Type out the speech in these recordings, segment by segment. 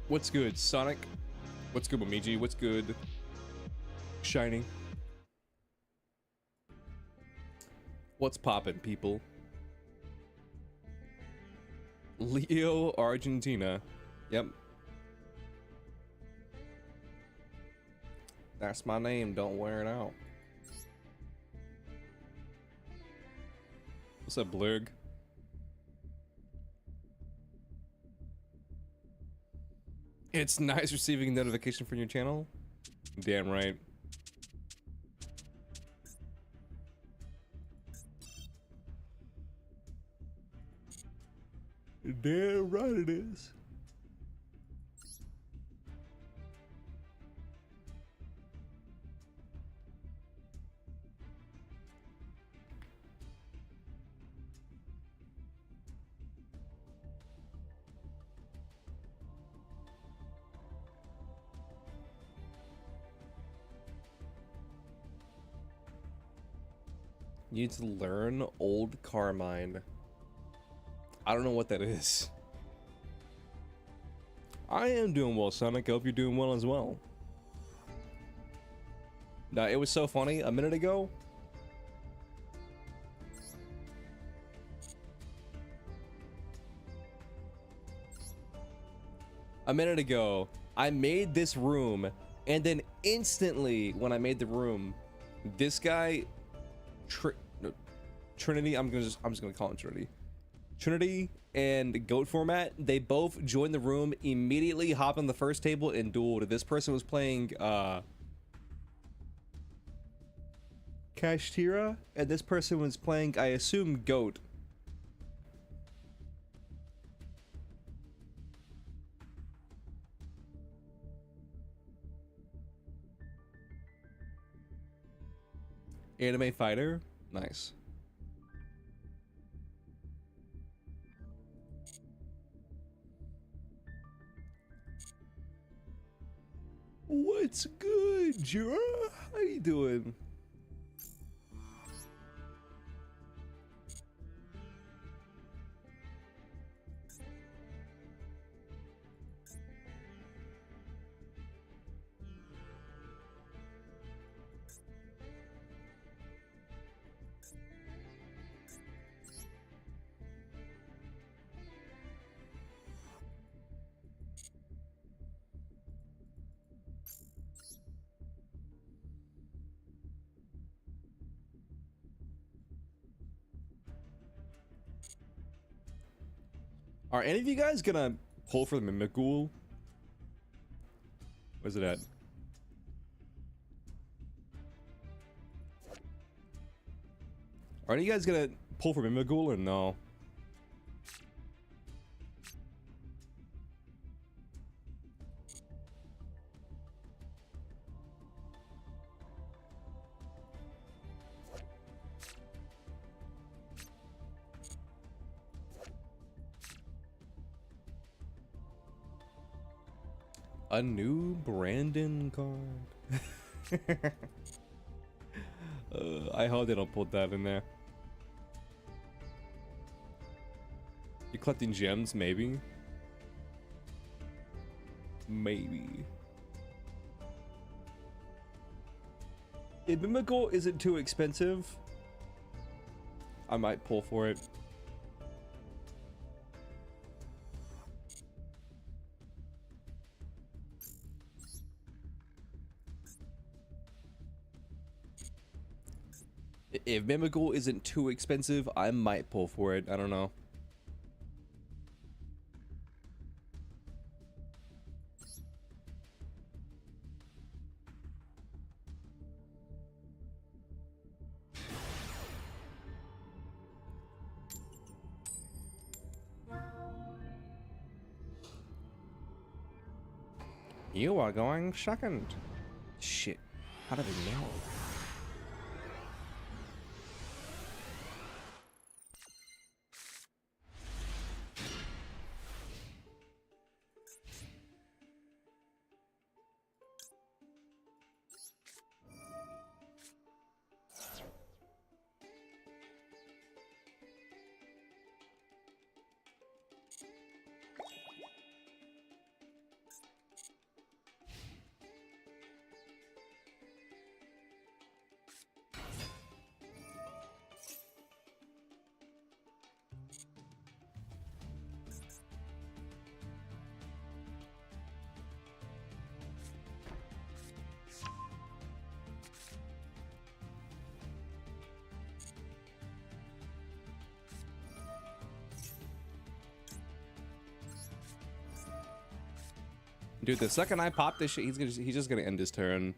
What's good, Sonic? What's good, Momiji? What's good, Shiny? What's poppin', people? Leo, Argentina. Yep. That's my name, don't wear it out. What's up, Blurg? It's nice receiving a notification from your channel. Damn right. Damn right it is. You need to learn Old Carmine. I don't know what that is. I am doing well, Sonic. I hope you're doing well as well. Now, it was so funny. A minute ago, I made this room, and then instantly, when I made the room, this guy, Trinity. I'm just gonna call him Trinity. Trinity and Goat Format, they both joined the room, immediately hopped on the first table and dueled. This person was playing Kashtira, and this person was playing, I assume, Goat. Anime fighter? Nice. What's good, Jura? How you doing? Are any of you guys gonna pull for the Mimikghoul? Where's it at? Are any of you guys gonna pull for Mimikghoul or no? A new Brandon card. I hope they don't put that in there. You collecting gems, maybe? Maybe. If Mimikghoul isn't too expensive, I might pull for it. If Mimikghoul isn't too expensive, I might pull for it. I don't know. You are going second. Shit. How did they know? Dude, the second I pop this shit, he's just gonna end his turn.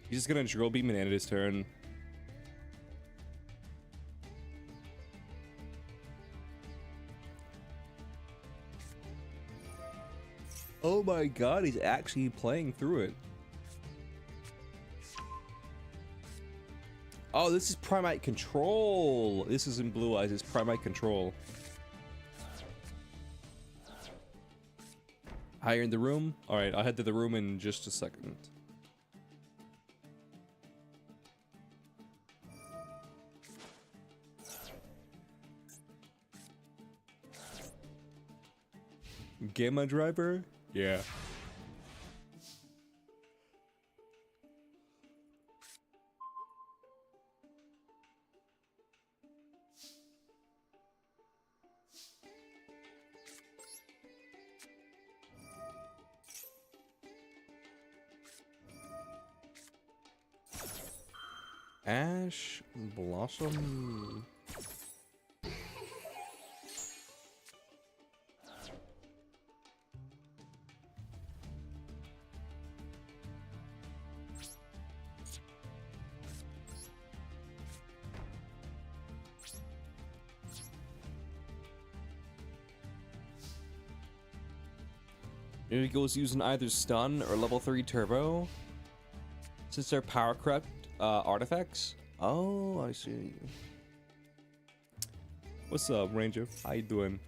He's just gonna drill beam and end his turn. Oh my god, he's actually playing through it. Oh, this is Primite Control. This is in Blue Eyes. It's Primite Control. Higher in the room? Alright, I'll head to the room in just a second. Gamma driver? Yeah. Ash Blossom. Here he goes using either stun or level 3 turbo. Since they're power crept artifacts. Oh, I see. What's up, Ranger? How you doing?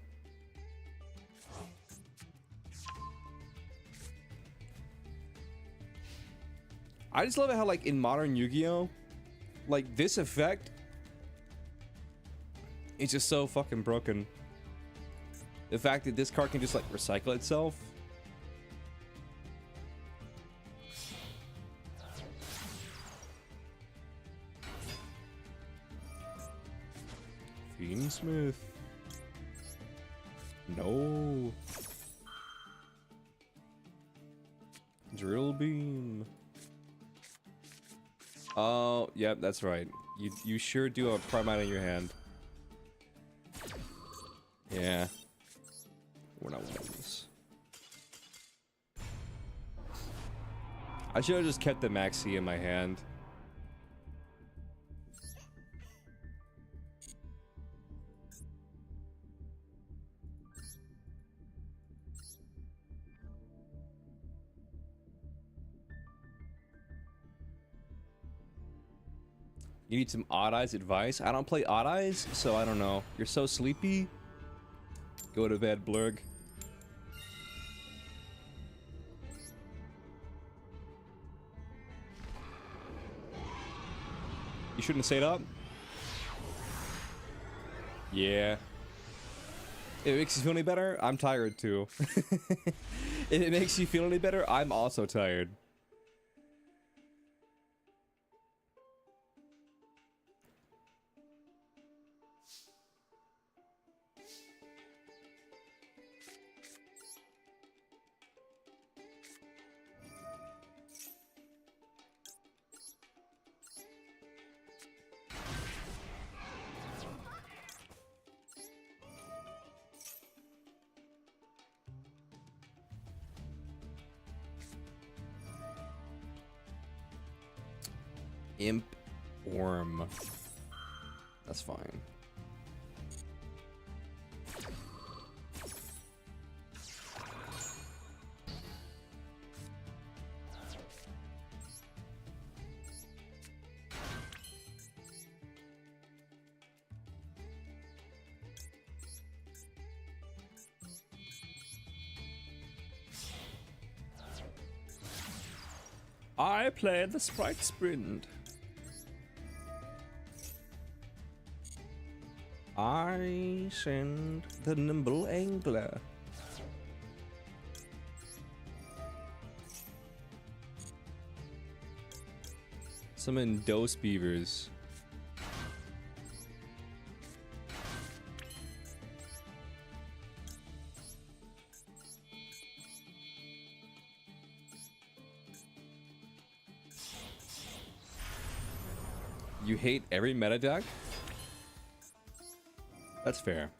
I just love it how, like, in modern Yu-Gi-Oh, like, this effect is just so fucking broken. The fact that this card can just, like, recycle itself. Smith. No. Drill beam. Oh, yep, that's right. You sure do have a Primite in your hand. Yeah. We're not winning this. I should have just kept the Maxi in my hand. You need some Odd Eyes advice? I don't play Odd Eyes, so I don't know. You're so sleepy? Go to bed, Blurg. You shouldn't stay up? Yeah. If it makes you feel any better, I'm tired too. If it makes you feel any better, I'm also tired. Imp Worm. That's fine. I play the Sprite Sprint. I send the nimble angler. Summon Dose Beavers. You hate every meta deck? That's fair.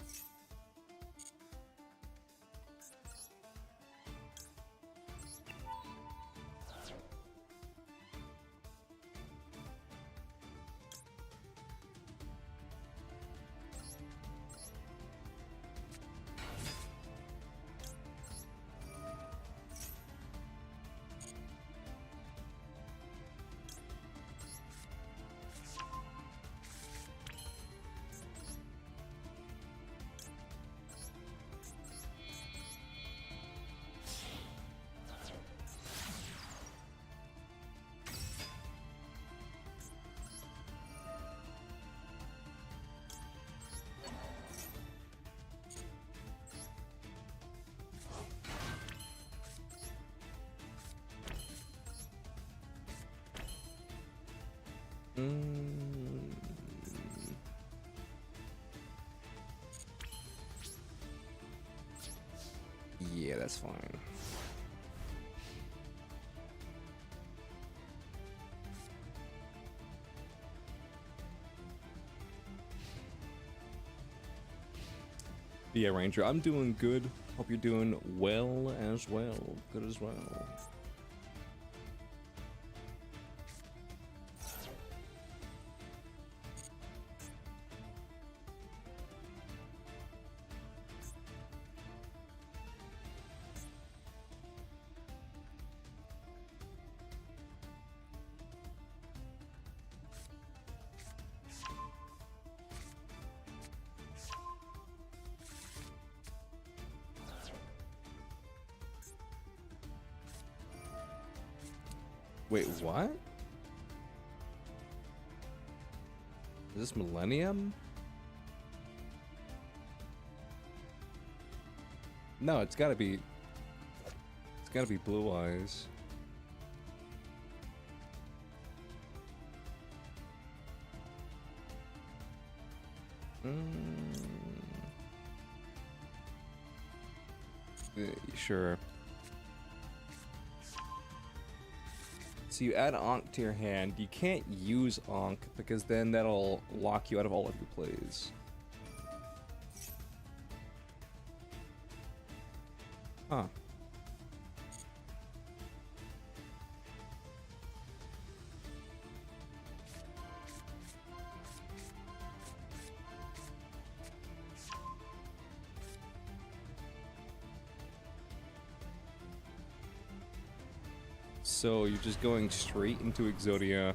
Yeah, that's fine. Yeah, Ranger, I'm doing good. Hope you're doing well as well. Good as well. Wait, what? Is this Millennium? No, it's gotta be Blue Eyes. Sure. So you add Ankh to your hand. You can't use Ankh because then that'll lock you out of all of your plays. Huh. So you're just going straight into Exodia.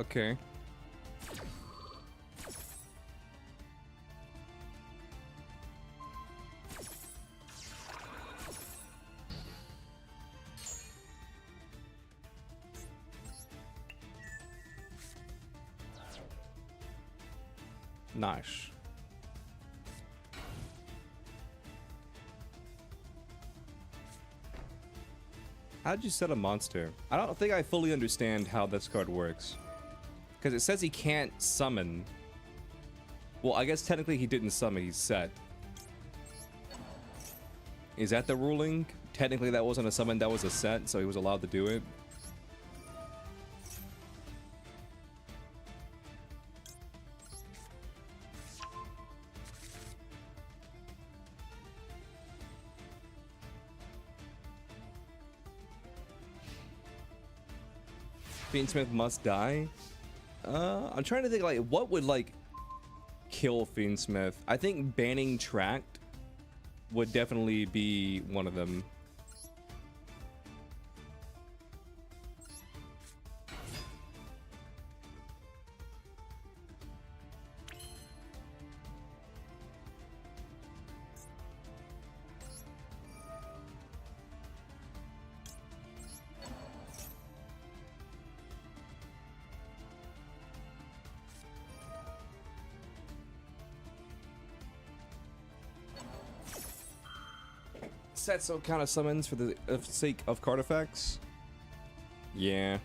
Okay. Nice. How'd you set a monster? I don't think I fully understand how this card works. Because it says he can't summon. Well, I guess technically he didn't summon, he's set. Is that the ruling? Technically that wasn't a summon, that was a set, so he was allowed to do it. Fiendsmith must die? I'm trying to think, like, what would, like, kill Fiendsmith? I think banning Tract would definitely be one of them. Setso count of summons for the sake of card effects. Yeah.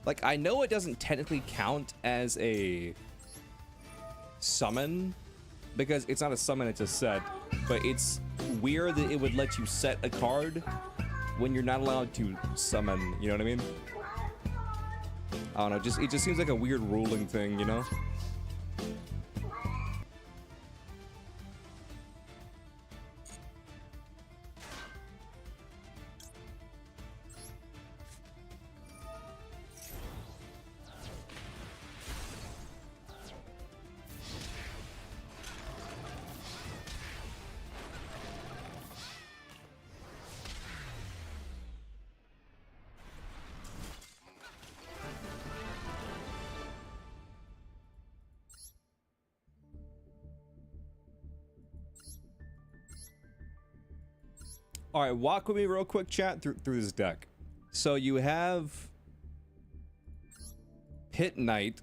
Like, I know it doesn't technically count as a summon because it's not a summon, it's a set. But it's weird that it would let you set a card when you're not allowed to summon, you know what I mean? I don't know, it just seems like a weird ruling thing, you know? All right, walk with me real quick, chat, through this deck. So you have Pit Knight.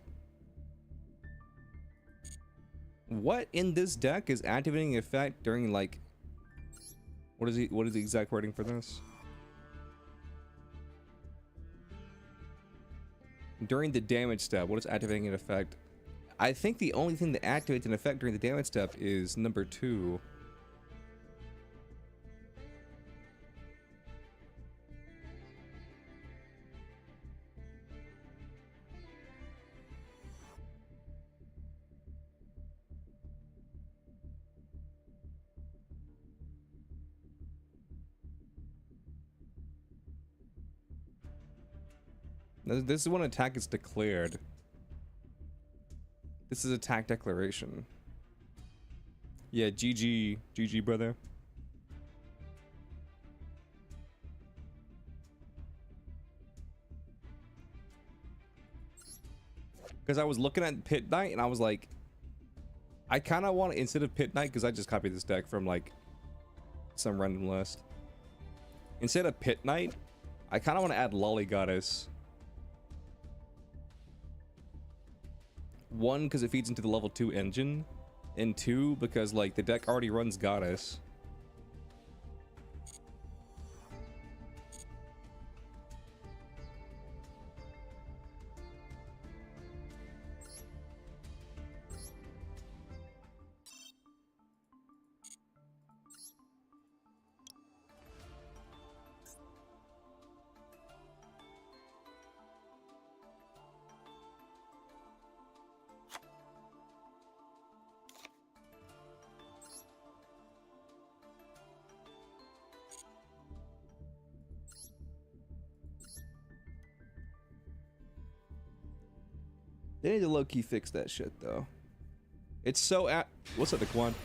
What in this deck is activating effect during, like, what is the exact wording for this? During the damage step, what is activating an effect? I think the only thing that activates an effect during the damage step is number 2. This is when attack is declared. This is attack declaration. Yeah, GG, brother. Because I was looking at Pit Knight and I was like, I kind of want to, instead of Pit Knight, because I just copied this deck from like some random list. Instead of Pit Knight, I kind of want to add Lolly Goddess. 1, because it feeds into the level 2 engine, and 2, because like the deck already runs Goddess. They need to low-key fix that shit, though. It's so what's up, the Quan?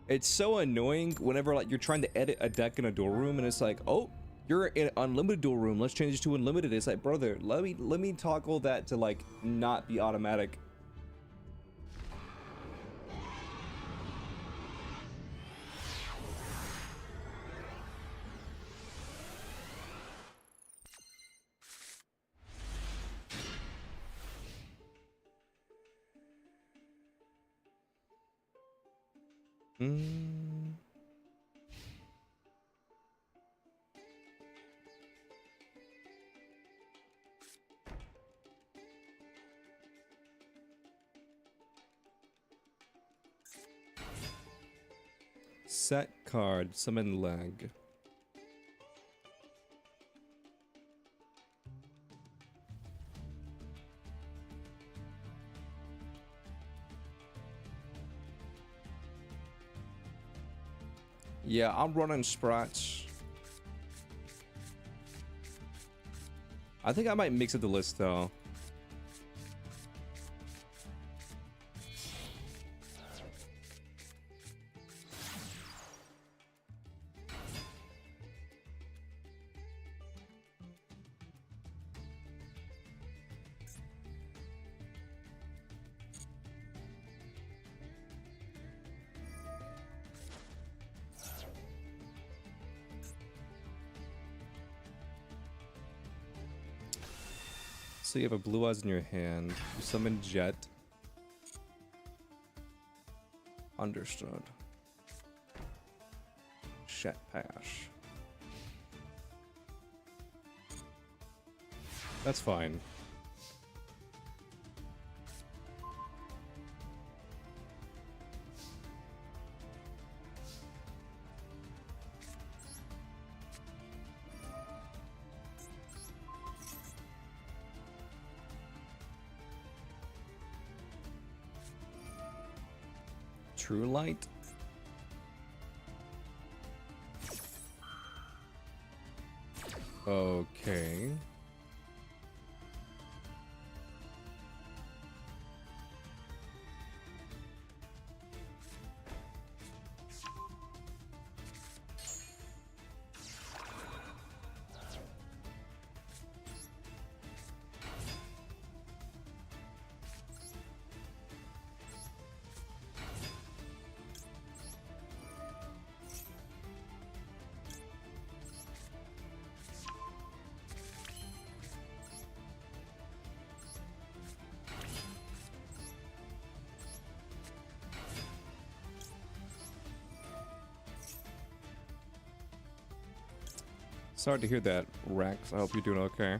It's so annoying whenever like you're trying to edit a deck in a duel room and it's like, oh, you're in unlimited duel room. Let's change it to unlimited. It's like, brother, let me toggle that to like not be automatic. Set card, summon leg. Yeah, I'm running sprites. I think I might mix up the list though. So you have a blue eyes in your hand. You summon Jet. Understood. Shet Pash. That's fine. True Light. Okay. Sorry to hear that, Rex. I hope you're doing okay.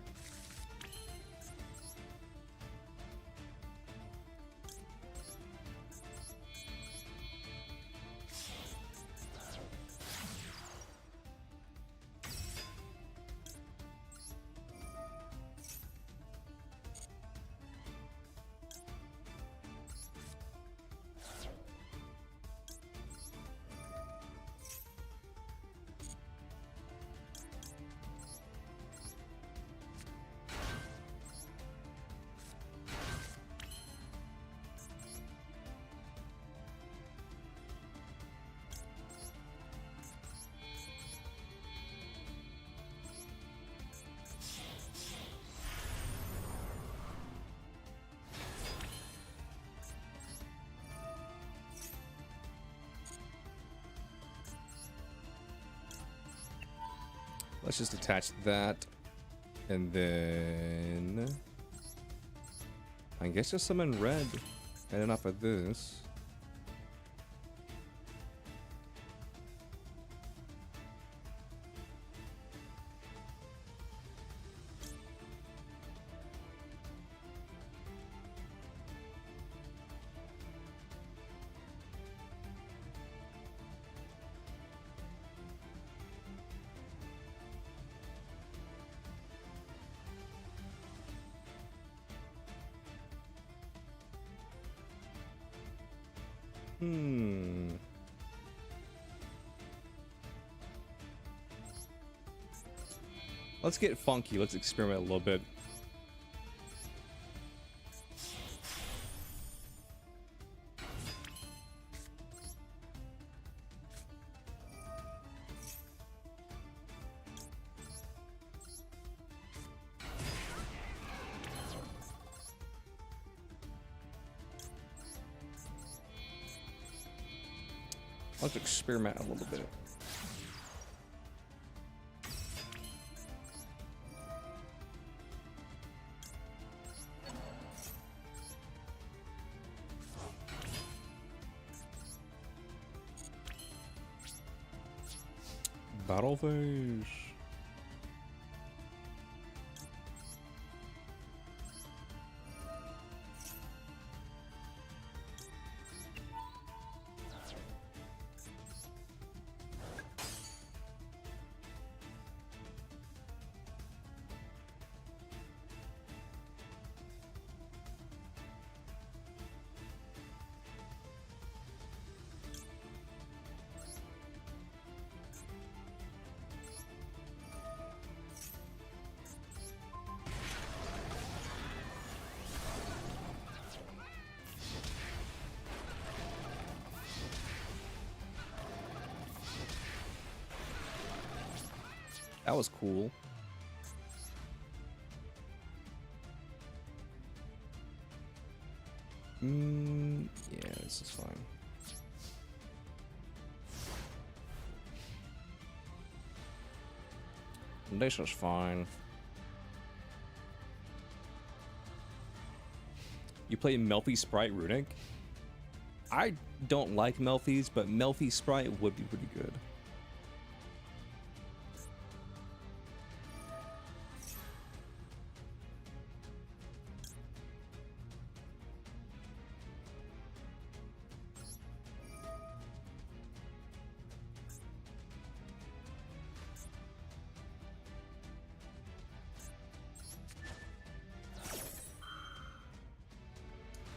Let's just attach that. And then I guess just summon red. And enough of this. Let's get funky. Let's experiment a little bit. Let's experiment a little bit. Battle phase. That was cool. Yeah, this is fine. This is fine. You play Melfi Sprite Runic? I don't like Melfi's, but Melfi Sprite would be pretty good.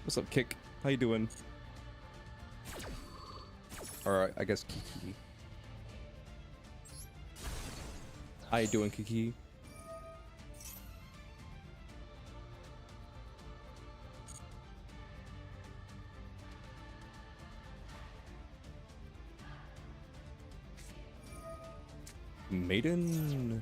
What's up, Kick? How you doing? Alright, I guess Kiki. How you doing, Kiki? Maiden?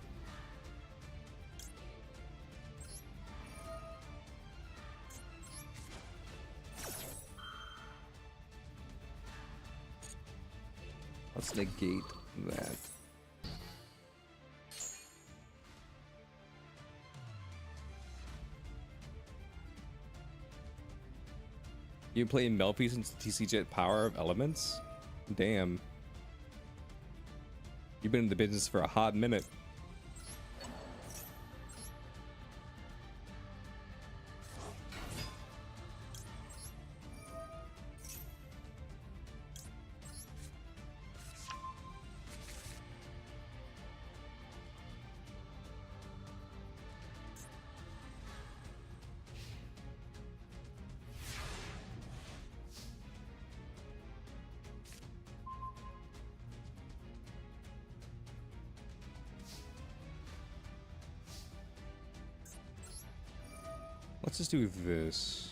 Let's negate that. You play Melfi since the TC Jet Power of Elements? Damn. You've been in the business for a hot minute. Let's just do this.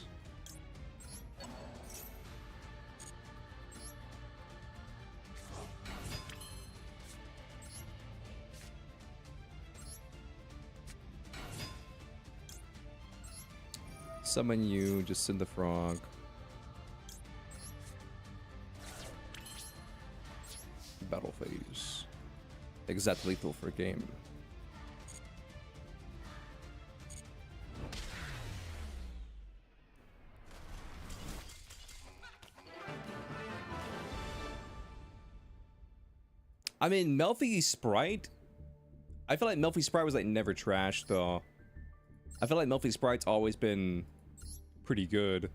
Summon you, just send the frog. Battle phase. Exact lethal for game. I mean, Melfi Sprite, I feel like Melfi Sprite was like never trash though. I feel like Melfi Sprite's always been pretty good.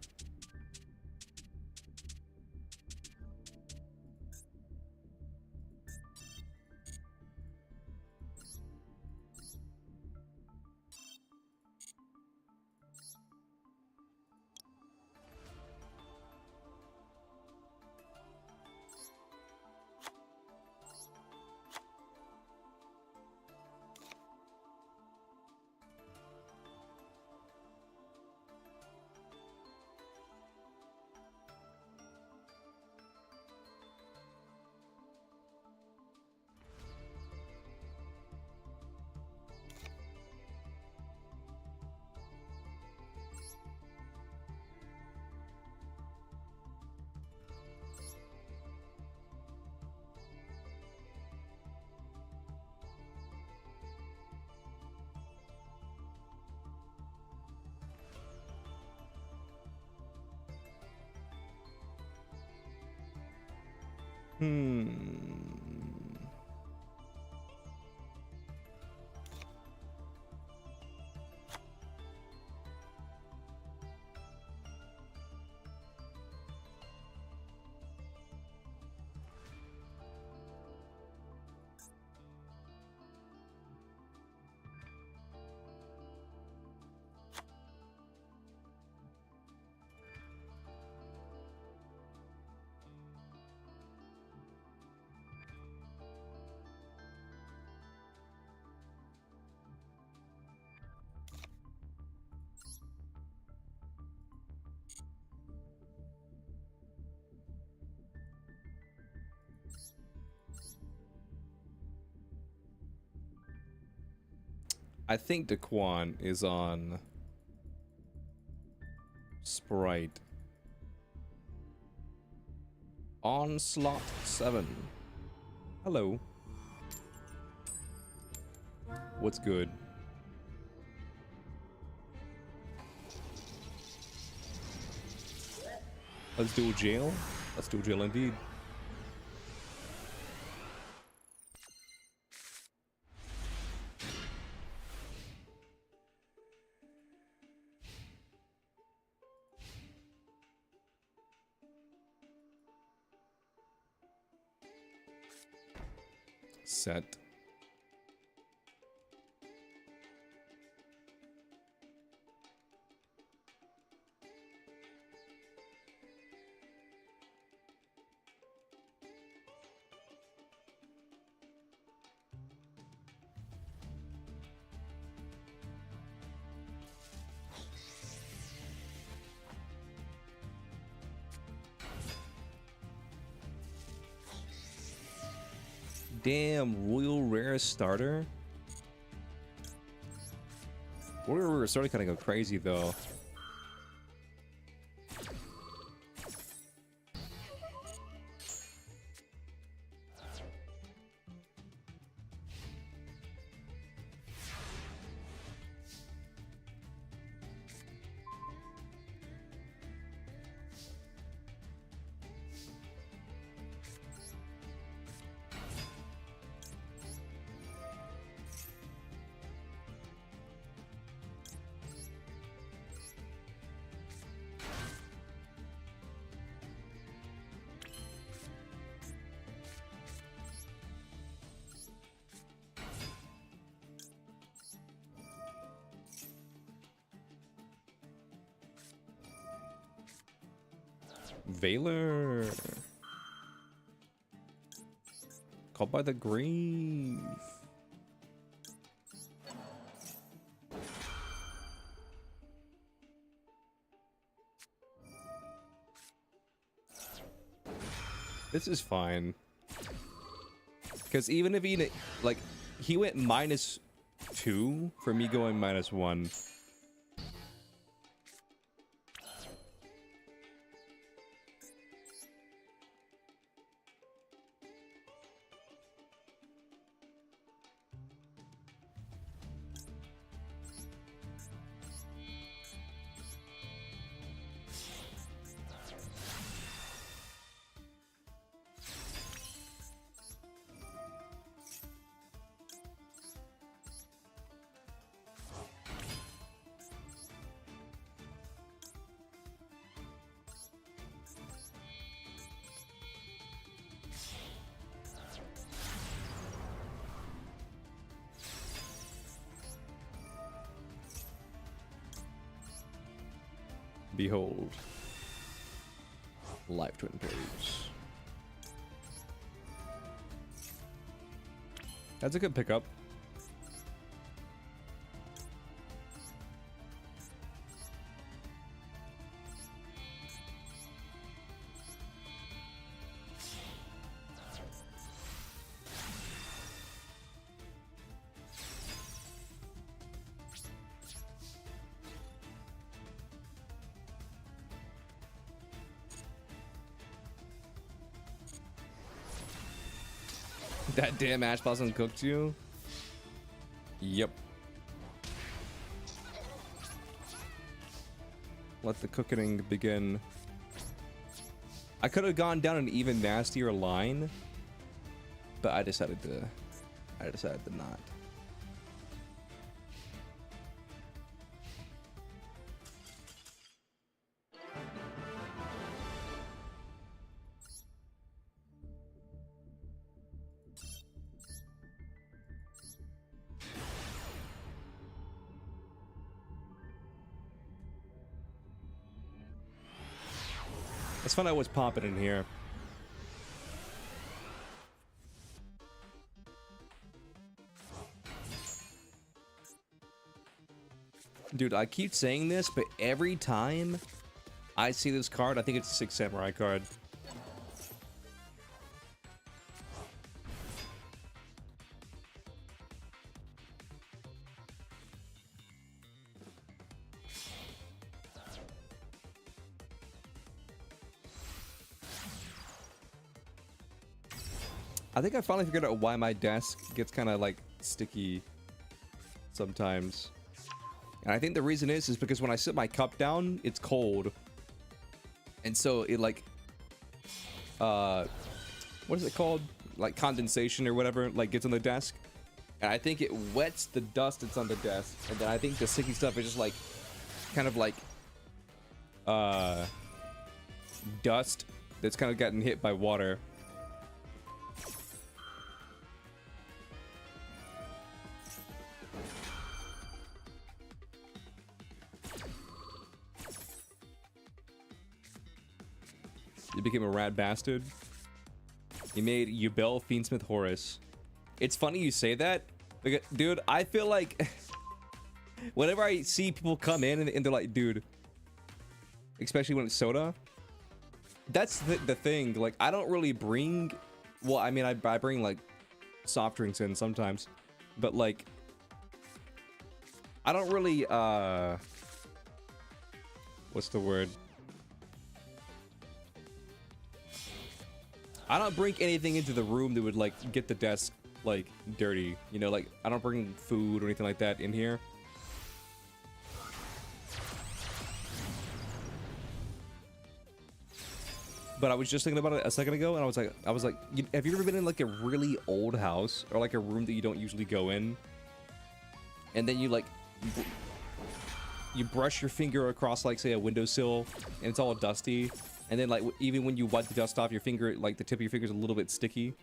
I think Daquan is on Sprite. On slot 7. Hello. What's good? Let's do jail. Let's do jail indeed. Set. Damn, Royal Rare starter. Royal Rare starter kind of go crazy though. Valor. Called by the Grave. This is fine. Because even if he, like, he went -2 for me going -1. Behold. Life Twin Pairs. That's a good pickup. That damn Ash Blossom cooked you? Yep. Let the cooking begin. I could have gone down an even nastier line, but I decided to not. Let's find out what's popping in here. Dude, I keep saying this, but every time I see this card, I think it's a 6 Samurai card. I think I finally figured out why my desk gets kind of like sticky sometimes. And I think the reason is because when I sit my cup down, it's cold. And so it like, what is it called? Like condensation or whatever, like gets on the desk. And I think it wets the dust that's on the desk. And then I think the sticky stuff is just like, kind of like, dust that's kind of gotten hit by water. You became a rat bastard. You made Ubel Fiendsmith Horus. It's funny you say that, because, dude, I feel like whenever I see people come in and they're like, dude, especially when it's soda, that's the thing. Like, I don't really bring, well, I mean, I bring like soft drinks in sometimes, but like, I don't really, what's the word? I don't bring anything into the room that would like get the desk like dirty, you know, like I don't bring food or anything like that in here. But I was just thinking about it a second ago, and I was like, have you ever been in like a really old house or like a room that you don't usually go in, and then you like you brush your finger across like say a windowsill and it's all dusty, and then like even when you wipe the dust off your finger, like the tip of your finger is a little bit sticky.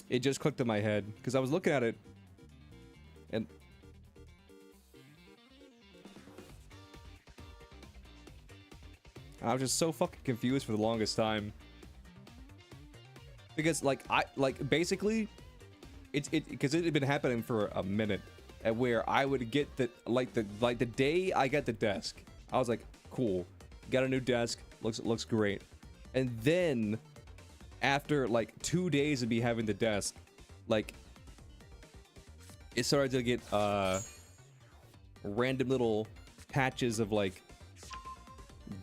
It just clicked in my head because I was looking at it and I was just so fucking confused for the longest time. Because like basically it had been happening for a minute, at where I would get the the day I got the desk, I was like, cool, got a new desk, looks great. And then after like 2 days of me having the desk, like it started to get random little patches of like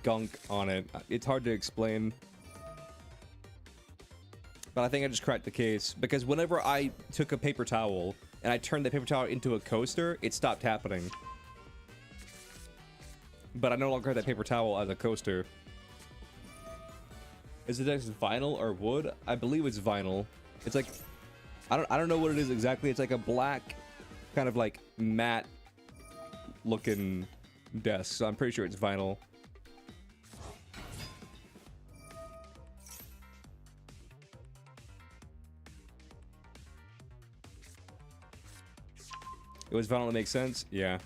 gunk on it. It's hard to explain, but I think I just cracked the case, because whenever I took a paper towel and I turned the paper towel into a coaster, it stopped happening. But I no longer have that paper towel as a coaster. Is the desk vinyl or wood? I believe it's vinyl. It's like, I don't know what it is exactly. It's like a black kind of like matte looking desk, so I'm pretty sure it's vinyl. It was vinyl, to make sense? Yeah.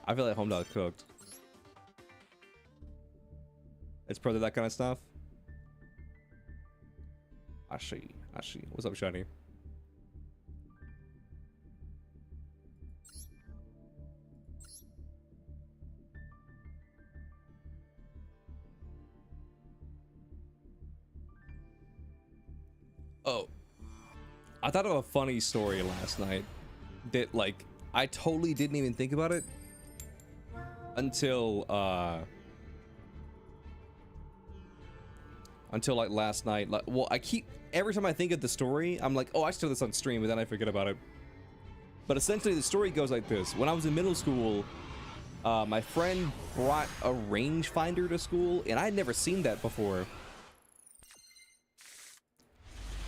I feel like home dog cooked. It's probably that kind of stuff. I see. What's up, Shiny? Oh, I thought of a funny story last night that like I totally didn't even think about it until like last night. Like, well, every time I think of the story, I'm like, oh, I should do this on stream, and then I forget about it. But essentially, the story goes like this: when I was in middle school, my friend brought a rangefinder to school, and I had never seen that before.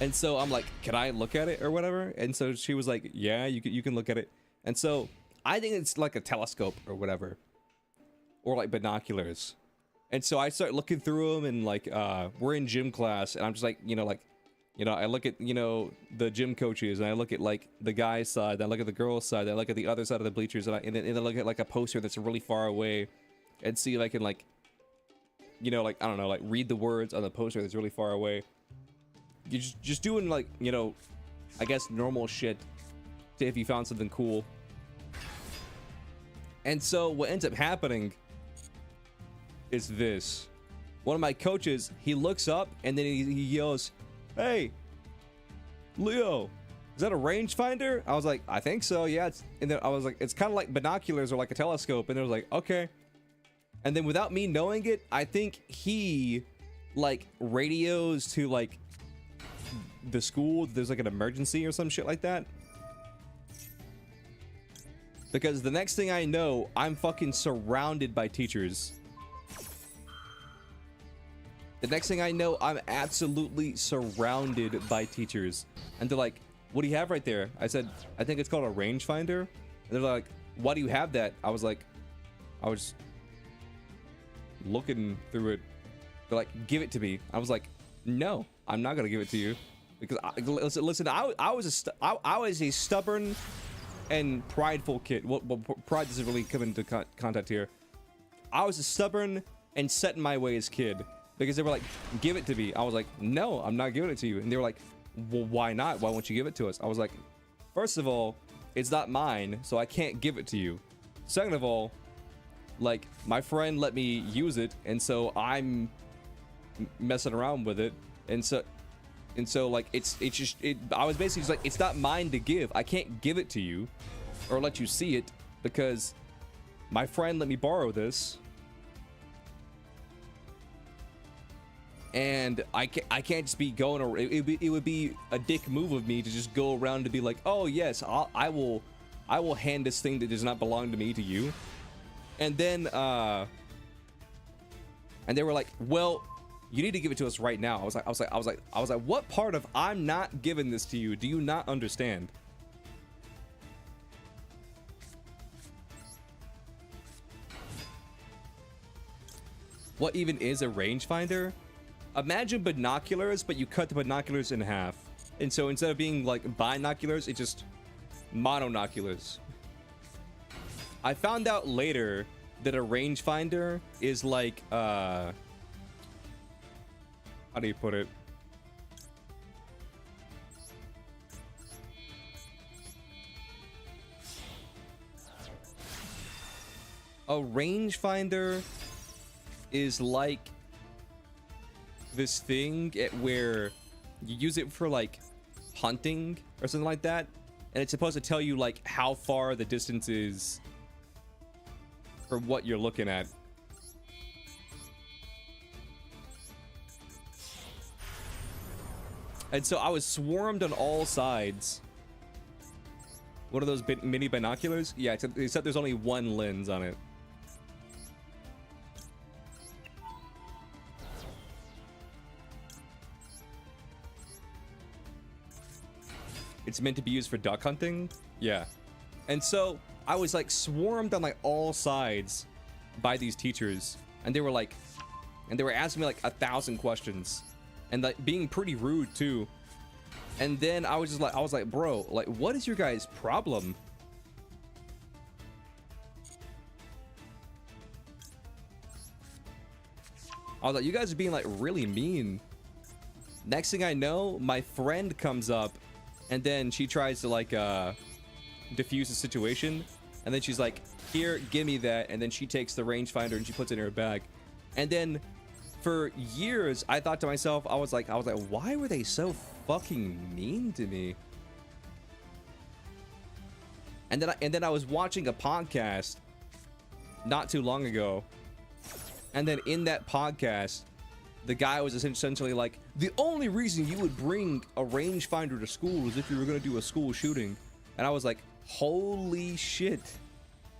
And so I'm like, can I look at it or whatever? And so she was like, yeah, you can look at it. And so I think it's like a telescope or whatever, or like binoculars. And so I start looking through them, and like we're in gym class, and I'm just like, I look at the gym coaches, and I look at like the guy's side, I look at the girl's side, I look at the other side of the bleachers, and then I look at like a poster that's really far away, and see if I can like, like I don't know, like read the words on the poster that's really far away. You're just doing like, I guess normal shit to if you found something cool. And so what ends up happening is this. One of my coaches, he looks up and then he yells, "Hey, Leo, is that a rangefinder? I was like, I think so, yeah. And then I was like, it's kind of like binoculars or like a telescope. And they was like, okay. And then without me knowing it, I think he like radios to like the school. There's like an emergency or some shit like that. Because the next thing I know, I'm fucking surrounded by teachers. The next thing I know, I'm absolutely surrounded by teachers. And they're like, what do you have right there? I said, I think it's called a rangefinder. And they're like, why do you have that? I was like, I was looking through it. They're like, give it to me. I was like, no, I'm not gonna give it to you. Because listen, I was a stubborn and prideful kid. Well, pride doesn't really come into contact here. I was a stubborn and set in my ways kid, because they were like, give it to me. I was like, no, I'm not giving it to you. And they were like, well, why not? Why won't you give it to us? I was like, first of all, it's not mine, so I can't give it to you. Second of all, like, my friend let me use it, and so I'm messing around with it. And so like I was basically just like, it's not mine to give. I can't give it to you or let you see it because my friend let me borrow this, and I can't just be going around. It would be a dick move of me to just go around to be like, oh yes, I will hand this thing that does not belong to me to you. And then and they were like, well, you need to give it to us right now. I was like, what part of I'm not giving this to you do you not understand? What even is a rangefinder? Imagine binoculars, but you cut the binoculars in half. And so instead of being like binoculars, it's just monoculars. I found out later that a rangefinder is like, how do you put it? A rangefinder is like this thing where you use it for like hunting or something like that, and it's supposed to tell you like how far the distance is from what you're looking at. And so I was swarmed on all sides. One of those mini binoculars? Yeah, except there's only one lens on it. It's meant to be used for duck hunting? Yeah. And so I was like swarmed on like all sides by these teachers. And they were like, and they were asking me like 1,000 questions. And like being pretty rude too. And then I was like, bro, like, what is your guys' problem? I was like, you guys are being like really mean. Next thing I know, my friend comes up, and then she tries to like diffuse the situation, and then she's like, here, give me that. And then she takes the rangefinder and she puts it in her bag. And then for years, I thought to myself, I was like, why were they so fucking mean to me? And then I was watching a podcast not too long ago, and then in that podcast, the guy was essentially like, the only reason you would bring a rangefinder to school is if you were gonna do a school shooting. And I was like, holy shit.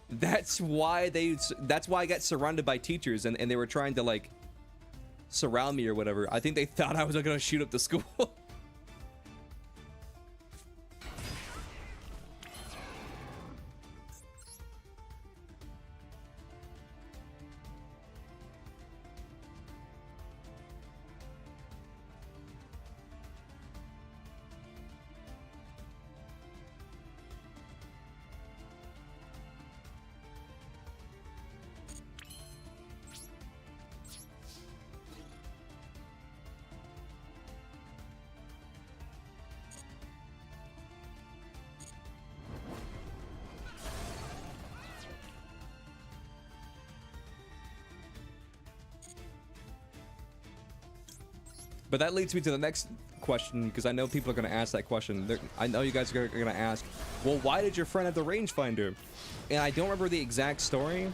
That's why I got surrounded by teachers, and they were trying to like surround me or whatever. I think they thought I was gonna shoot up the school. But that leads me to the next question, because I know people are going to ask that question. I know you guys are going to ask, well, why did your friend have the rangefinder? And I don't remember the exact story,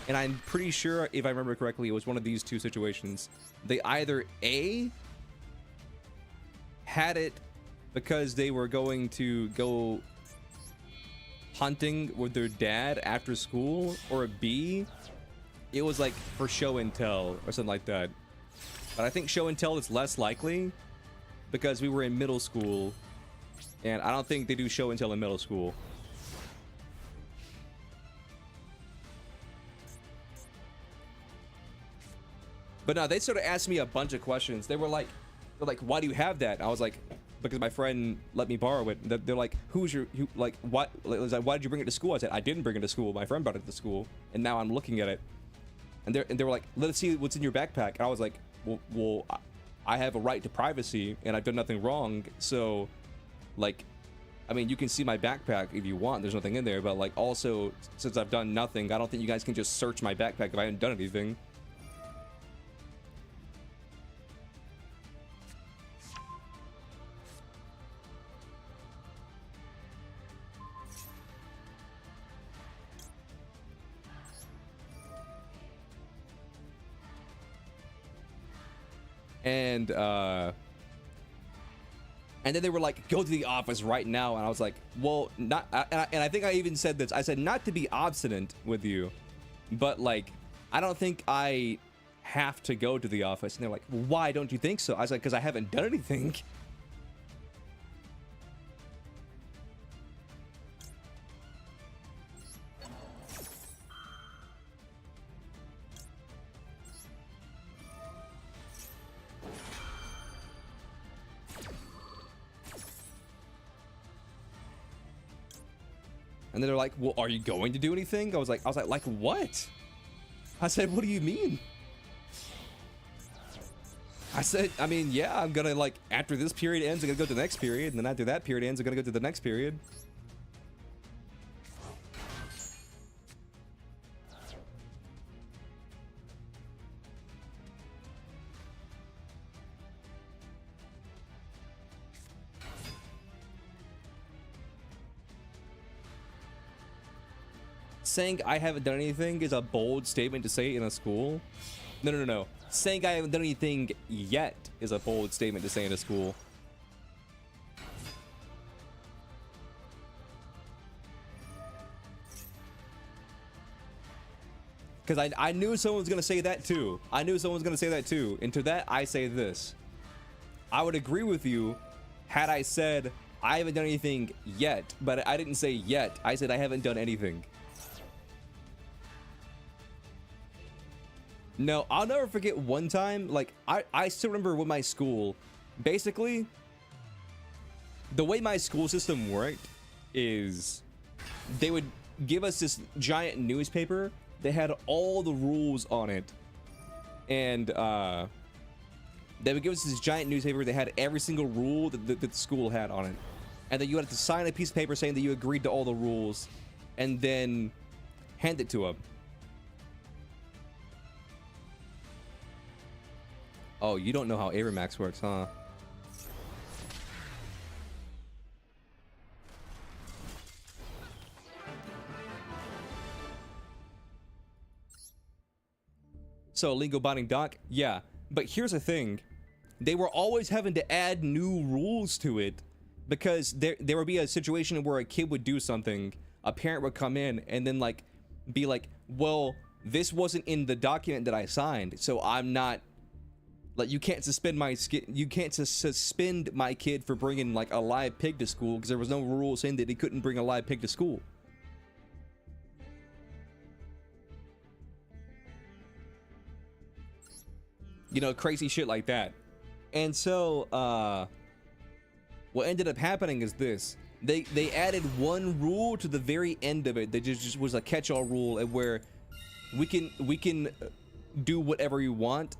and I'm pretty sure, if I remember correctly, it was one of these two situations. They either A, had it because they were going to go hunting with their dad after school, or B, it was like for show and tell or something like that. But I think show and tell is less likely because we were in middle school, and I don't think they do show and tell in middle school. But no, they sort of asked me a bunch of questions. They're like, why do you have that? I was like, because my friend let me borrow it. They're like, why did you bring it to school? I said, I didn't bring it to school. My friend brought it to school, and now I'm looking at it. And they were like, let's see what's in your backpack. And I was like, well, I have a right to privacy, and I've done nothing wrong. So, like, I mean, you can see my backpack if you want. There's nothing in there. But, like, also, since I've done nothing, I don't think you guys can just search my backpack if I haven't done anything. And then they were like, go to the office right now. And I was like, well, not, and I think I even said this. I said, not to be obstinate with you, but like, I don't think I have to go to the office. And they're like, why don't you think so? I was like, because I haven't done anything. And then they're like, well, are you going to do anything? I was like, what? I said, what do you mean? I said, I mean, yeah, I'm gonna, like, after this period ends, I'm gonna go to the next period. And then after that period ends, I'm gonna go to the next period. Saying I haven't done anything is a bold statement to say in a school. No. Saying I haven't done anything yet is a bold statement to say in a school. Because I knew someone was going to say that too. I knew someone was going to say that too. And to that, I say this. I would agree with you had I said I haven't done anything yet. But I didn't say yet. I said I haven't done anything. No, I'll never forget one time, like, I still remember with my school, basically, the way my school system worked is they would give us this giant newspaper that had all the rules on it. And, they would give us this giant newspaper that had every single rule that the school had on it. And then you had to sign a piece of paper saying that you agreed to all the rules, and then hand it to them. Oh, you don't know how Aeromax works, huh? So, legal binding doc? Yeah. But here's the thing. They were always having to add new rules to it because there would be a situation where a kid would do something, a parent would come in and then, like, be like, well, this wasn't in the document that I signed, so I'm not... Like, you can't suspend my suspend my kid for bringing, like, a live pig to school because there was no rule saying that he couldn't bring a live pig to school. You know, crazy shit like that. And so, what ended up happening is this. They added one rule to the very end of it that just was a catch-all rule where we can do whatever you want,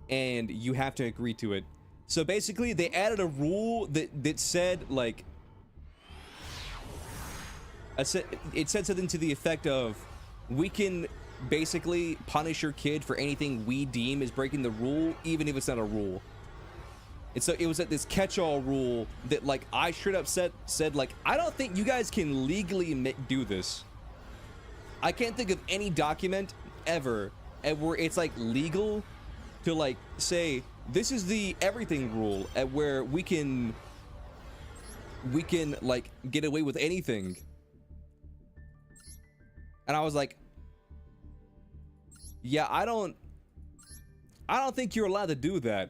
and you have to agree to it. So basically, they added a rule that said, like, it said something to the effect of, we can basically punish your kid for anything we deem is breaking the rule, even if it's not a rule. And so it was at this catch-all rule that, like, I straight up said like, I don't think you guys can legally do this. I can't think of any document ever where it's like legal to like say this is the everything rule at where we can like get away with anything. And I was like, yeah, I don't think you're allowed to do that.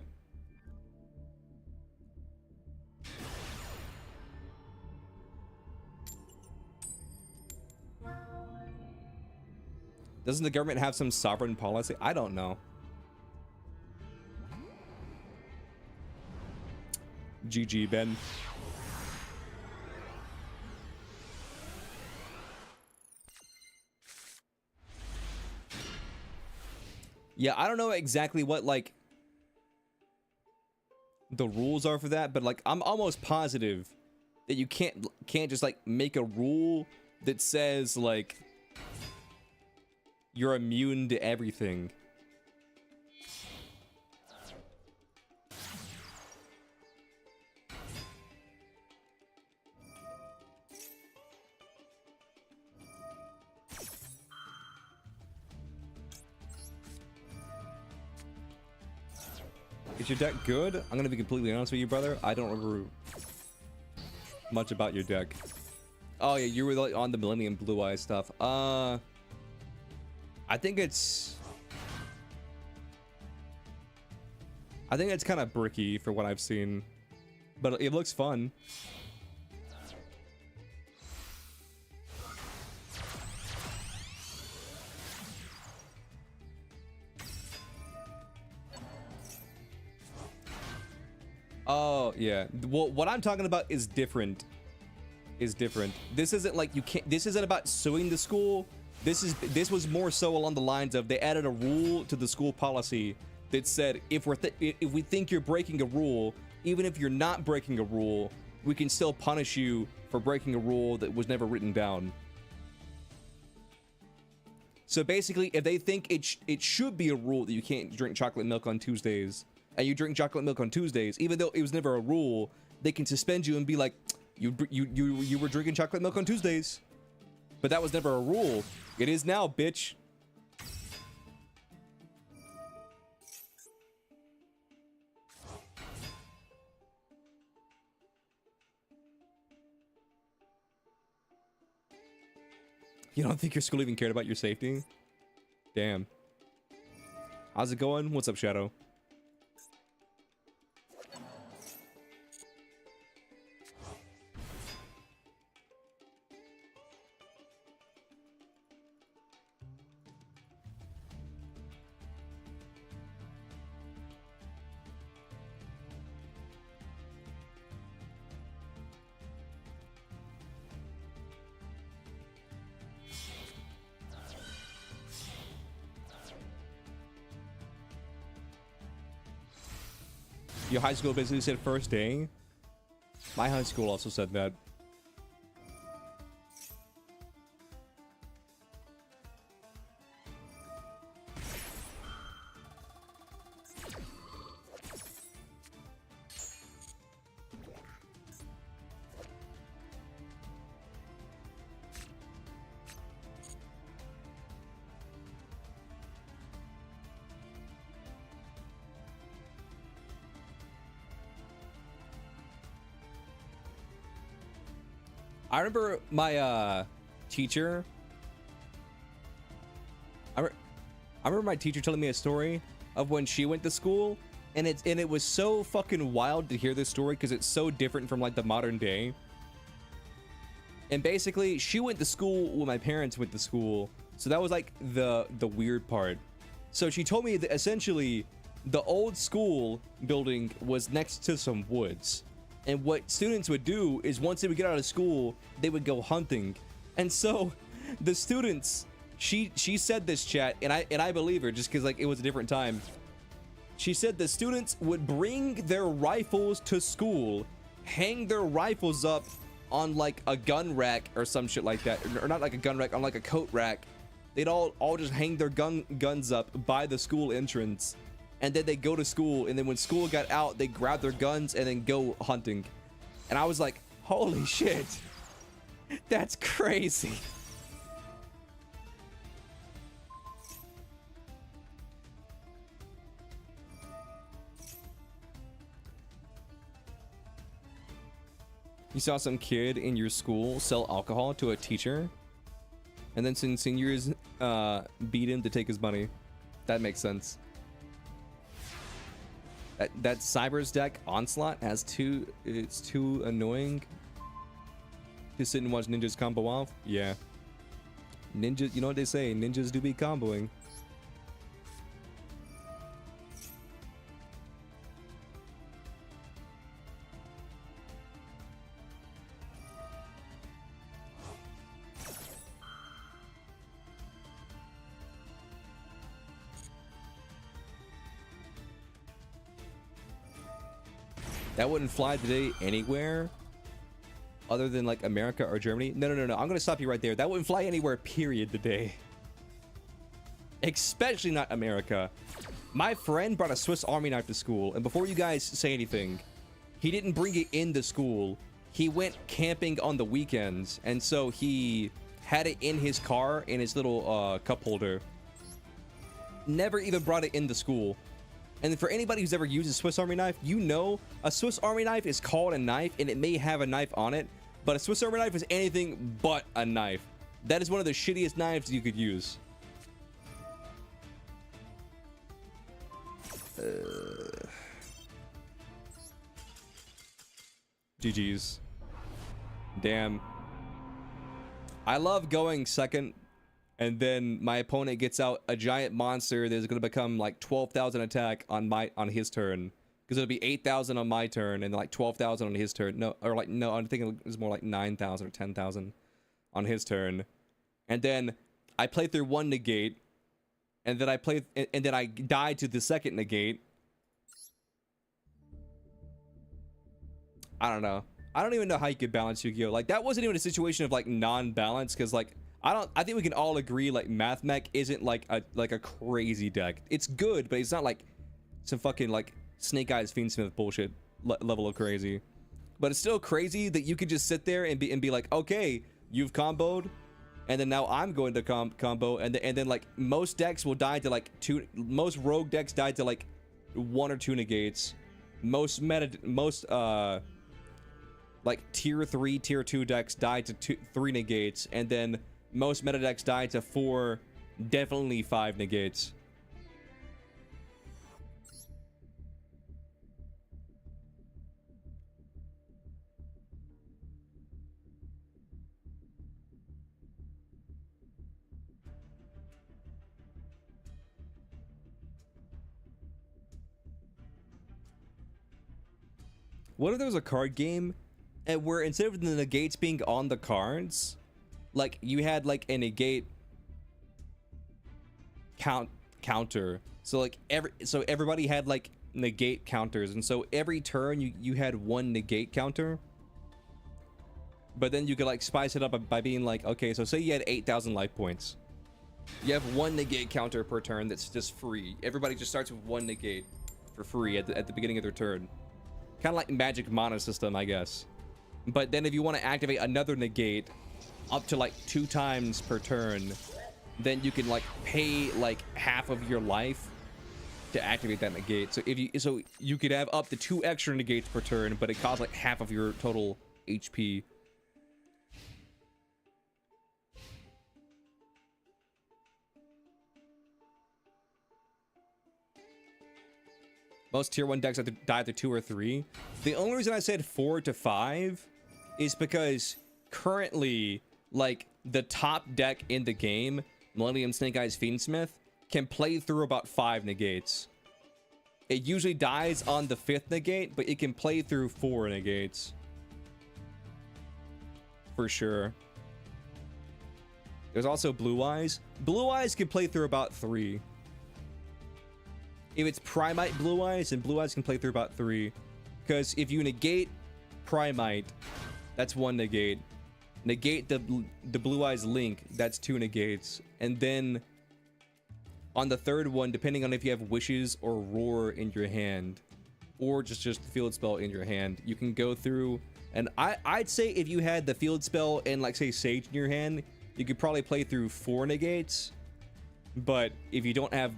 Doesn't the government have some sovereign policy? I don't know. GG, Ben. Yeah, I don't know exactly what, like, the rules are for that, but, like, I'm almost positive that you can't just, like, make a rule that says, like, you're immune to everything. Is your deck good? I'm gonna be completely honest with you, brother. I don't remember much about your deck. Oh yeah, you were like on the Millennium Blue Eye stuff. I think it's kind of bricky for what I've seen, but it looks fun. Oh yeah, well, what I'm talking about is different. This isn't like you can't. This isn't about suing the school. This was more so along the lines of they added a rule to the school policy that said if we think you're breaking a rule, even if you're not breaking a rule, we can still punish you for breaking a rule that was never written down. So basically, if they think it should be a rule that you can't drink chocolate milk on Tuesdays, and you drink chocolate milk on Tuesdays, even though it was never a rule, they can suspend you and be like, you were drinking chocolate milk on Tuesdays, but that was never a rule. It is now, bitch. You don't think your school even cared about your safety? Damn. How's it going? What's up, Shadow? Your high school basically said first day. My high school also said that. I remember my teacher. I remember my teacher telling me a story of when she went to school, and it was so fucking wild to hear this story because it's so different from like the modern day. And basically, she went to school when my parents went to school, so that was like the weird part. So she told me that essentially the old school building was next to some woods. And what students would do is once they would get out of school, they would go hunting. And so the students, she said this, chat, and I believe her just because like it was a different time. She said the students would bring their rifles to school, hang their rifles up on like a gun rack or some shit like that, or not like a gun rack, on like a coat rack. They'd all just hang their guns up by the school entrance, and then they go to school, and then when school got out, they grab their guns and then go hunting. And I was like, holy shit, that's crazy. You saw some kid in your school sell alcohol to a teacher, and then some seniors beat him to take his money. That makes sense. That Cyber's deck Onslaught has two. It's too annoying to sit and watch ninjas combo off. Yeah, ninjas. You know what they say? Ninjas do be comboing. That wouldn't fly today anywhere other than like America or Germany. No. I'm gonna stop you right there. That wouldn't fly anywhere, period, today. Especially not America. My friend brought a Swiss Army knife to school, and before you guys say anything, he didn't bring it into school. He went camping on the weekends, and so he had it in his car in his little cup holder. Never even brought it into school. And for anybody who's ever used a Swiss Army knife, you know a Swiss Army knife is called a knife, and it may have a knife on it, but a Swiss Army knife is anything but a knife. That is one of the shittiest knives you could use. GG's. Damn. I love going second, and then my opponent gets out a giant monster that is going to become like 12,000 attack on his turn, because it'll be 8,000 on my turn and like 12,000 on his turn. No, I'm thinking it's more like 9,000 or 10,000 on his turn, and then I play through one negate, and then I die to the second negate. I don't know. I don't even know how you could balance Yu-Gi-Oh! Like, that wasn't even a situation of like non-balance, because like I think we can all agree like Math Mech isn't like a crazy deck. It's good, but it's not like some fucking like Snake Eyes Fiendsmith bullshit level of crazy. But it's still crazy that you could just sit there and be like, okay, you've comboed, and then now I'm going to combo, and then like most decks will die to like most rogue decks die to like 1 or 2 negates. Most like tier 3, tier 2 decks die to 3 negates, and then most meta decks die to 4, definitely 5 negates. What if there was a card game and where instead of the negates being on the cards, like you had like a negate counter, so like everybody had like negate counters, and so every turn you had one negate counter, but then you could like spice it up by being like, okay, so say you had 8,000 life points, you have one negate counter per turn that's just free. Everybody just starts with one negate for free at the beginning of their turn, kind of like Magic Mana system, I guess. But then if you want to activate another negate up to like 2 times per turn, then you can like pay like half of your life to activate that negate. So you could have up to 2 extra negates per turn, but it costs like half of your total HP. Most tier 1 decks have to die after 2 or 3. The only reason I said 4 to 5 is because currently, like, the top deck in the game, Millennium Snake Eyes Fiendsmith, can play through about 5 negates. It usually dies on the 5th negate, but it can play through 4 negates. For sure. There's also Blue Eyes. Blue Eyes can play through about 3. If it's Primite Blue Eyes, then Blue Eyes can play through about 3. Because if you negate Primite, that's 1 negate. Negate the Blue Eyes Link, that's 2 negates. And then On the third one, depending on if you have wishes or roar in your hand, or just the field spell in your hand, you can go through. And I'd say if you had the field spell and like say Sage in your hand, you could probably play through 4 negates. But if you don't have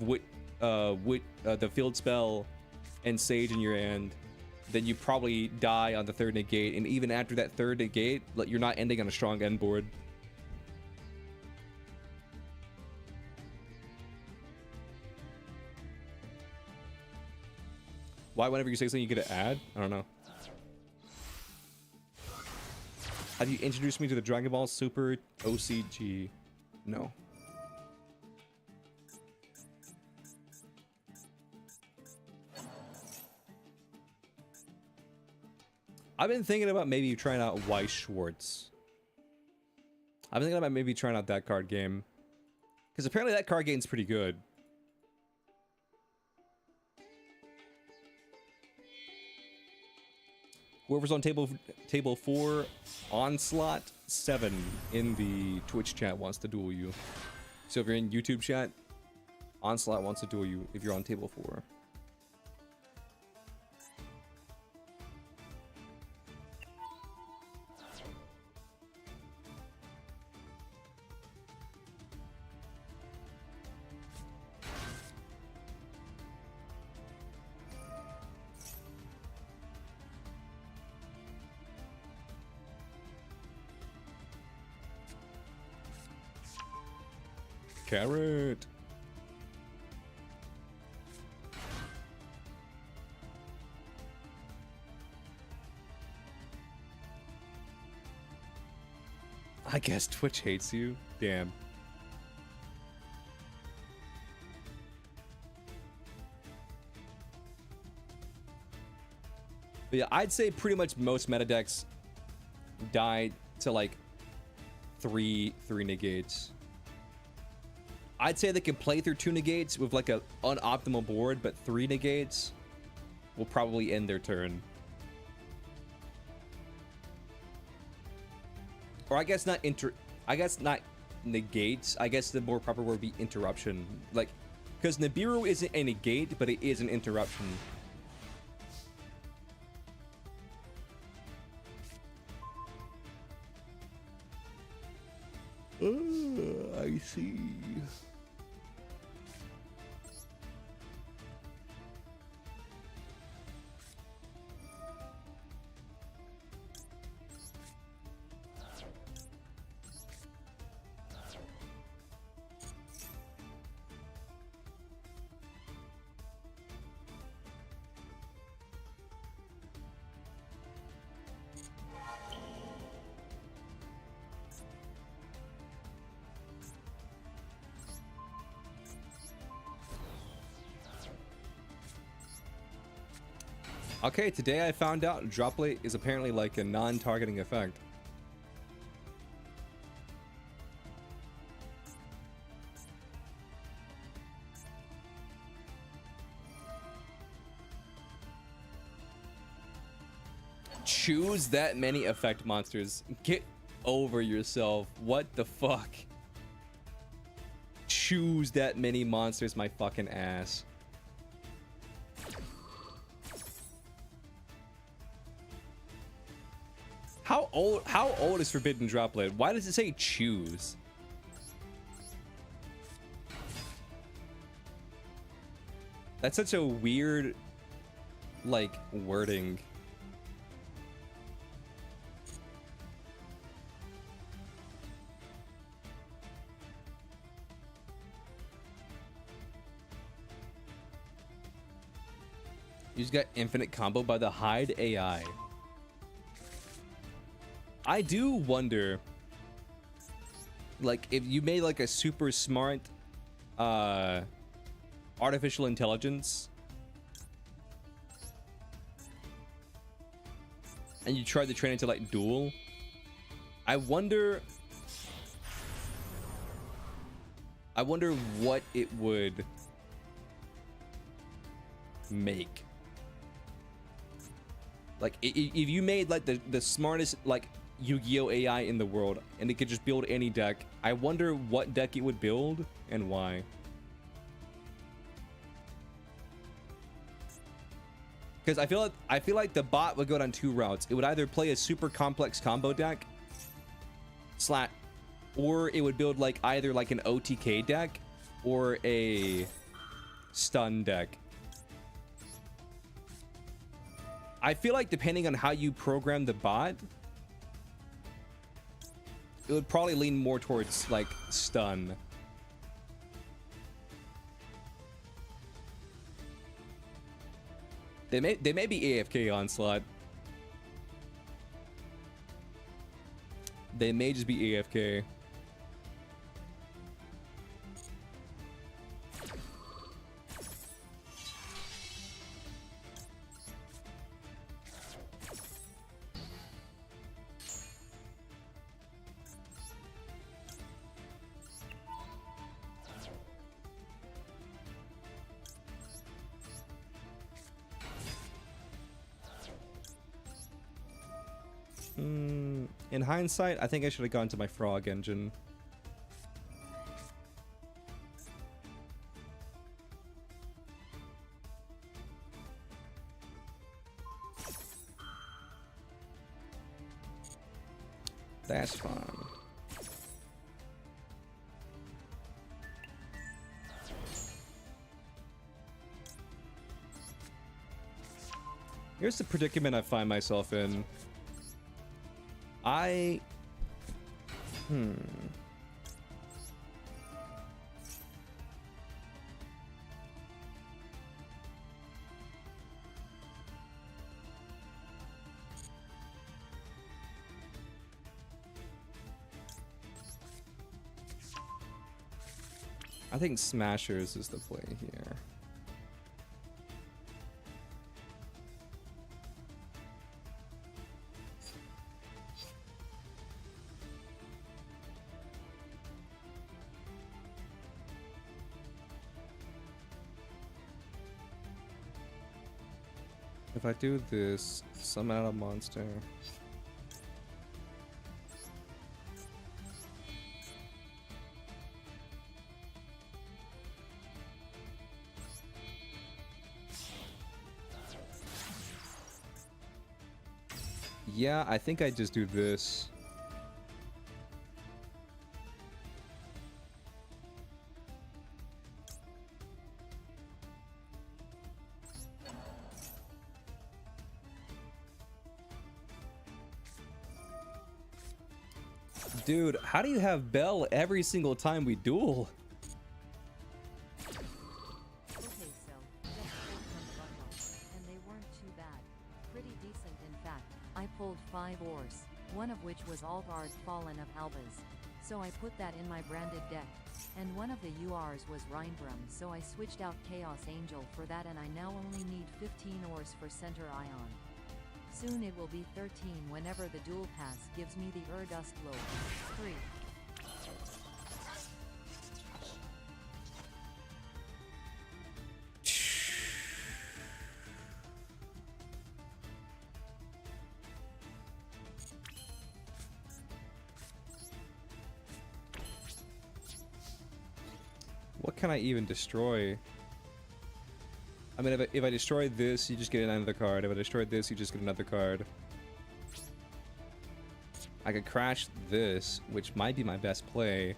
the field spell and Sage in your hand, then you probably die on the 3rd negate. And even after that 3rd negate, like, you're not ending on a strong end board. Why whenever you say something you get an ad? I don't know. Have you introduced me to the Dragon Ball Super OCG? No. I've been thinking about maybe trying out Weiss Schwartz. I've been thinking about maybe trying out that card game. Because apparently that card game's pretty good. Whoever's on table 4, Onslaught 7 in the Twitch chat wants to duel you. So if you're in YouTube chat, Onslaught wants to duel you if you're on table 4. Carrot. I guess Twitch hates you. Damn. But yeah, I'd say pretty much most meta decks die to like three negates. I'd say they can play through 2 negates with like a unoptimal board, but 3 negates will probably end their turn. Or I guess not negates. I guess the more proper word would be interruption. Like, because Nibiru isn't a negate, but it is an interruption. I see. Okay, today I found out Droplet is apparently like a non-targeting effect. Choose that many effect monsters. Get over yourself. What the fuck? Choose that many monsters, my fucking ass. How old is Forbidden Droplet? Why does it say choose? That's such a weird, like, wording. You just got infinite combo by the Hide AI. I do wonder, like, if you made like a super smart artificial intelligence and you tried to train it to like duel, I wonder what it would make. Like, if you made like the smartest like Yu-Gi-Oh AI in the world and it could just build any deck, I wonder what deck it would build and why. Because I feel like the bot would go down two routes. It would either play a super complex combo deck, or it would build like either like an OTK deck or a stun deck. I feel like depending on how you program the bot, it would probably lean more towards like stun. They may be AFK onslaught. They may just be AFK. In hindsight, I think I should have gone to my frog engine. That's fine. Here's the predicament I find myself in. I think Smashers is the play here. If I do this, summon out a monster. Yeah, I think I just do this. Dude, how do you have Bell every single time we duel? Okay, so just and they weren't too bad. Pretty decent, in fact. I pulled 5 ores, one of which was Alvard Fallen of Halbaz. So I put that in my branded deck. And one of the URs was Rhinebrum, so I switched out Chaos Angel for that, and I now only need 15 ores for Center Ion. Soon it will be 13 whenever the dual pass gives me the Urdust Lobe. 3. What can I even destroy? I mean, if I destroy this, you just get another card. If I destroy this, you just get another card. I could crash this, which might be my best play.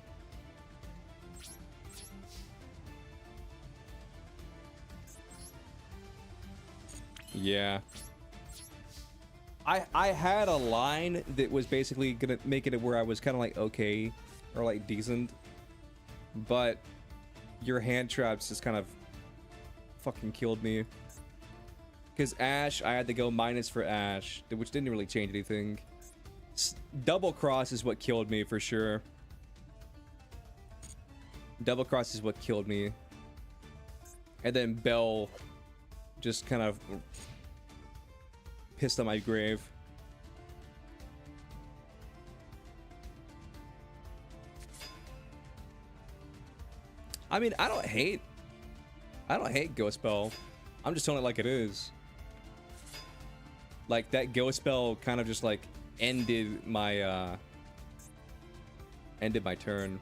Yeah. I had a line that was basically gonna make it where I was kind of like okay, or like decent, but your hand traps just kind of fucking killed me. Because Ash, I had to go minus for Ash, which didn't really change anything. Double cross is what killed me for sure. Double cross is what killed me. And then Bell just kind of pissed on my grave. I mean, I don't hate Ghost Bell. I'm just telling it like it is. Like that Ghost Bell kind of just like ended my turn.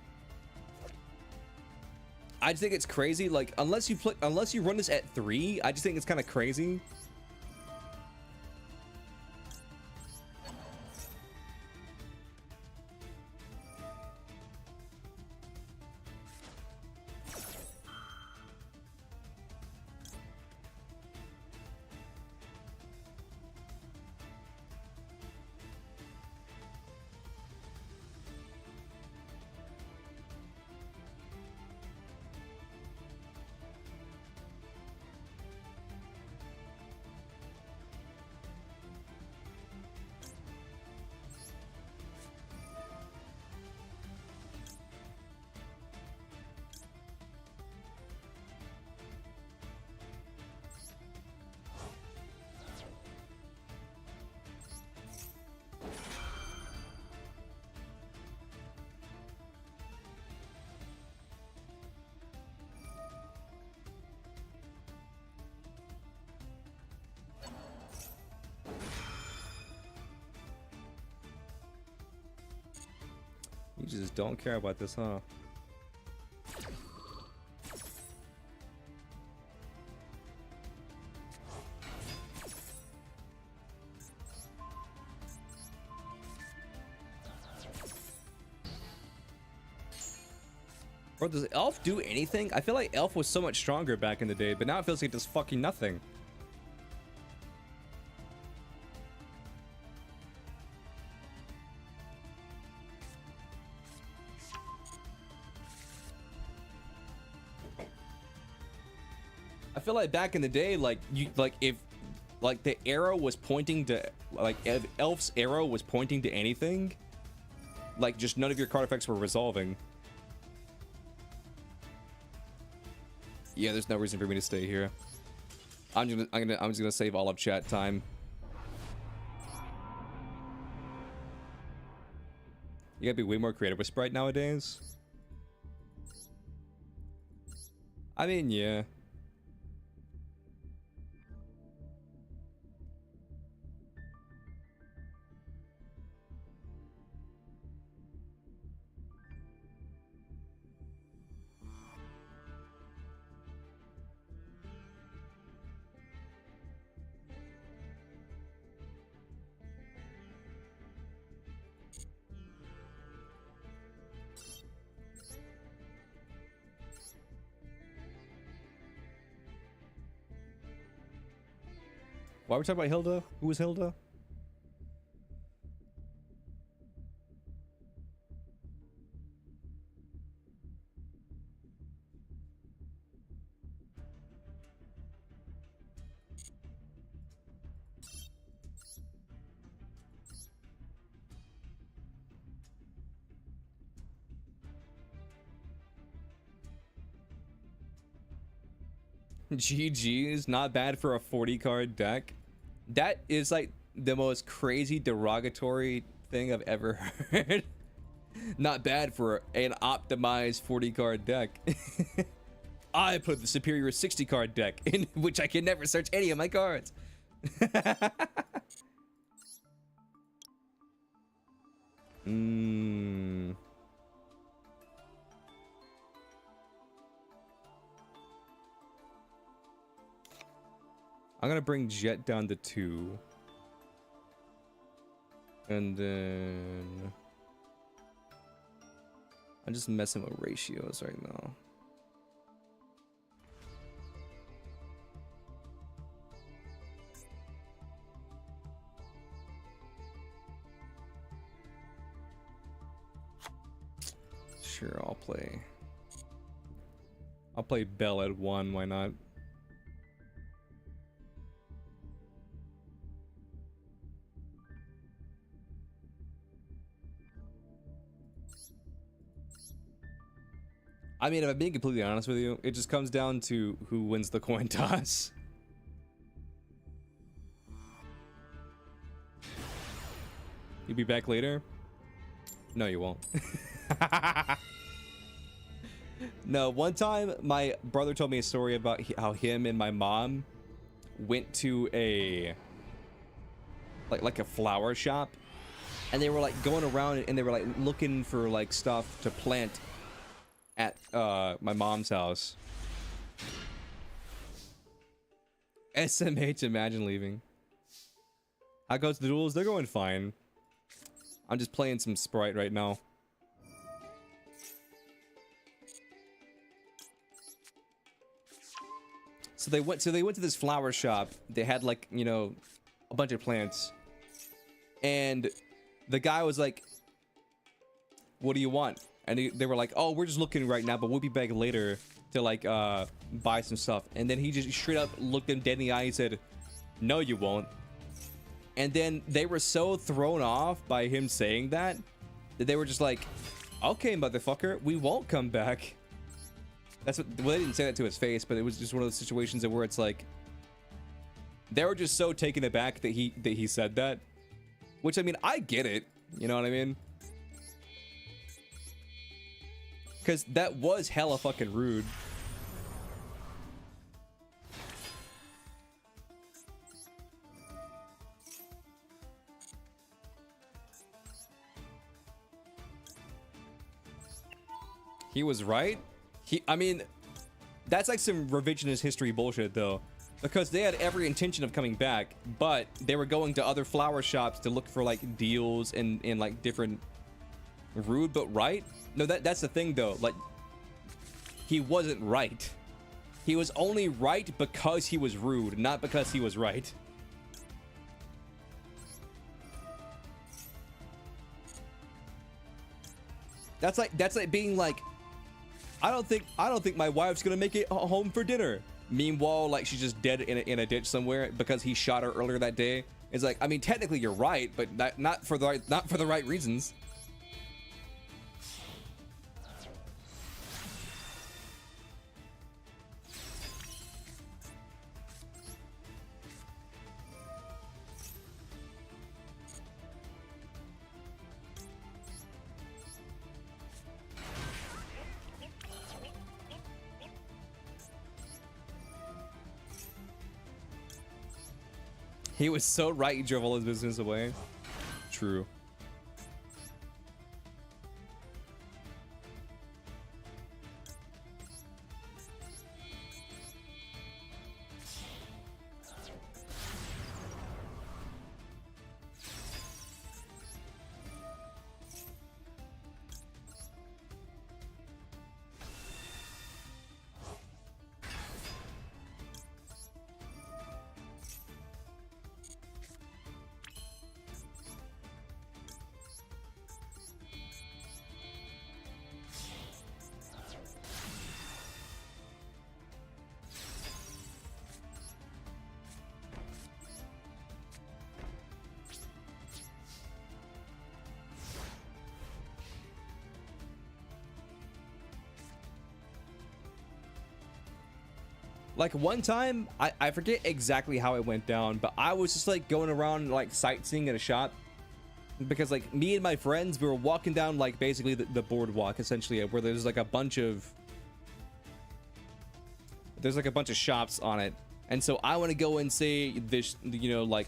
I just think it's crazy. Like unless you run this at 3, I just think it's kind of crazy just don't care about this, huh? Bro, does Elf do anything? I feel like Elf was so much stronger back in the day, but now it feels like it does fucking nothing. I feel like back in the day, like if like the arrow was pointing to, like if Elf's arrow was pointing to anything, like just none of your card effects were resolving. Yeah, there's no reason for me to stay here. I'm just gonna save all of chat time. You gotta be way more creative with Sprite nowadays. I mean, yeah. Why are we talking about Hilda? Who is Hilda? GG is not bad for a 40 card deck. That is like the most crazy derogatory thing I've ever heard. Not bad for an optimized 40 card deck. I put the superior 60 card deck in which I can never search any of my cards. I'm gonna bring Jet down to 2. And then I'm just messing with ratios right now. Sure, I'll play Bell at 1, why not? I mean, if I'm being completely honest with you, it just comes down to who wins the coin toss. You'll be back later? No, you won't. No, one time my brother told me a story about how him and my mom went to a like a flower shop, and they were like going around and they were like looking for like stuff to plant at my mom's house. SMH, imagine leaving. How goes the duels? They're going fine. I'm just playing some Sprite right now. So they went to this flower shop. They had like, you know, a bunch of plants. And the guy was like, "What do you want?" And they were like, "Oh, we're just looking right now, but we'll be back later to like buy some stuff." And then he just straight up looked them dead in the eye and said, "No, you won't." And then they were so thrown off by him saying that they were just like, "Okay, motherfucker, we won't come back." That's what, well, they didn't say that to his face, but it was just one of those situations where it's like they were just so taken aback that he said that. Which, I mean, I get it. You know what I mean? Because that was hella fucking rude. He was right. I mean, that's like some revisionist history bullshit though, because they had every intention of coming back, but they were going to other flower shops to look for like deals and like different rude but right. No, that's the thing though. Like, he wasn't right. He was only right because he was rude, not because he was right. That's like being like, I don't think my wife's gonna make it home for dinner. Meanwhile, like, she's just dead in a ditch somewhere because he shot her earlier that day. It's like, I mean, technically you're right, but not for the right reasons. He was so right, he drove all his business away. True. Like one time, I forget exactly how it went down, but I was just like going around like sightseeing at a shop because like me and my friends, we were walking down like basically the boardwalk essentially, where there's like a bunch of shops on it. And so I want to go and say this, you know, like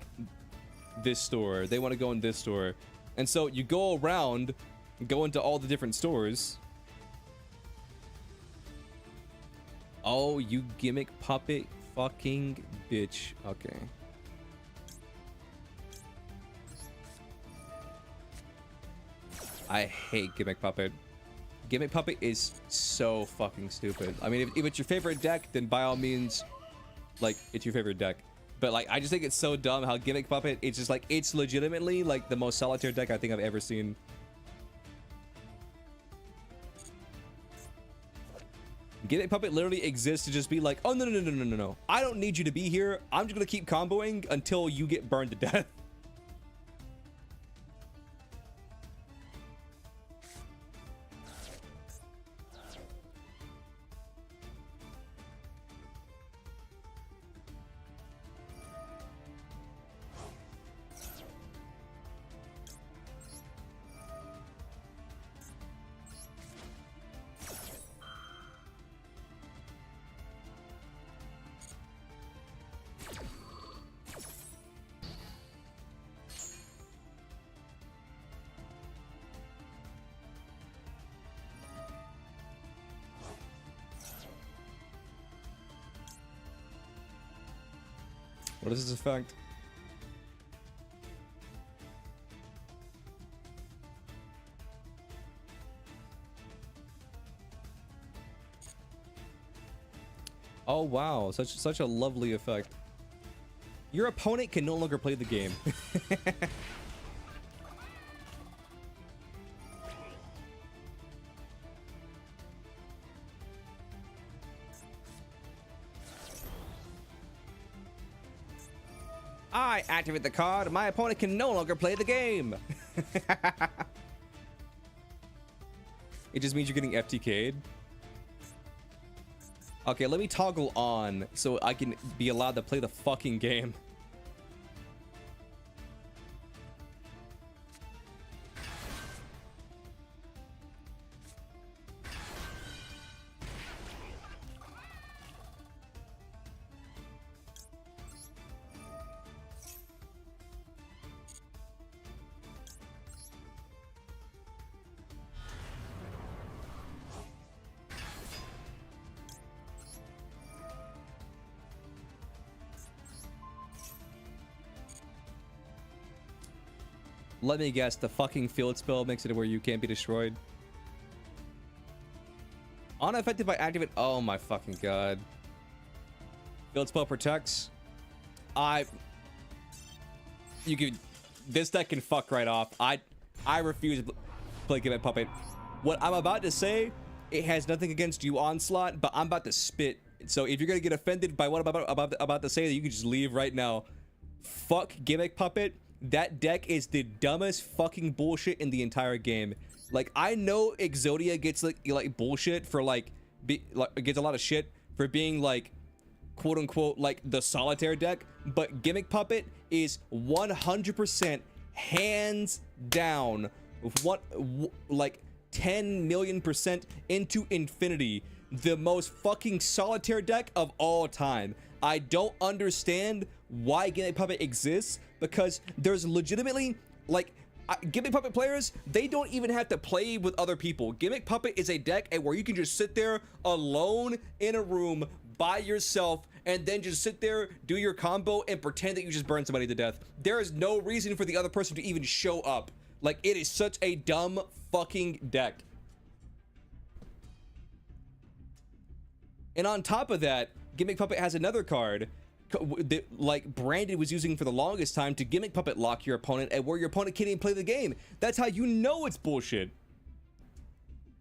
this store, they want to go in this store. And so you go around, go into all the different stores. Oh, you gimmick puppet fucking bitch. Okay. I hate gimmick puppet. Gimmick puppet is so fucking stupid. I mean, if it's your favorite deck, then by all means, like, it's your favorite deck. But like, I just think it's so dumb how gimmick puppet, it's just like, it's legitimately like the most solitaire deck I think I've ever seen. Gimmick puppet literally exists to just be like, oh no, I don't need you to be here, I'm just gonna keep comboing until you get burned to death. What is this effect? Oh wow, such a lovely effect. Your opponent can no longer play the game. I activate the card. My opponent can no longer play the game. It just means you're getting FTK'd. Okay, let me toggle on so I can be allowed to play the fucking game. Let me guess, the fucking field spell makes it where you can't be destroyed. Unaffected by activate. Oh my fucking god. Field spell protects. You can. This deck can fuck right off. I refuse to play Gimmick Puppet. What I'm about to say, it has nothing against you, Onslaught, but I'm about to spit. So if you're gonna get offended by what I'm about to say, you can just leave right now. Fuck Gimmick Puppet. That deck is the dumbest fucking bullshit in the entire game. Like, I know Exodia gets like bullshit for gets a lot of shit for being like, quote unquote, like the solitaire deck, but Gimmick Puppet is 100% hands down like 10 million % into infinity the most fucking solitaire deck of all time. I don't understand why Gimmick Puppet exists, because there's legitimately like Gimmick Puppet players, they don't even have to play with other people. Gimmick Puppet is a deck where you can just sit there alone in a room by yourself and then just sit there, do your combo, and pretend that you just burned somebody to death. There is no reason for the other person to even show up. Like, it is such a dumb fucking deck. And on top of that, Gimmick Puppet has another card that, like, Brandon was using for the longest time to Gimmick Puppet lock your opponent, and where your opponent can't even play the game. That's how you know it's bullshit.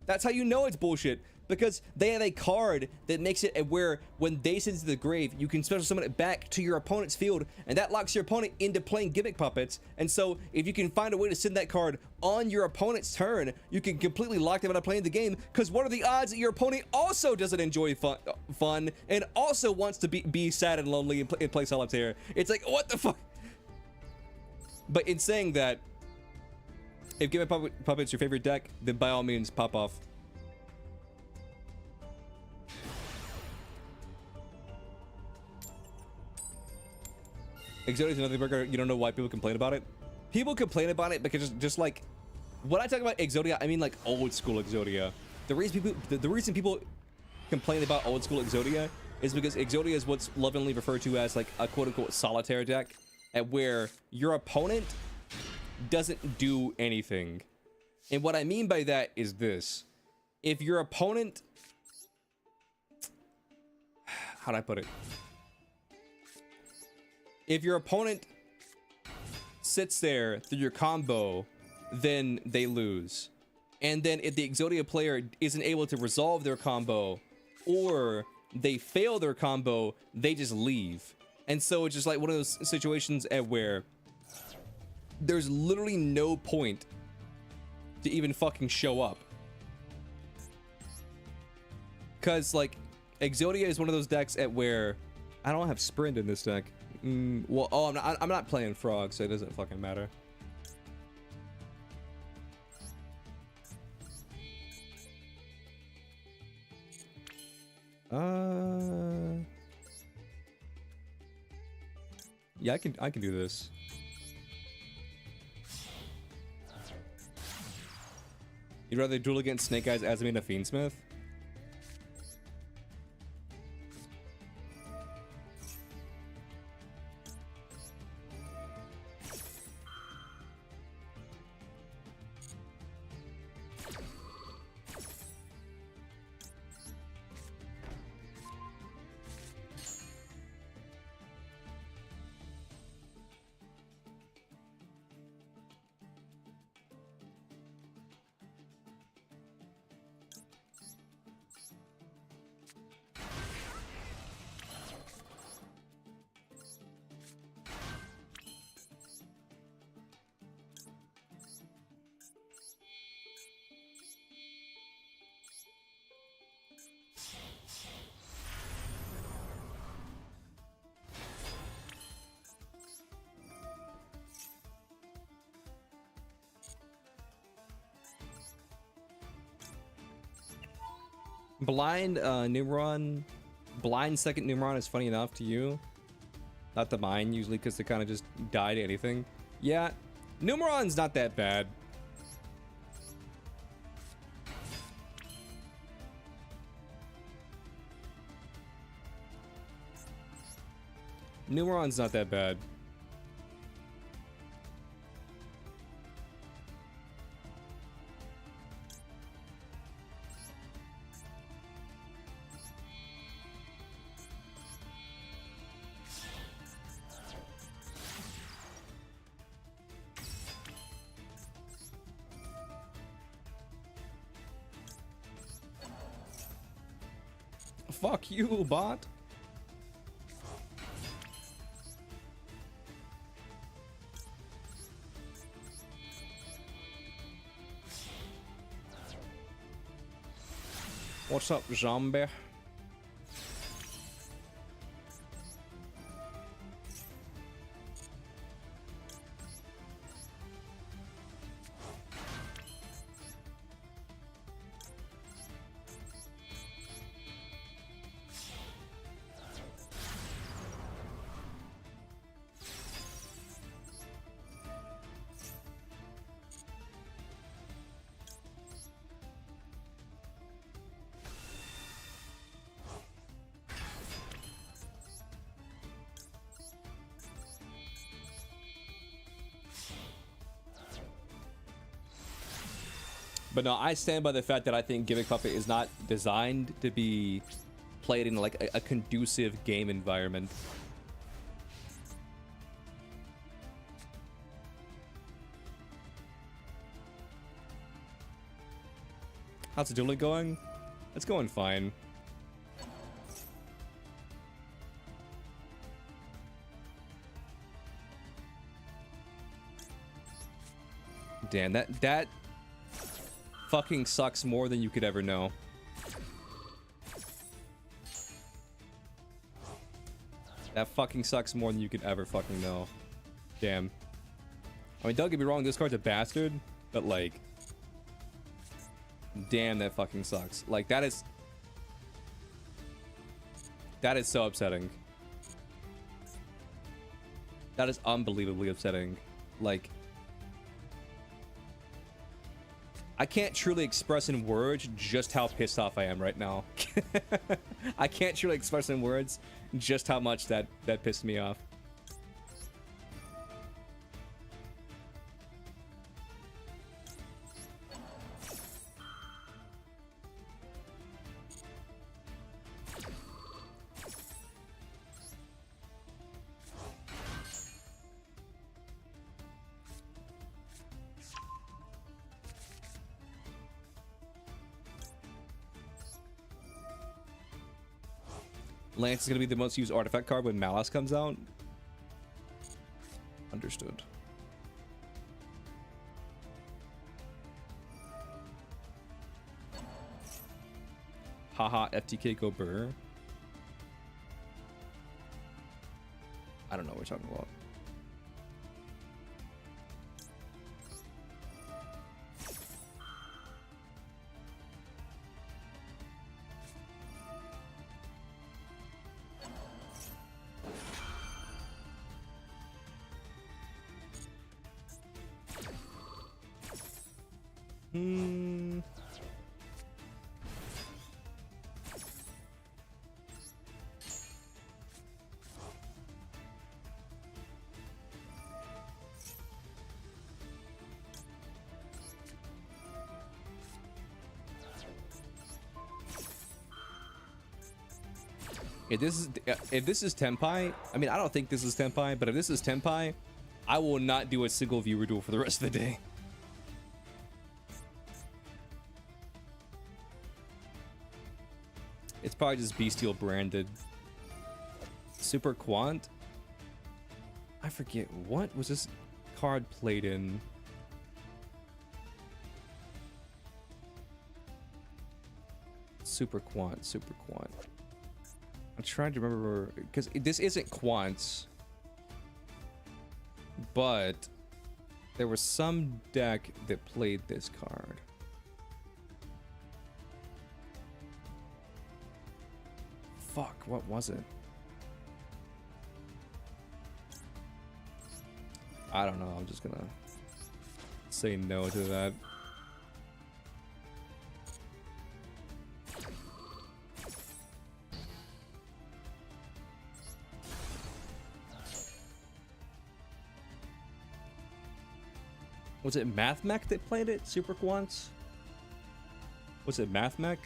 That's how you know it's bullshit. Because they have a card that makes it where when they send it to the grave, you can special summon it back to your opponent's field, and that locks your opponent into playing Gimmick Puppets. And so if you can find a way to send that card on your opponent's turn, you can completely lock them out of playing the game, because what are the odds that your opponent also doesn't enjoy fun and also wants to be sad and lonely and play solitaire? It's like, what the fuck? But in saying that, if Gimmick Puppet's your favorite deck, then by all means, pop off. Exodia's another burger. You don't know why people complain about it? People complain about it because just like, when I talk about Exodia, I mean like old school Exodia. The reason people complain about old school Exodia is because Exodia is what's lovingly referred to as like a quote unquote solitaire deck, at where your opponent doesn't do anything. And what I mean by that is this: if your opponent, how do I put it? If your opponent sits there through your combo, then they lose. And then if the Exodia player isn't able to resolve their combo, or they fail their combo, they just leave. And so it's just like one of those situations at where there's literally no point to even fucking show up. Cause like Exodia is one of those decks at where I don't have sprint in this deck. Well, oh, I'm not playing frog, so it doesn't fucking matter. Yeah, I can do this. You'd rather duel against Snake Eyes, Azamina, Fiendsmith? Blind Numeron, blind second Numeron is funny enough to you, not to mine usually, because they kind of just die to anything. Yeah, Numeron's not that bad. Numeron's not that bad. Fuck you, bot. What's up, zombie? But no, I stand by the fact that I think Gimmick Puppet is not designed to be played in like a conducive game environment. How's the dueling going? It's going fine. Damn, that fucking sucks more than you could ever know. That fucking sucks more than you could ever fucking know. Damn. I mean, don't get me wrong, this card's a bastard, but like, damn, that fucking sucks. Like, that is so upsetting. That is unbelievably upsetting. Like, I can't truly express in words just how pissed off I am right now. I can't truly express in words just how much that pissed me off. Lance is going to be the most used artifact card when Malice comes out. Understood. Haha, FTK go burr. I don't know what we're talking about. If this is Tenpai, I mean, I don't think this is Tenpai, but if this is Tenpai, I will not do a single viewer duel for the rest of the day. It's probably just Bestial branded. Super Quant? I forget, what was this card played in? Super Quant. I'm trying to remember, because this isn't Quants, but there was some deck that played this card. Fuck, what was it? I don't know, I'm just gonna say no to that. Was it MathMech that played it? Super Quants? Was it MathMech?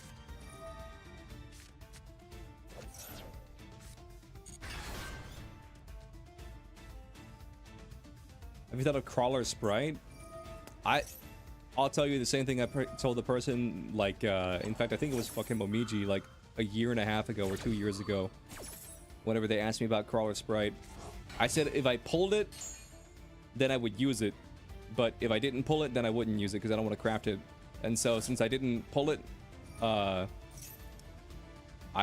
Have you thought of Crawler Sprite? I'll tell you the same thing I told the person, like, in fact, I think it was fucking Momiji, like, a year and a half ago or 2 years ago, whenever they asked me about Crawler Sprite. I said if I pulled it, then I would use it. But if I didn't pull it, then I wouldn't use it because I don't want to craft it. And so since I didn't pull it, I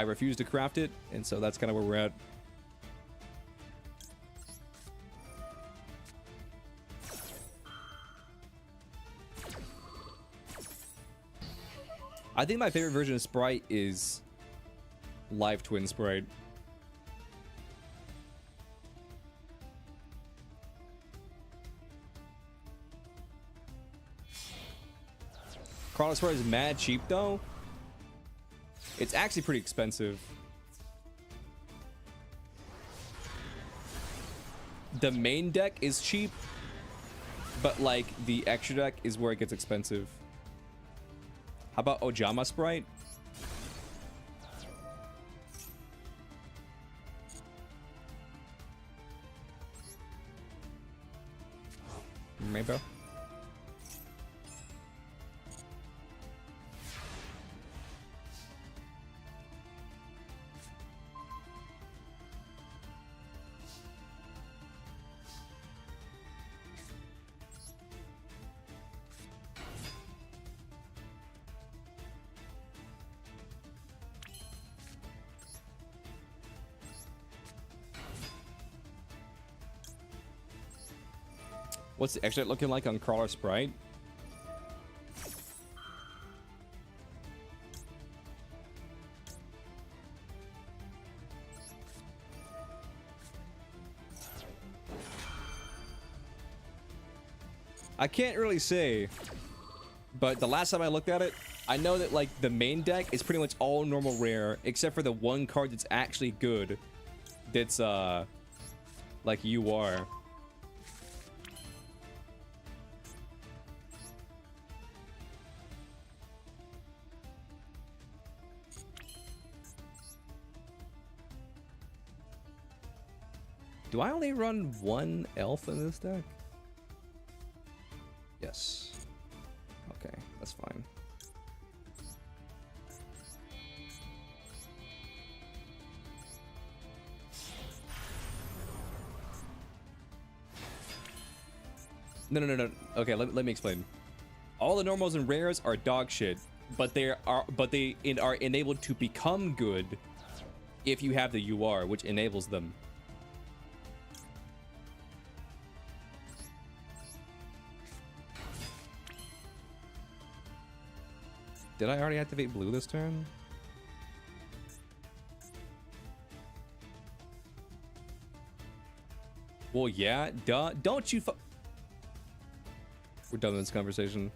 refused to craft it. And so that's kind of where we're at. I think my favorite version of Sprite is Live Twin Sprite. Crawler Sprite is mad cheap though. It's actually pretty expensive. The main deck is cheap, but like the extra deck is where it gets expensive. How about Ojama Sprite? Maybe. What's the extra looking like on Crawler Sprite? I can't really say, but the last time I looked at it, I know that like the main deck is pretty much all normal rare, except for the one card that's actually good. That's like UR. Do I only run one elf in this deck? Yes. Okay, that's fine. No. Okay, let me explain. All the normals and rares are dog shit, but they are enabled to become good if you have the UR, which enables them. Did I already activate blue this turn? Well, yeah, duh. Don't you We're done with this conversation.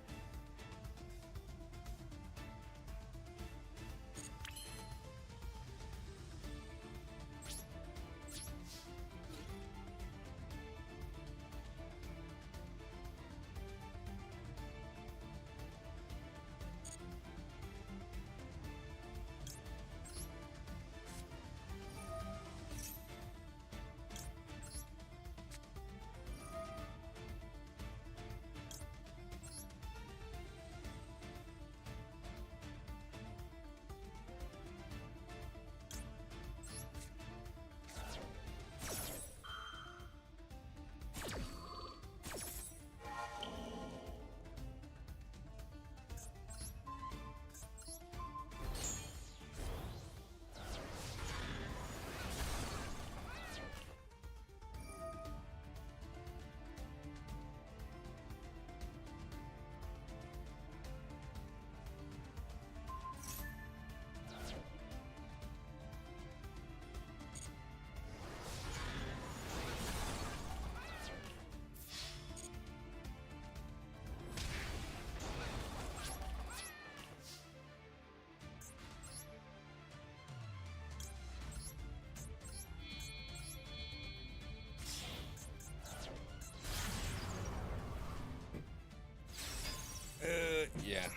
Yeah.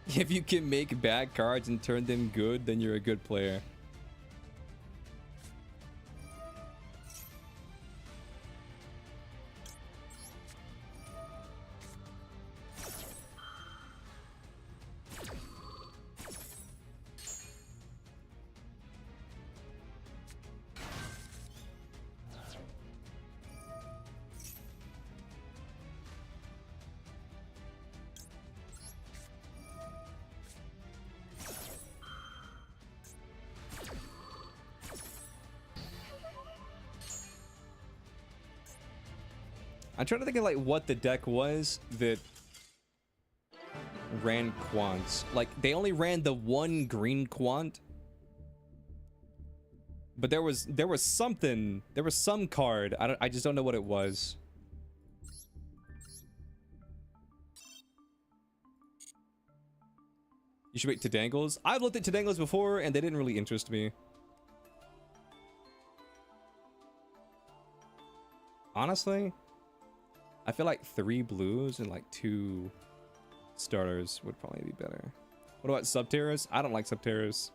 If you can make bad cards and turn them good, then you're a good player. I'm trying to think of like what the deck was that ran quants. Like they only ran the one green quant, but there was something, there was some card. I just don't know what it was. You should wait to Dangles. I've looked at Tadangles before and they didn't really interest me. Honestly, I feel like 3 blues and like 2 starters would probably be better. What about Subterrace? I don't like Subterrace.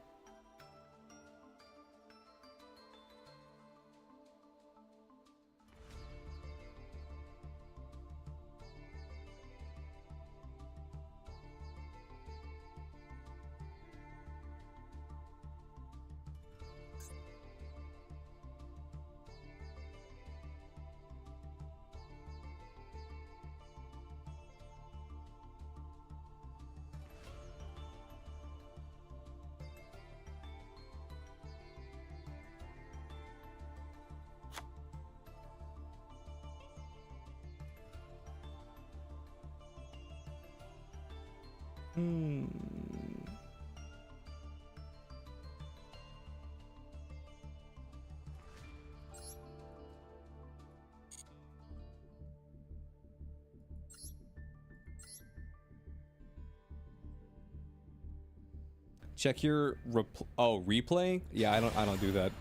Check your replay. Yeah, I don't do that.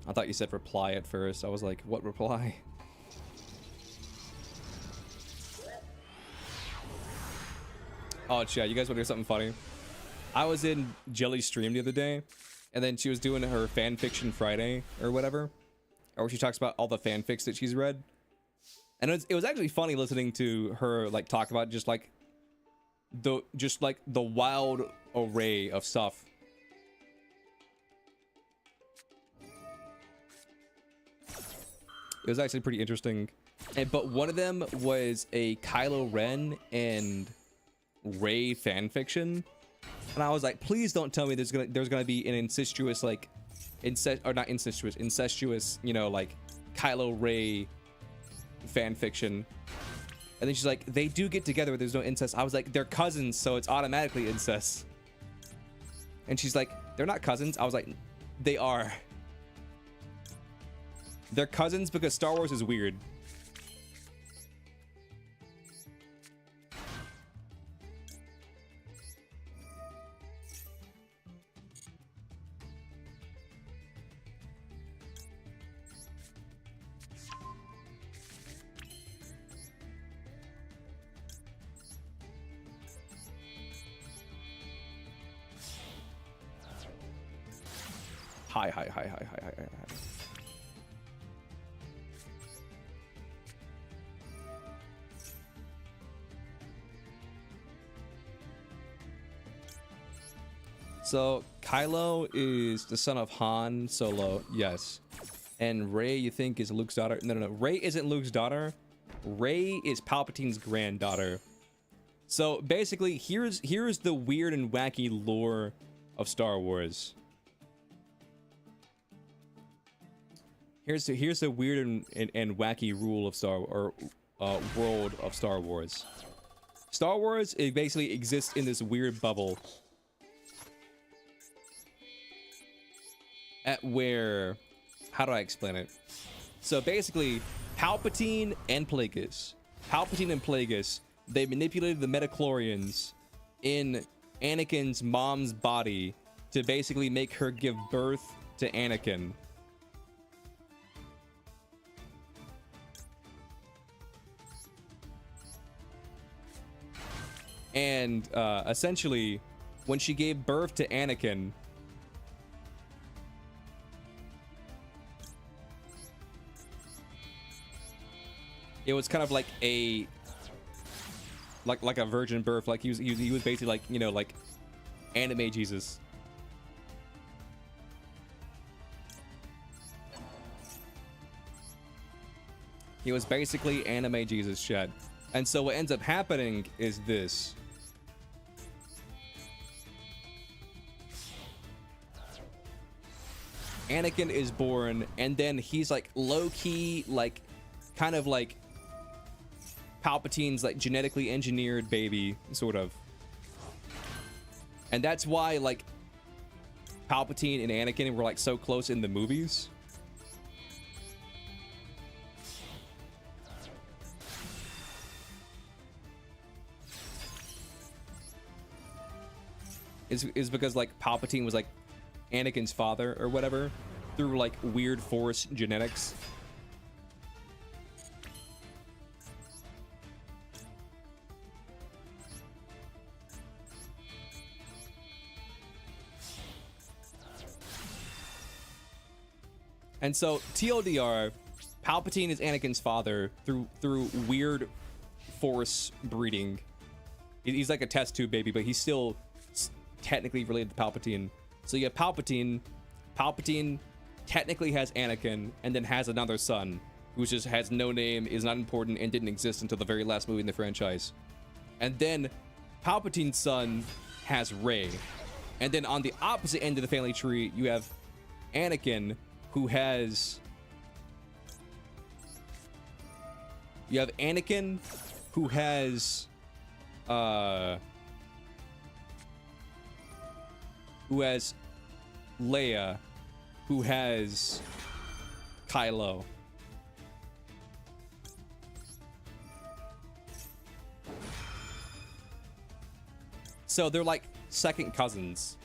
I thought you said reply at first. I was like, what reply? Oh, yeah, you guys want to hear something funny? I was in Jelly's stream the other day, and then she was doing her fan fiction Friday or whatever, or she talks about all the fanfics that she's read. And it was actually funny listening to her like talk about just like the wild array of stuff. It was actually pretty interesting. But one of them was a Kylo Ren and Rey fanfiction. And I was like, please don't tell me there's gonna be an incestuous, incestuous, you know, like Kylo Rey fan fiction. And then she's like, they do get together, but there's no incest. I was like, they're cousins, so it's automatically incest. And she's like, they're not cousins. I was like, they are. They're cousins because Star Wars is weird. Hi. So Kylo is the son of Han Solo, yes. And Rey, you think, is Luke's daughter? No. Rey isn't Luke's daughter. Rey is Palpatine's granddaughter. So basically, here's the weird and wacky lore of Star Wars. Here's the weird and wacky rule of world of Star Wars. Star Wars, it basically exists in this weird bubble at where, how do I explain it? So basically, Palpatine and Plagueis, they manipulated the midichlorians in Anakin's mom's body to basically make her give birth to Anakin. And essentially, when she gave birth to Anakin, it was kind of like a virgin birth. Like he was basically like, you know, like anime Jesus. He was basically anime Jesus shed. And so what ends up happening is this. Anakin is born, and then he's like low-key, like kind of like Palpatine's like genetically engineered baby, sort of. And that's why like Palpatine and Anakin were like so close in the movies. Is because like Palpatine was like Anakin's father or whatever through like weird Force genetics. And so TLDR, Palpatine is Anakin's father through weird Force breeding. He's like a test tube baby, but he's still technically related to Palpatine. So you have Palpatine technically has Anakin and then has another son who just has no name, is not important, and didn't exist until the very last movie in the franchise. And then Palpatine's son has Rey. And then on the opposite end of the family tree, you have Anakin, who has Leia, who has Kylo. So they're like second cousins.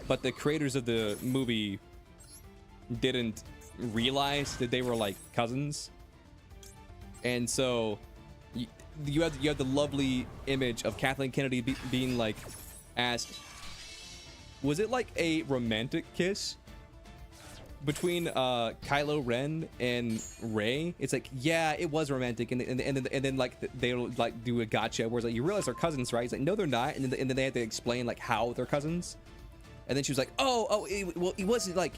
But the creators of the movie didn't realize that they were like cousins. And so you have the lovely image of Kathleen Kennedy being like asked, was it like a romantic kiss between Kylo Ren and Rey? It's like, yeah, it was romantic, and then like they'll like do a gotcha where it's like, you realize they're cousins, right? It's like, no, they're not, and then they had to explain like how they're cousins. And then she was like, well, it wasn't like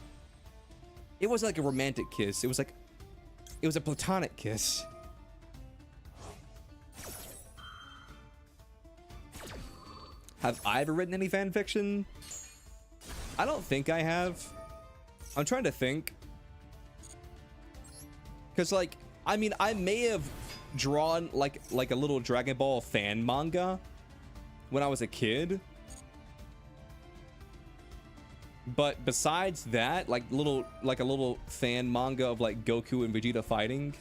a romantic kiss. It was a platonic kiss. Have I ever written any fan fiction? I don't think I have. I'm trying to think. Because, like, I mean, I may have drawn, like a little Dragon Ball fan manga when I was a kid. But besides that, like a little fan manga of, like, Goku and Vegeta fighting,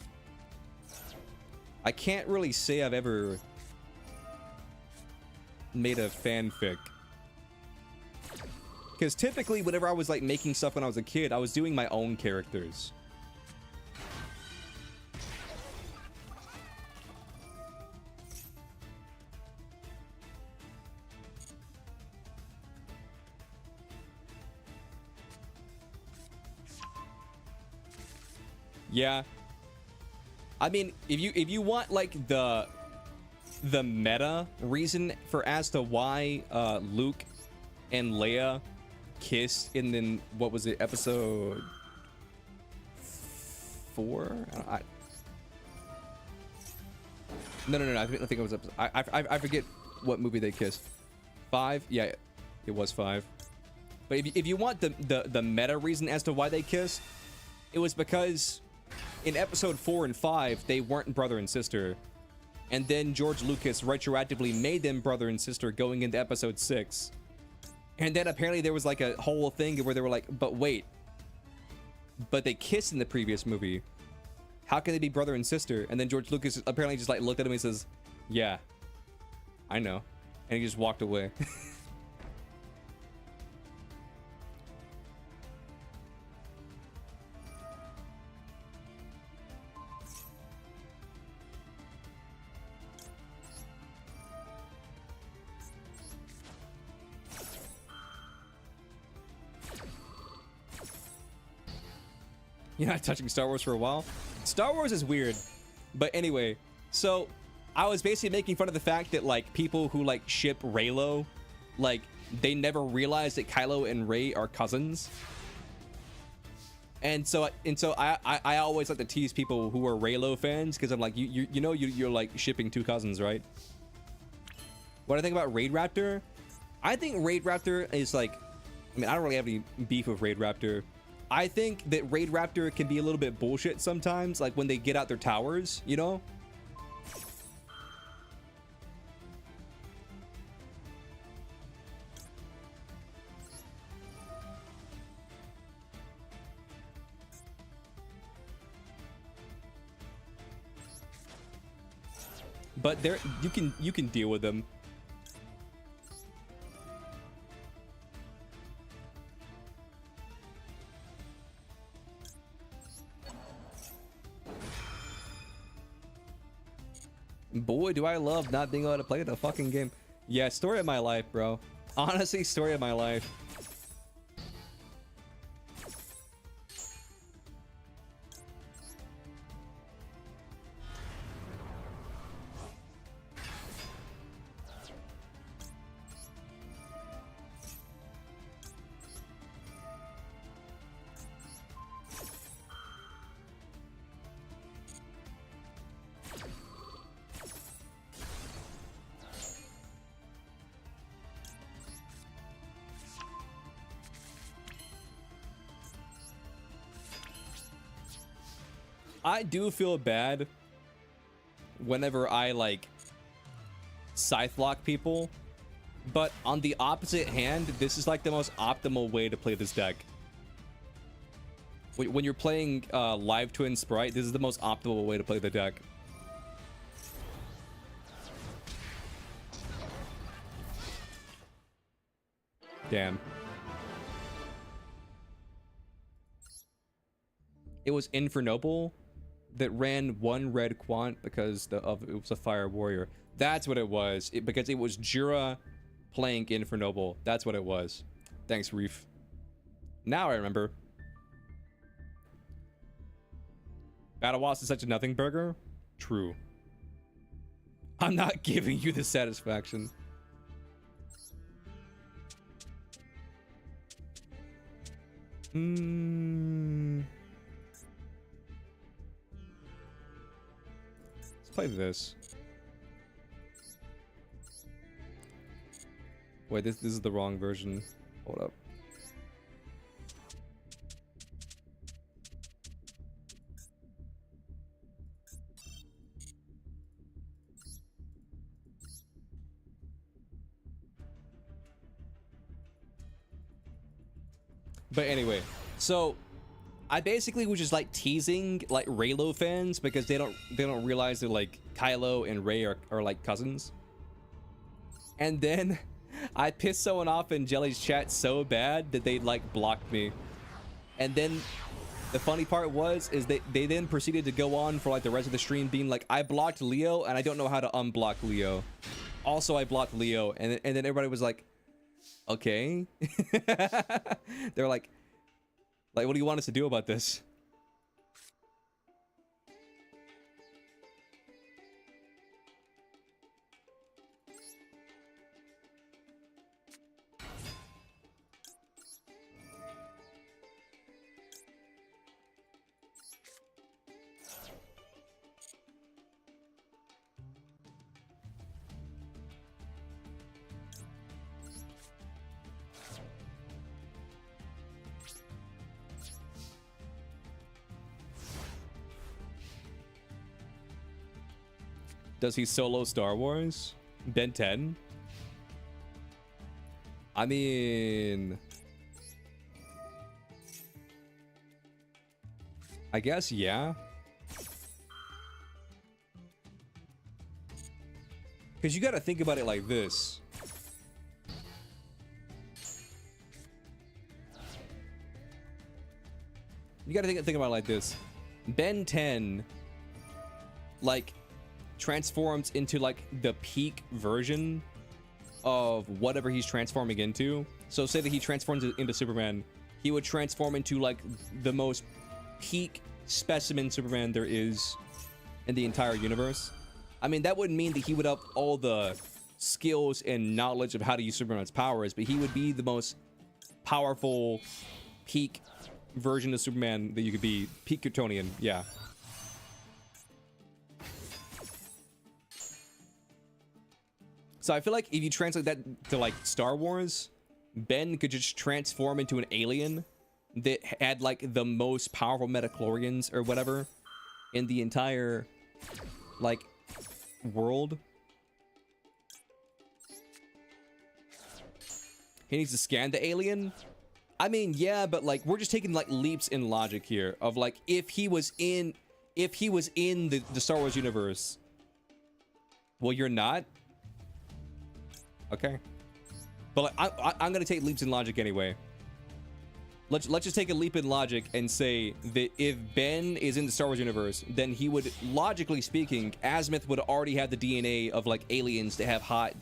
I can't really say I've ever made a fanfic. Because typically whenever I was like making stuff when I was a kid, I was doing my own characters. Yeah, I mean, if you want like the meta reason for as to why Luke and Leia kissed in what was it, episode 4? No. I think it was episode. I forget what movie they kissed. 5? Yeah, it was 5. But if you want the meta reason as to why they kissed, it was because in episode 4 and 5 they weren't brother and sister. And then George Lucas retroactively made them brother and sister going into episode 6. And then apparently there was like a whole thing where they were like, but wait, but they kissed in the previous movie. How can they be brother and sister? And then George Lucas apparently just like looked at him and says, yeah, I know. And he just walked away. You're not touching Star Wars for a while? Star Wars is weird. But anyway, so I was basically making fun of the fact that like people who like ship Reylo, like they never realized that Kylo and Rey are cousins. And so I always like to tease people who are Reylo fans because I'm like, you're like shipping two cousins, right? What I think about Raid Raptor? I think Raid Raptor is like, I mean, I don't really have any beef with Raid Raptor. I think that Raid Raptor can be a little bit bullshit sometimes, like when they get out their towers, you know? But there, you can deal with them. Boy, do I love not being able to play the fucking game. Yeah, story of my life, bro. Honestly, story of my life. I do feel bad whenever I like scythe lock people, but on the opposite hand, this is like the most optimal way to play this deck. When you're playing Live Twin Sprite, this is the most optimal way to play the deck. Damn. It was Infernoble that ran one red quant because it was a fire warrior. That's what it was. Because it was Jura playing Infernoble. That's what it was. Thanks, Reef. Now I remember. Battle Wasp is such a nothing burger? True. I'm not giving you the satisfaction. Play this. Wait, this is the wrong version. Hold up. But anyway, so I basically was just like teasing like Raylo fans because they don't realize that like Kylo and Rey are like cousins. And then I pissed someone off in Jelly's chat so bad that they like blocked me. And then the funny part is they then proceeded to go on for like the rest of the stream being like, I blocked Leo and I don't know how to unblock Leo. Also, I blocked Leo, and then everybody was like, okay. They're like, what do you want us to do about this? Does he solo Star Wars? Ben 10? I mean, I guess, yeah. Because you got to think about it like this. You got to think about it like this. Ben 10, like, transforms into like the peak version of whatever he's transforming into. So say that he transforms into Superman, he would transform into like the most peak specimen Superman there is in the entire universe. I mean, that wouldn't mean that he would have all the skills and knowledge of how to use Superman's powers, but he would be the most powerful peak version of Superman that you could be. Peak Kryptonian, yeah. So I feel like if you translate that to like Star Wars, Ben could just transform into an alien that had like the most powerful metachlorians or whatever in the entire like world. He needs to scan the alien. I mean, yeah, but like we're just taking like leaps in logic here of like if he was in the Star Wars universe. Well, you're not. Okay. But like, I'm gonna take leaps in logic anyway. Let's just take a leap in logic and say that if Ben is in the Star Wars universe, then he would, logically speaking, Azimuth would already have the DNA of like aliens to have hot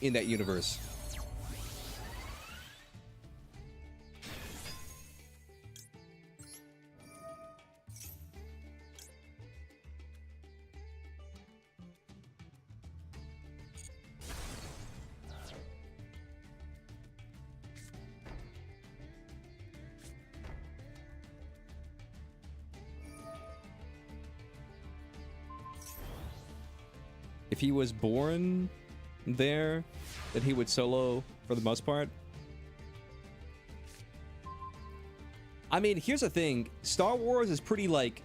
in that universe. If he was born there, then he would solo for the most part. I mean, here's the thing. Star Wars is pretty like...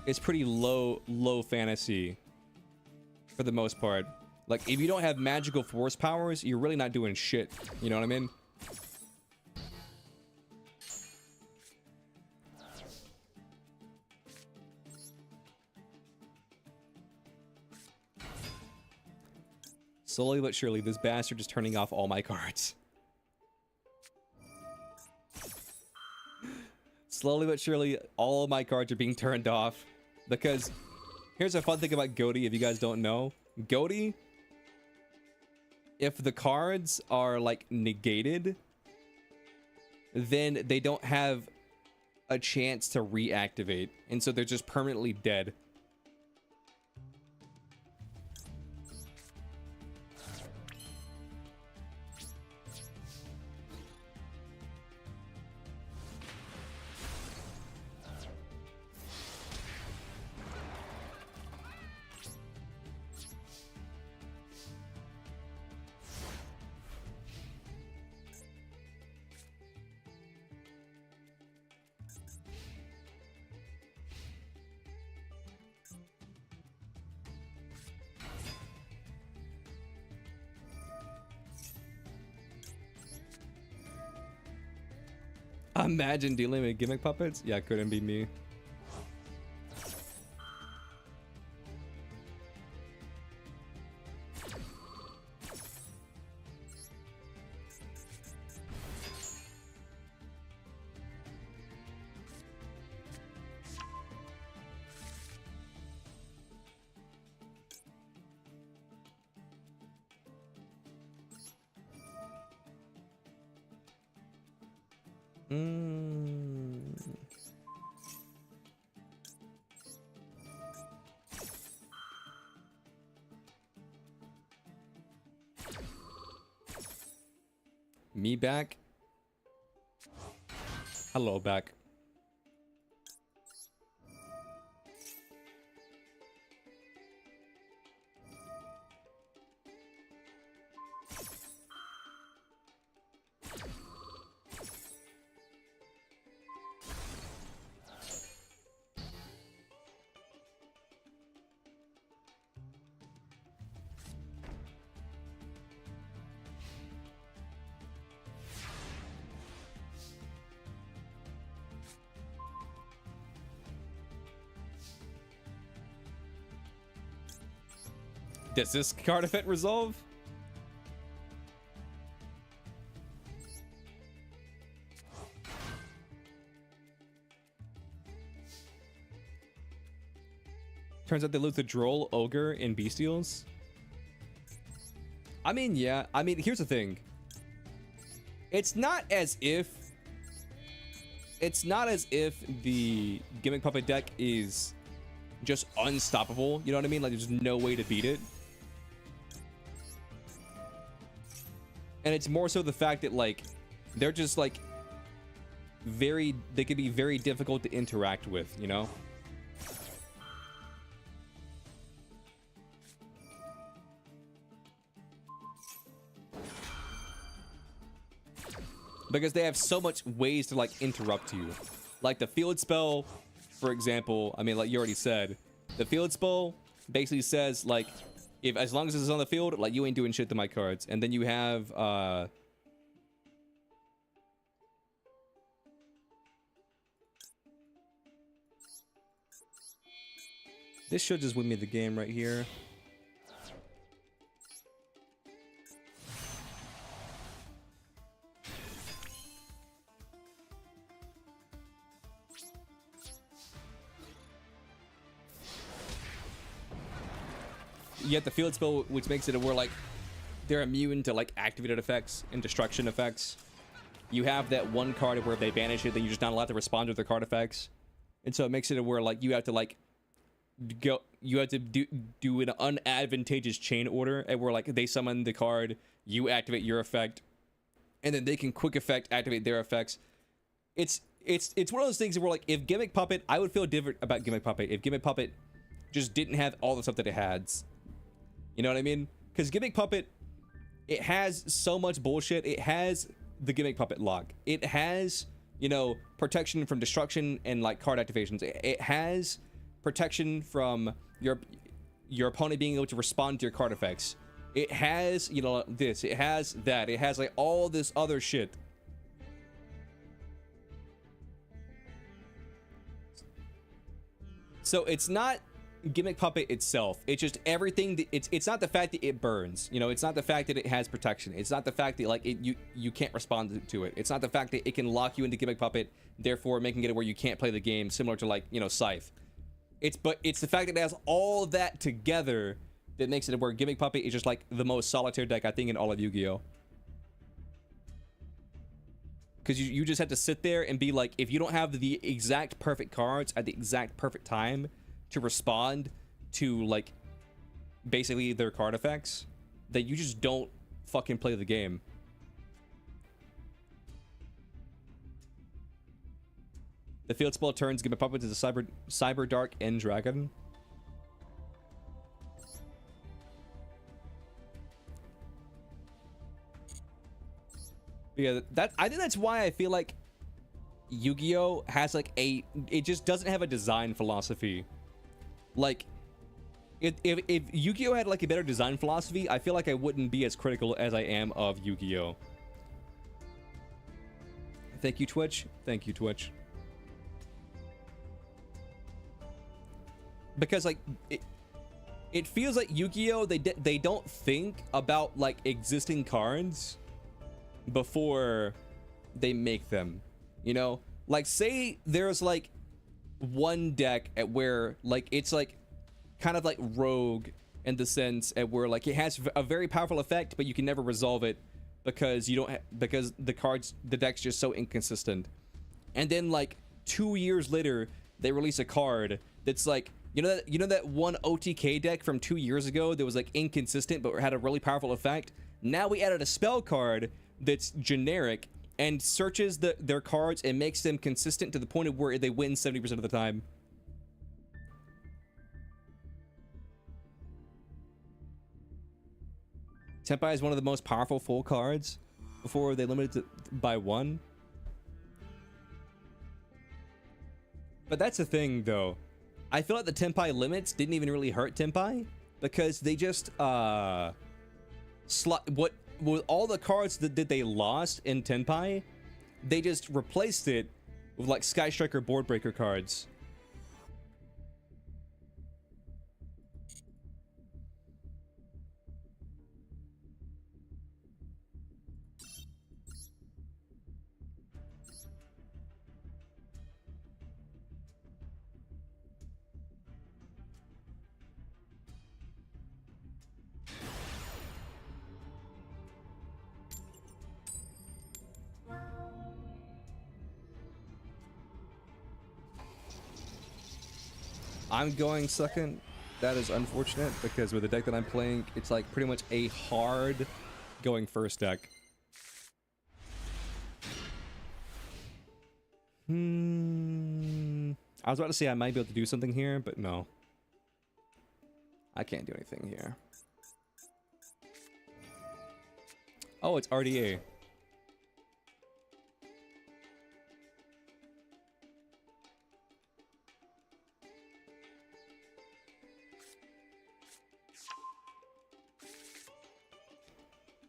It's pretty low fantasy for the most part. Like, if you don't have magical force powers, you're really not doing shit. You know what I mean? Slowly but surely, this bastard is turning off all my cards. Slowly but surely, all of my cards are being turned off. Because here's a fun thing about Goaty, if you guys don't know. Goaty, if the cards are like negated, then they don't have a chance to reactivate. And so they're just permanently dead. Imagine dealing with gimmick puppets? Yeah, couldn't be me. Me back? Hello, back. Does this card effect resolve? Turns out they lose the Droll, Ogre, and Bestials. I mean, yeah. I mean, here's the thing. It's not as if the Gimmick Puppet deck is just unstoppable. You know what I mean? Like, there's no way to beat it. And it's more so the fact that, like, they're just, like, they could be very difficult to interact with, you know? because they have so much ways to like interrupt you. Like the field spell, for example, I mean, like you already said, the field spell basically says like, if as long as it's on the field, like you ain't doing shit to my cards. And then you have this should just win me the game right here. You have the field spell, which makes it where like they're immune to like activated effects and destruction effects. You have that one card where if they banish it, then you're just not allowed to respond to their card effects. And so it makes it where like you have to like do an unadvantageous chain order, and where like they summon the card, you activate your effect, and then they can quick effect activate their effects. It's one of those things where like if Gimmick Puppet, I would feel different about Gimmick Puppet if Gimmick Puppet just didn't have all the stuff that it has. You know what I mean? Because Gimmick Puppet, it has so much bullshit. It has the Gimmick Puppet lock. It has, you know, protection from destruction and like card activations. It has protection from your opponent being able to respond to your card effects. It has, you know, this. It has that. It has like all this other shit. So it's not Gimmick Puppet itself. It's just everything that it's not the fact that it burns, you know, it's not the fact that it has protection, it's not the fact that like you can't respond to it, it's not the fact that it can lock you into Gimmick Puppet, therefore making it where you can't play the game, similar to like, you know, Scythe. It's the fact that it has all that together that makes it where Gimmick Puppet is just like the most solitaire deck I think in all of Yu-Gi-Oh! Because you just have to sit there and be like, if you don't have the exact perfect cards at the exact perfect time to respond to like basically their card effects, that you just don't fucking play the game. The field spell turns Gimmick Puppet to the Cyber Dark End Dragon. Yeah, I think that's why I feel like Yu-Gi-Oh has like it just doesn't have a design philosophy. Like, if Yu-Gi-Oh had like a better design philosophy, I feel like I wouldn't be as critical as I am of Yu-Gi-Oh. Thank you, Twitch. Thank you, Twitch. Because like it feels like Yu-Gi-Oh they don't think about like existing cards before they make them. You know, like say there's like one deck at where like it's like kind of like rogue in the sense at where like it has a very powerful effect, but you can never resolve it because you don't because the deck's just so inconsistent. And then like 2 years later they release a card that's like, you know that one OTK deck from 2 years ago that was like inconsistent but had a really powerful effect. Now we added a spell card that's generic and searches their cards and makes them consistent to the point of where they win 70% of the time. Tenpai is one of the most powerful full cards before they limited it by 1. But that's the thing though. I feel like the Tenpai limits didn't even really hurt Tenpai because they just with all the cards that they lost in Tenpai, they just replaced it with like Sky Striker board breaker cards. I'm going second. That is unfortunate because with the deck that I'm playing, it's like pretty much a hard going first deck. I was about to say I might be able to do something here, but no. I can't do anything here. Oh, it's RDA.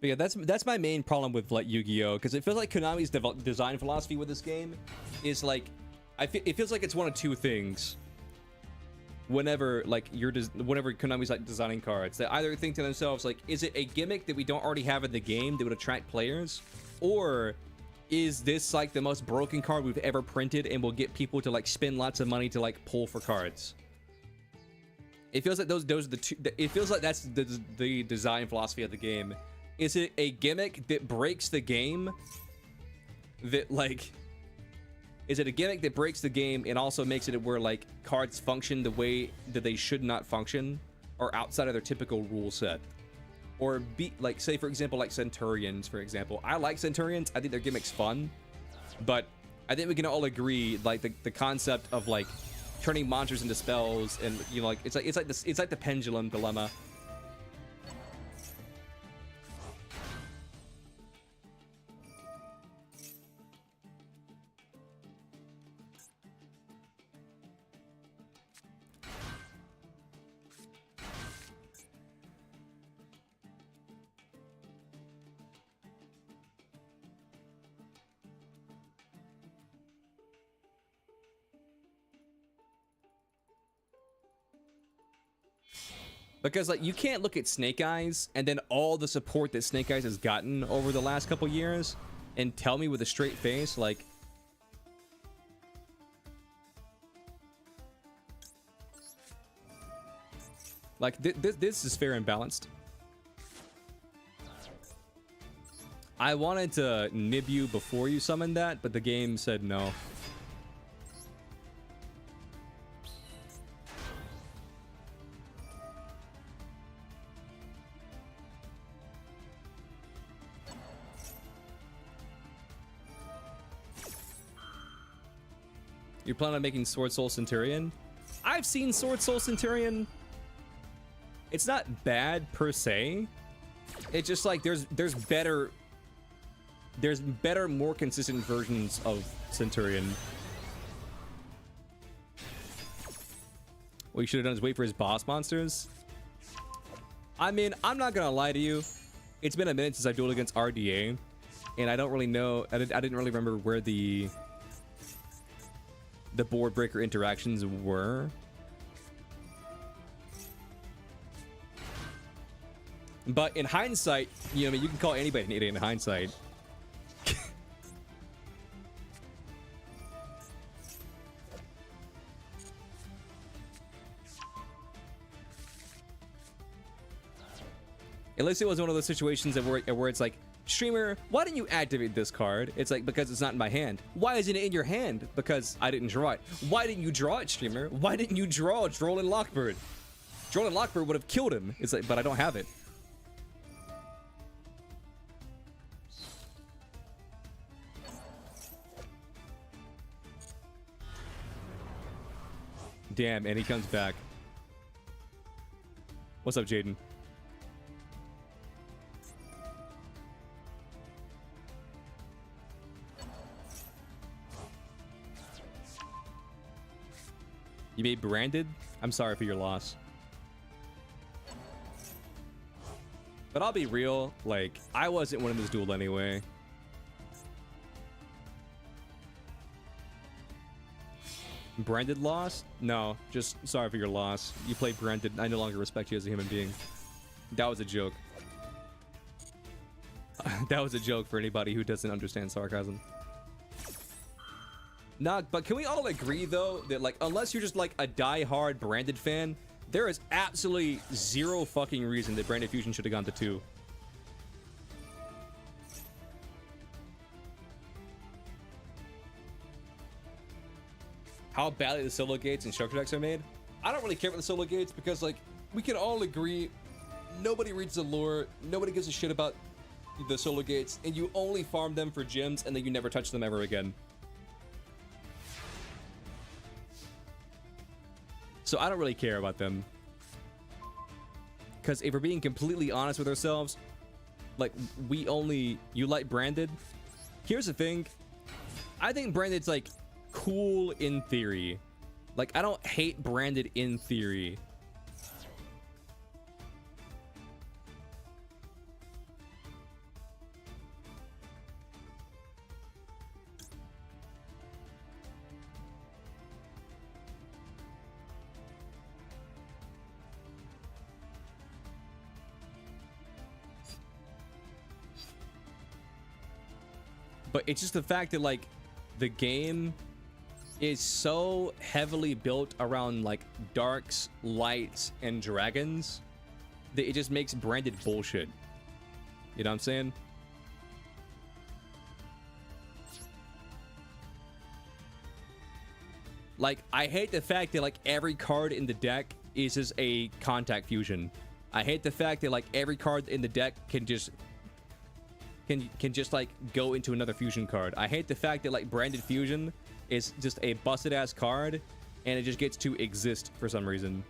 But yeah, that's my main problem with like Yu-Gi-Oh, because it feels like Konami's design philosophy with this game is like, it feels like it's one of two things. Whenever whenever Konami's like designing cards, they either think to themselves like, is it a gimmick that we don't already have in the game that would attract players, or is this like the most broken card we've ever printed and will get people to like spend lots of money to like pull for cards? It feels like those are the two. It feels like that's the design philosophy of the game. Is it a gimmick that breaks the game? That like, is it a gimmick that breaks the game and also makes it where like cards function the way that they should not function, or outside of their typical rule set? Or be like, say for example, like Centurions, for example. I like Centurions. I think their gimmick's fun, but I think we can all agree like the concept of like turning monsters into spells, and you know, like it's like the pendulum dilemma. Because like you can't look at Snake Eyes and then all the support that Snake Eyes has gotten over the last couple years and tell me with a straight face like, this is fair and balanced. I wanted to nib you before you summoned that, but the game said no. You plan on making Sword Soul Centurion? I've seen Sword Soul Centurion. It's not bad per se. It's just like there's better, more consistent versions of Centurion. What you should have done is wait for his boss monsters. I mean, I'm not gonna lie to you. It's been a minute since I dueled against RDA, and I don't really know. I didn't really remember where the board breaker interactions were. But in hindsight, you know, I mean, you can call anybody an idiot in hindsight. At least it wasn't one of those situations where it's like, streamer, why didn't you activate this card? It's like, because it's not in my hand. Why isn't it in your hand? Because I didn't draw it. Why didn't you draw it, streamer? Why didn't you draw Droll and Lockbird? Droll and Lockbird would have killed him. It's like, but I don't have it. Damn, and he comes back. What's up, Jaden? You made branded? I'm sorry for your loss. But I'll be real, like, I wasn't winning this duel anyway. Branded lost? No, just sorry for your loss. You played branded. I no longer respect you as a human being. That was a joke. That was a joke for anybody who doesn't understand sarcasm. Nah, but can we all agree though that like, unless you're just like a die-hard branded fan, there is absolutely zero fucking reason that Branded Fusion should have gone to 2. How badly the solo gates and structure decks are made? I don't really care about the solo gates because like, we can all agree nobody reads the lore, nobody gives a shit about the solo gates, and you only farm them for gems and then you never touch them ever again. So I don't really care about them. Because if we're being completely honest with ourselves, like, you like branded? Here's the thing. I think branded's like cool in theory. Like, I don't hate branded in theory. But it's just the fact that like the game is so heavily built around like darks, lights, and dragons that it just makes branded bullshit. You know what I'm saying? Like, I hate the fact that like every card in the deck is just a contact fusion. I hate the fact that like every card in the deck can just like go into another fusion card. I hate the fact that like branded fusion is just a busted ass card and it just gets to exist for some reason.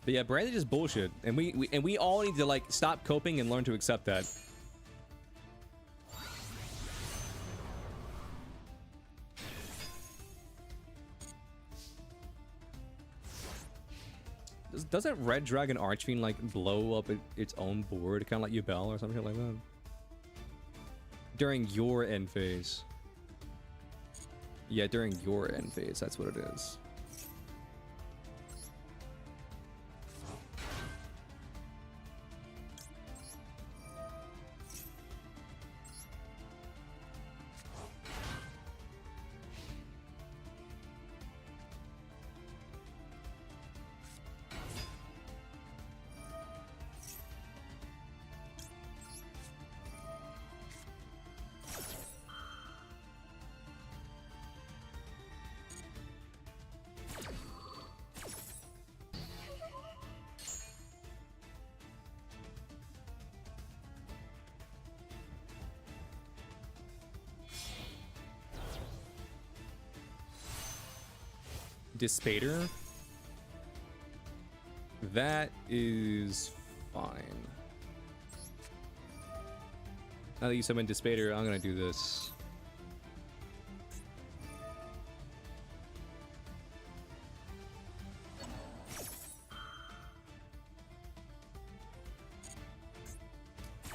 But yeah, branded is bullshit, and we all need to like stop coping and learn to accept that. Doesn't Red Dragon Archfiend like blow up its own board, kind of like Yubel or something like that? During your end phase. Yeah, during your end phase, that's what it is. Dispater. That is fine. Now that you summon Dispater, I'm gonna do this.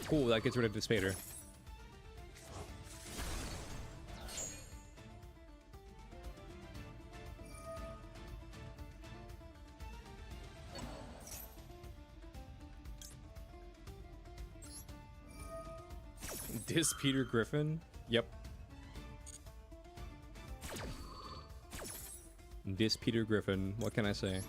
Cool, that gets rid of Dispater. This Peter Griffin? Yep. This Peter Griffin. What can I say?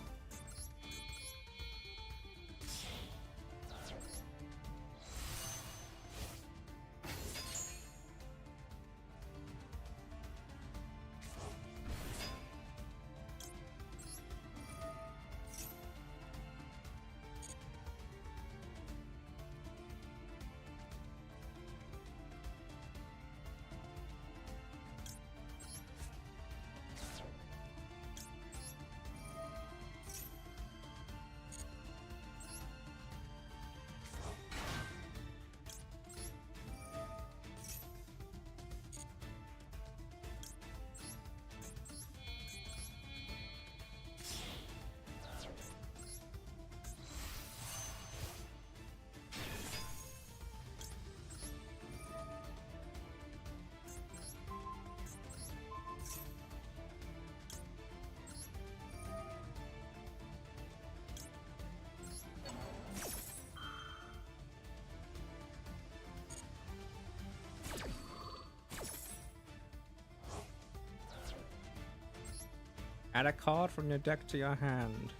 Add a card from your deck to your hand.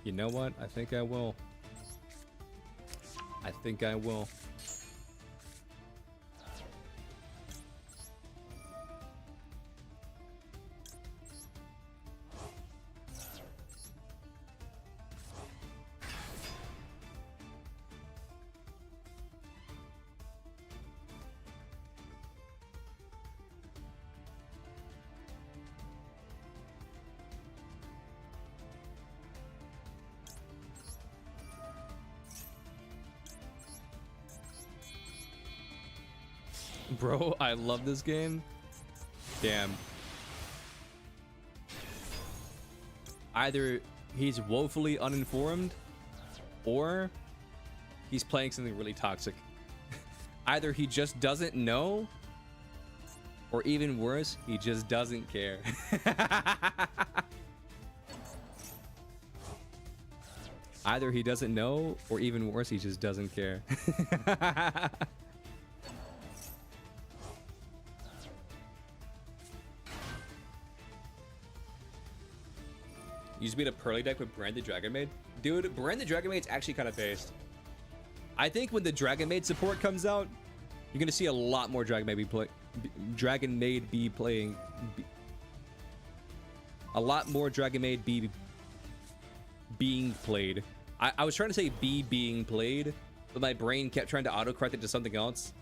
You know what? I think I will. I think I will. Bro, I love this game. Damn. Either he's woefully uninformed, or he's playing something really toxic. Either he just doesn't know, or even worse, he just doesn't care. Either he doesn't know, or even worse, he just doesn't care. Used to be a Pearly deck with Branded Dragon Maid. Dude, Branded Dragon Maid's actually kind of based. I think when the Dragon Maid support comes out, you're gonna see a lot more Dragon Maid be playing. A lot more Dragon Maid being played. I was trying to say being played, but my brain kept trying to autocorrect it to something else.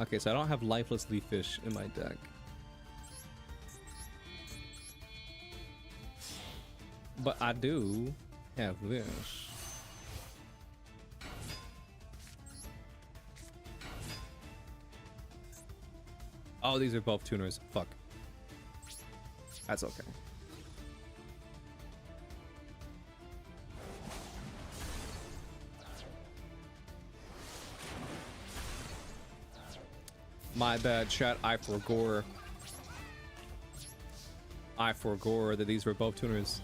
Okay, so I don't have Lifeless Leaf Fish in my deck. But I do have this. Oh, these are both tuners. Fuck. That's okay. My bad, chat. I forgot that these were both tuners.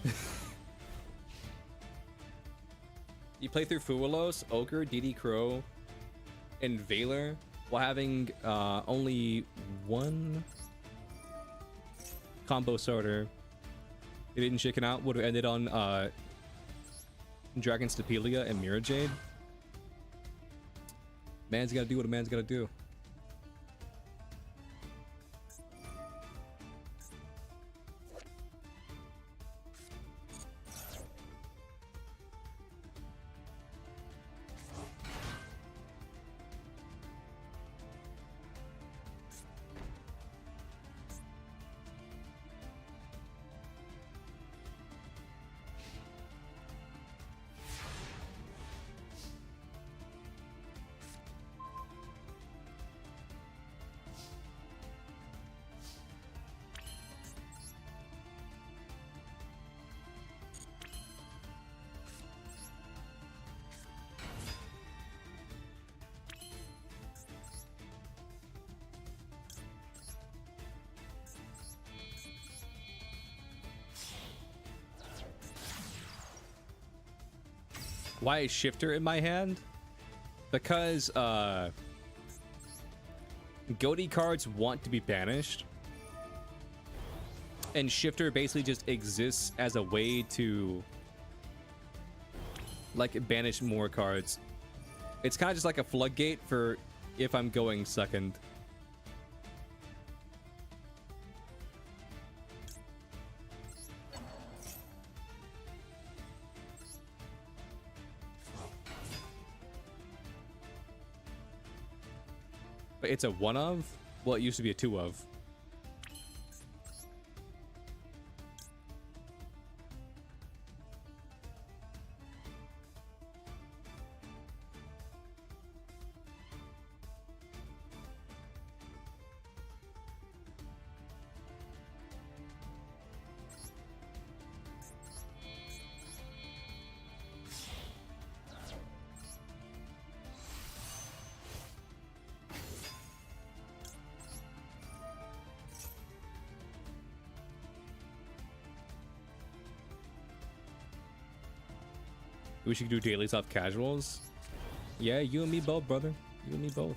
You play through Fuwalos, Ogre, DD Crow, and Valor while having only one combo starter. It didn't chicken out. Would have ended on Dragon Stapelia and Mirror Jade. Man's gotta do what a man's gotta do. Why is Shifter in my hand? Because Goatee cards want to be banished, and Shifter basically just exists as a way to like banish more cards. It's kind of just like a floodgate for if I'm going second. But it's a one of? Well, it used to be a two of. We should do dailies off casuals. Yeah, you and me both, brother. You and me both.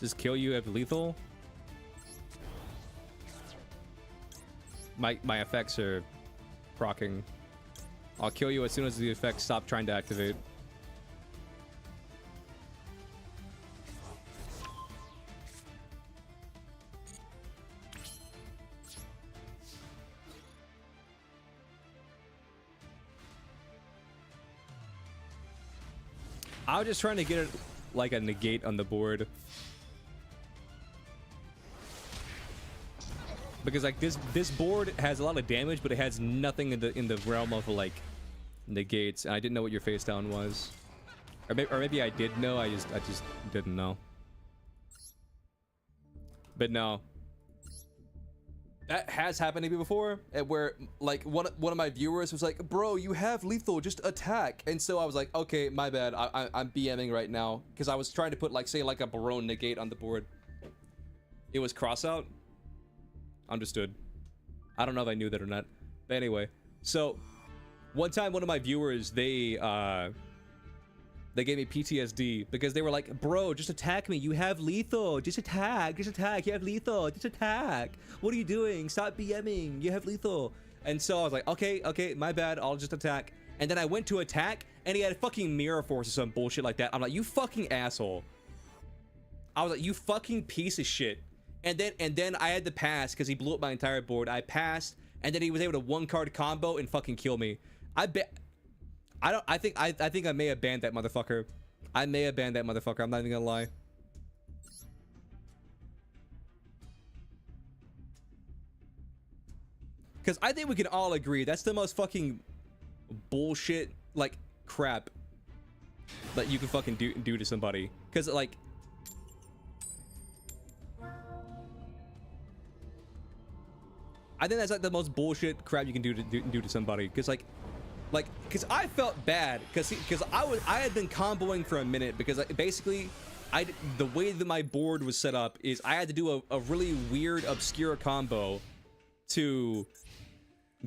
Just kill you if lethal. My effects are proccing. I'll kill you as soon as the effects stop trying to activate. I was just trying to get it like a negate on the board. Because like this board has a lot of damage, but it has nothing in the realm of like negates, and I didn't know what your face down was. Or maybe I did know, I just didn't know. But no. That has happened to me before, where like one of my viewers was like, bro, you have lethal, just attack. And so I was like, okay, my bad, I'm BMing right now. Because I was trying to put like, say like a Barone negate on the board. It was cross out. Understood. I don't know if I knew that or not. But anyway, so one time one of my viewers, they gave me PTSD because they were like, bro, just attack me. You have lethal. Just attack. Just attack. You have lethal. Just attack. What are you doing? Stop BMing. You have lethal. And so I was like, okay, my bad. I'll just attack. And then I went to attack and he had a fucking mirror force or some bullshit like that. I'm like, you fucking asshole. I was like, you fucking piece of shit. And then I had to pass because he blew up my entire board. I passed and then he was able to one card combo and fucking kill me. I think I may have banned that motherfucker. I may have banned that motherfucker. I'm not even gonna lie. Because I think we can all agree that's the most fucking bullshit, like, crap that you can fucking do to somebody. Because, like, I think that's like the most bullshit crap you can do to somebody. Because, because I felt bad because I had been comboing for a minute because basically the way that my board was set up is I had to do a really weird obscure combo to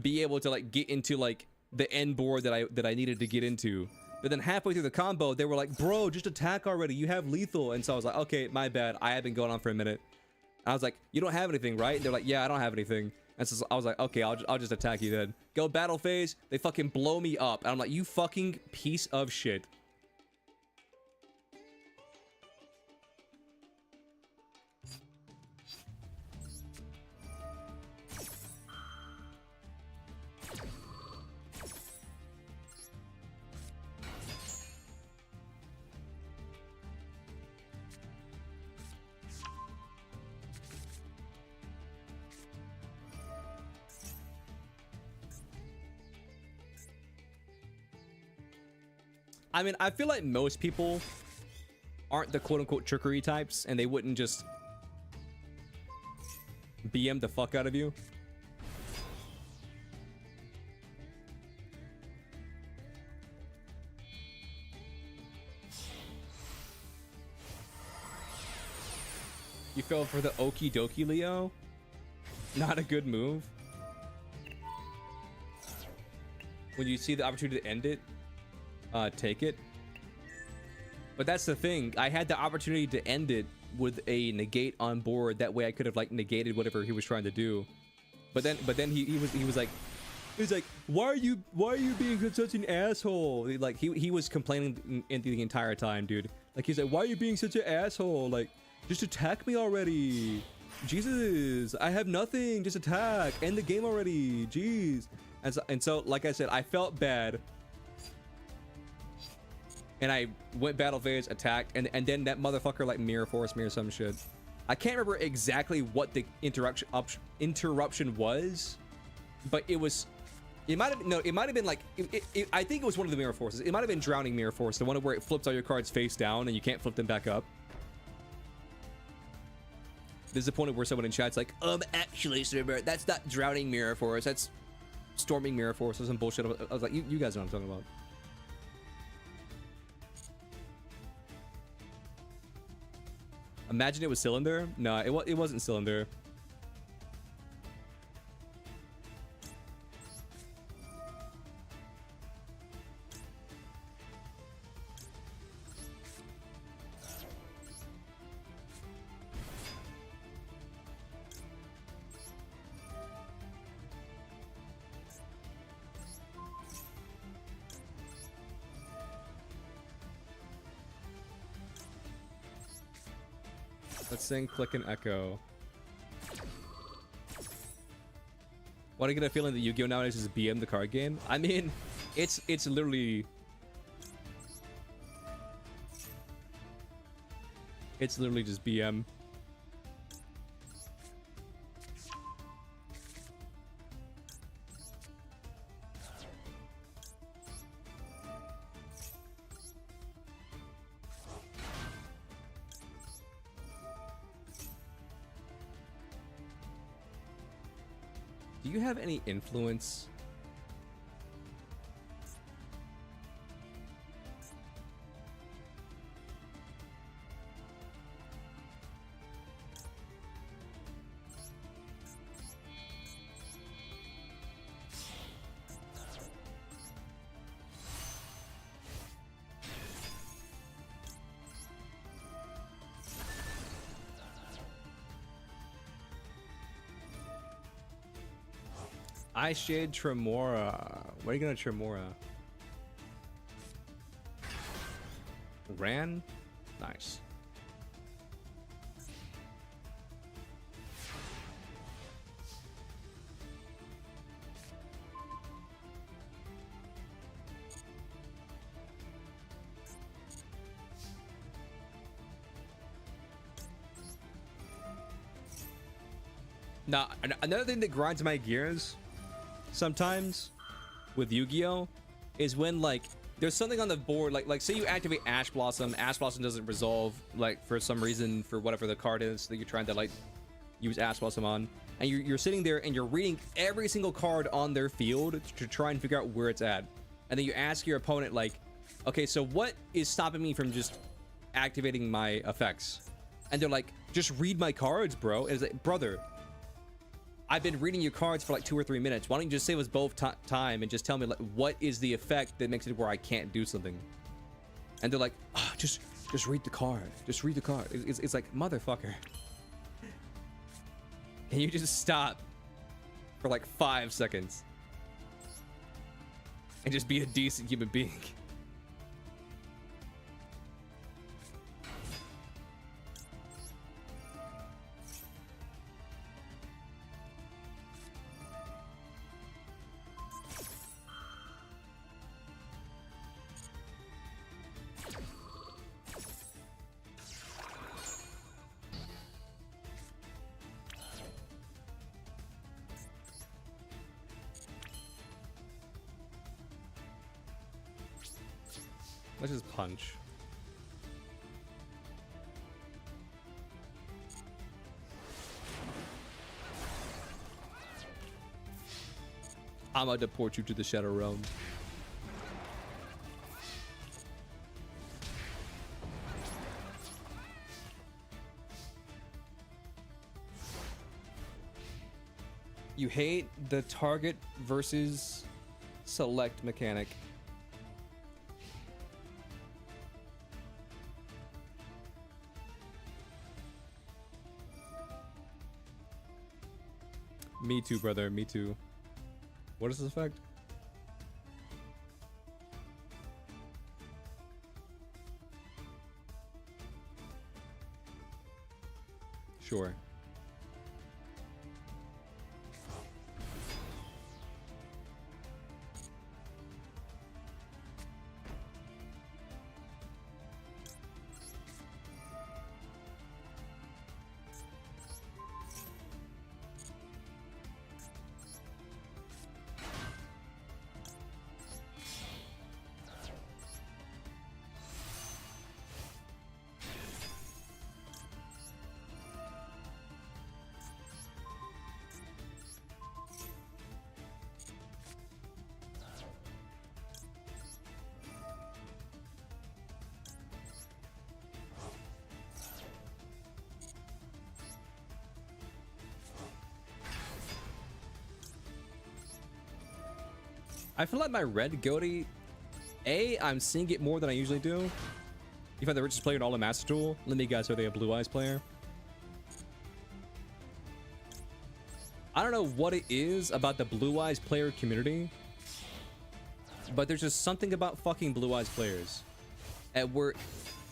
be able to like get into like the end board that I needed to get into. But then halfway through the combo they were like, bro, just attack already, you have lethal. And so I was like, okay, my bad, I had been going on for a minute. I was like, you don't have anything, right? And they're like, yeah, I don't have anything. And so I was like, okay, I'll just attack you then. Go battle phase. They fucking blow me up. And I'm like, you fucking piece of shit. I mean, I feel like most people aren't the quote-unquote trickery types, and they wouldn't just BM the fuck out of you. You fell for the okie dokie, Leo? Not a good move. When you see the opportunity to end it, take it. But that's the thing, I had the opportunity to end it with a negate on board. That way I could have like negated whatever he was trying to do. But then he was like, why are you being such an asshole? Like he was complaining the entire time, dude. Like he's like, why are you being such an asshole? Like, just attack me already. Jesus, I have nothing, just attack, end the game already. Jeez. And so like I said, I felt bad. And I went battle phase, attacked, and then that motherfucker like mirror force me or some shit. I can't remember exactly what the interruption was, but it might have been like I think it was one of the mirror forces. It might have been drowning mirror force, the one where it flips all your cards face down and you can't flip them back up. There's a point where someone in chat's like, actually, sir, that's not drowning mirror force, that's storming mirror force or some bullshit. I was like, you guys know what I'm talking about. Imagine it was cylinder. No, it wasn't cylinder. Let's sing Click and Echo. Why do you get a feeling that Yu-Gi-Oh nowadays is BM the card game? I mean, it's literally just BM. Do you have any influence? I shade Tremora. Where are you gonna Tremora? Ran? Nice. Now, another thing that grinds my gears sometimes with Yu-Gi-Oh is when like there's something on the board, like say you activate Ash Blossom doesn't resolve, like for some reason, for whatever the card is that you're trying to like use Ash Blossom on, and you're sitting there and you're reading every single card on their field to try and figure out where it's at, and then you ask your opponent like, okay, so what is stopping me from just activating my effects? And they're like, just read my cards, bro. And it's like, brother, I've been reading your cards for like 2 or 3 minutes. Why don't you just save us both time and just tell me like what is the effect that makes it where I can't do something? And they're like, oh, just read the card. Just read the card. It's like, motherfucker. Can you just stop for like 5 seconds and just be a decent human being? Let's just punch. I'm gonna deport you to the Shadow Realm. You hate the target versus select mechanic. Me too, brother. Me too. What is this effect? Sure. I feel like my red goatee, I'm seeing it more than I usually do. You find the richest player in all of Master Duel? Let me guess, are they a Blue Eyes player? I don't know what it is about the Blue Eyes player community, but there's just something about fucking Blue Eyes players at where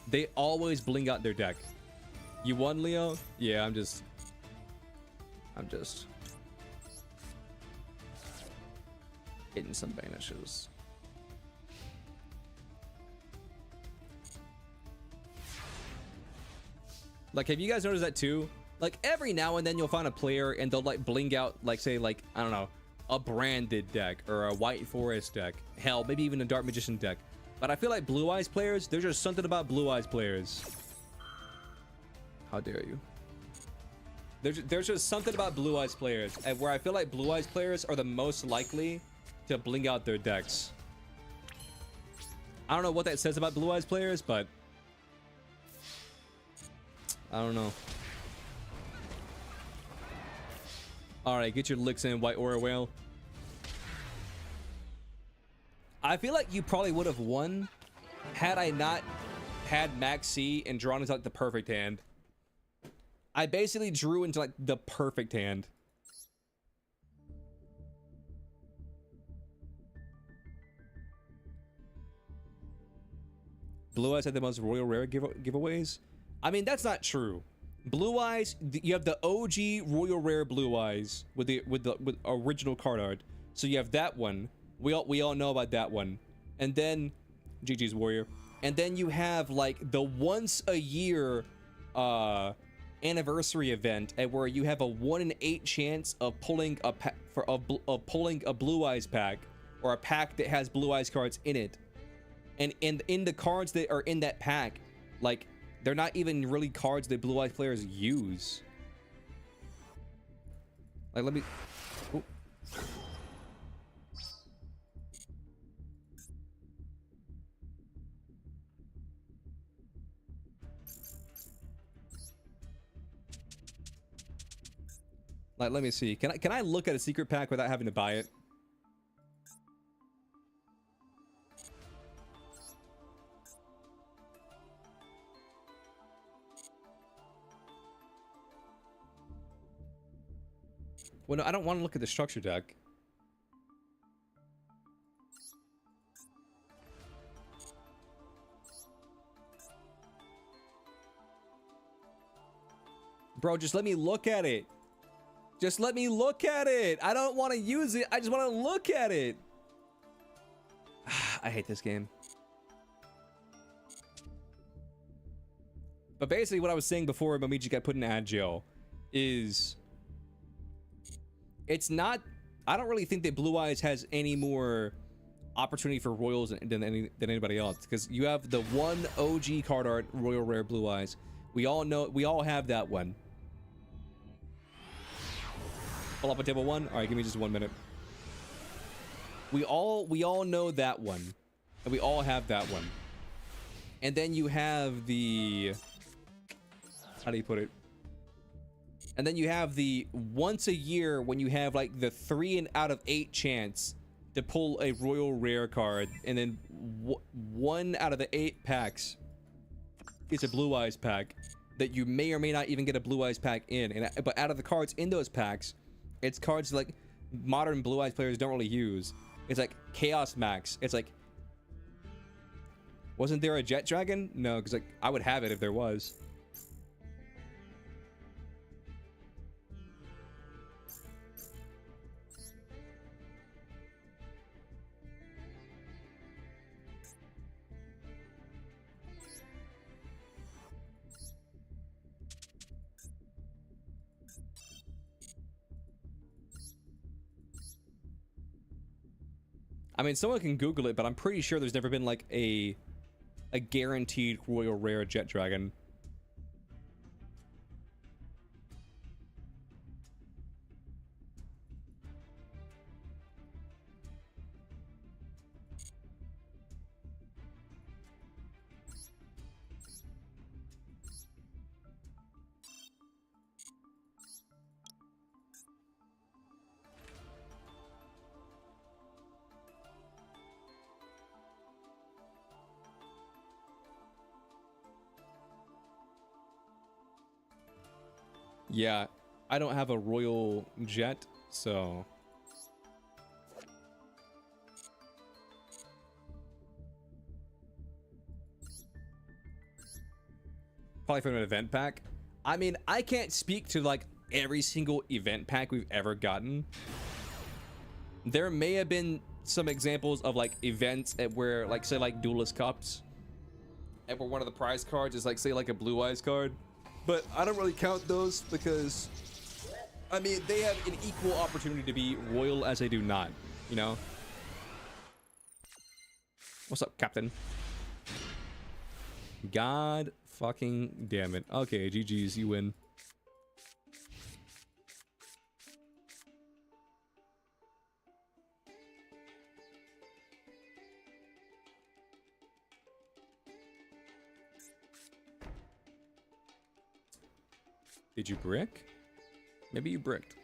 they always bling out their deck. You won, Leo? Yeah, I'm just hitting some banishes. Like, have you guys noticed that too? Like, every now and then you'll find a player and they'll like bling out, like, say, like, I don't know, a branded deck or a white forest deck. Hell, maybe even a dark magician deck. But I feel like Blue Eyes players, there's just something about Blue Eyes players. How dare you? There's just something about Blue Eyes players, and where I feel like Blue Eyes players are the most likely to bling out their decks. I don't know what that says about Blue Eyes players, but I don't know. All right, get your licks in, White Aura Whale. I feel like you probably would have won had I not had Max C and drawn into like the perfect hand. I basically drew into like the perfect hand. Blue Eyes had the most royal rare giveaways. I mean, that's not true. Blue Eyes, you have the OG royal rare Blue Eyes with original card art. So you have that one. We all know about that one. And then GG's Warrior. And then you have like the once a year anniversary event at where you have a 1 in 8 chance of pulling a Blue Eyes pack, or a pack that has Blue Eyes cards in it. And in the cards that are in that pack, like, they're not even really cards that Blue Eyes players use. Like, let me... Ooh. Like, let me see. Can I look at a secret pack without having to buy it? Well, no, I don't want to look at the structure deck. Bro, just let me look at it. Just let me look at it. I don't want to use it. I just want to look at it. I hate this game. But basically what I was saying before Momiji got put in agile is... It's not... I don't really think that Blue Eyes has any more opportunity for Royals than anybody else. Because you have the one OG card art, Royal Rare Blue Eyes. We all know... We all have that one. Pull up on table 1. All right, give me just 1 minute. We all know that one. And we all have that one. And then you have the... How do you put it? And then you have the once a year when you have like the 3 out of 8 chance to pull a royal rare card, and then 1 out of the 8 packs is a Blue Eyes pack that you may or may not even get a Blue Eyes pack in. And but out of the cards in those packs, it's cards like modern Blue Eyes players don't really use. It's like Chaos Max. It's like, wasn't there a Jet Dragon? No, because like I would have it if there was. I mean, someone can Google it, but I'm pretty sure there's never been like a guaranteed royal rare Jet Dragon. Yeah, I don't have a royal jet, so... Probably from an event pack. I mean, I can't speak to like every single event pack we've ever gotten. There may have been some examples of like events at where, like, say like Duelist Cups, and where one of the prize cards is like, say like a Blue Eyes card, but I don't really count those because, I mean, they have an equal opportunity to be royal as they do not, you know? What's up, Captain? God fucking damn it. Okay, GG's, you win. Did you brick? Maybe you bricked.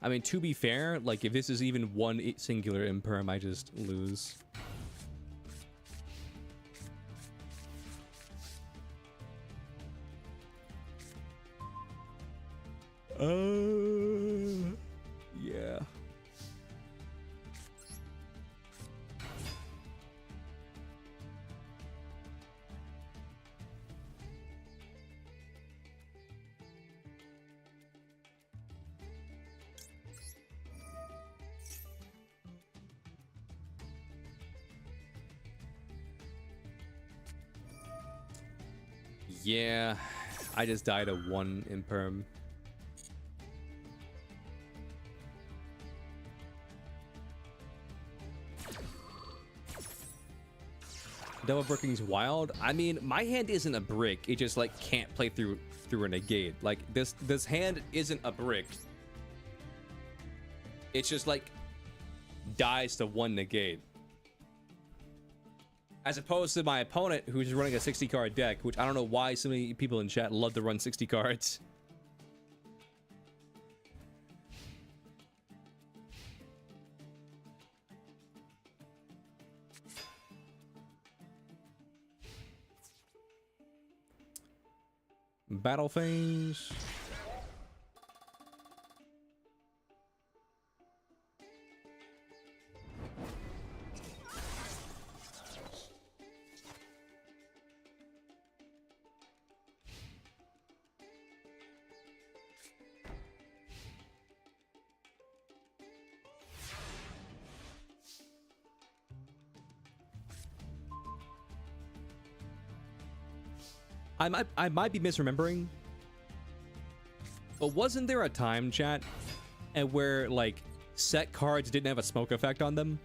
I mean, to be fair, like, if this is even one singular imperm, I just lose. Yeah. Yeah, I just died of one imperm. Double bricking's wild. I mean, my hand isn't a brick. It just like can't play through a negate. Like this hand isn't a brick. It's just like dies to one negate. As opposed to my opponent, who's running a 60 card deck, which I don't know why so many people in chat love to run 60 cards. Battle phase. I might be misremembering, but wasn't there a time, chat, and where like set cards didn't have a smoke effect on them?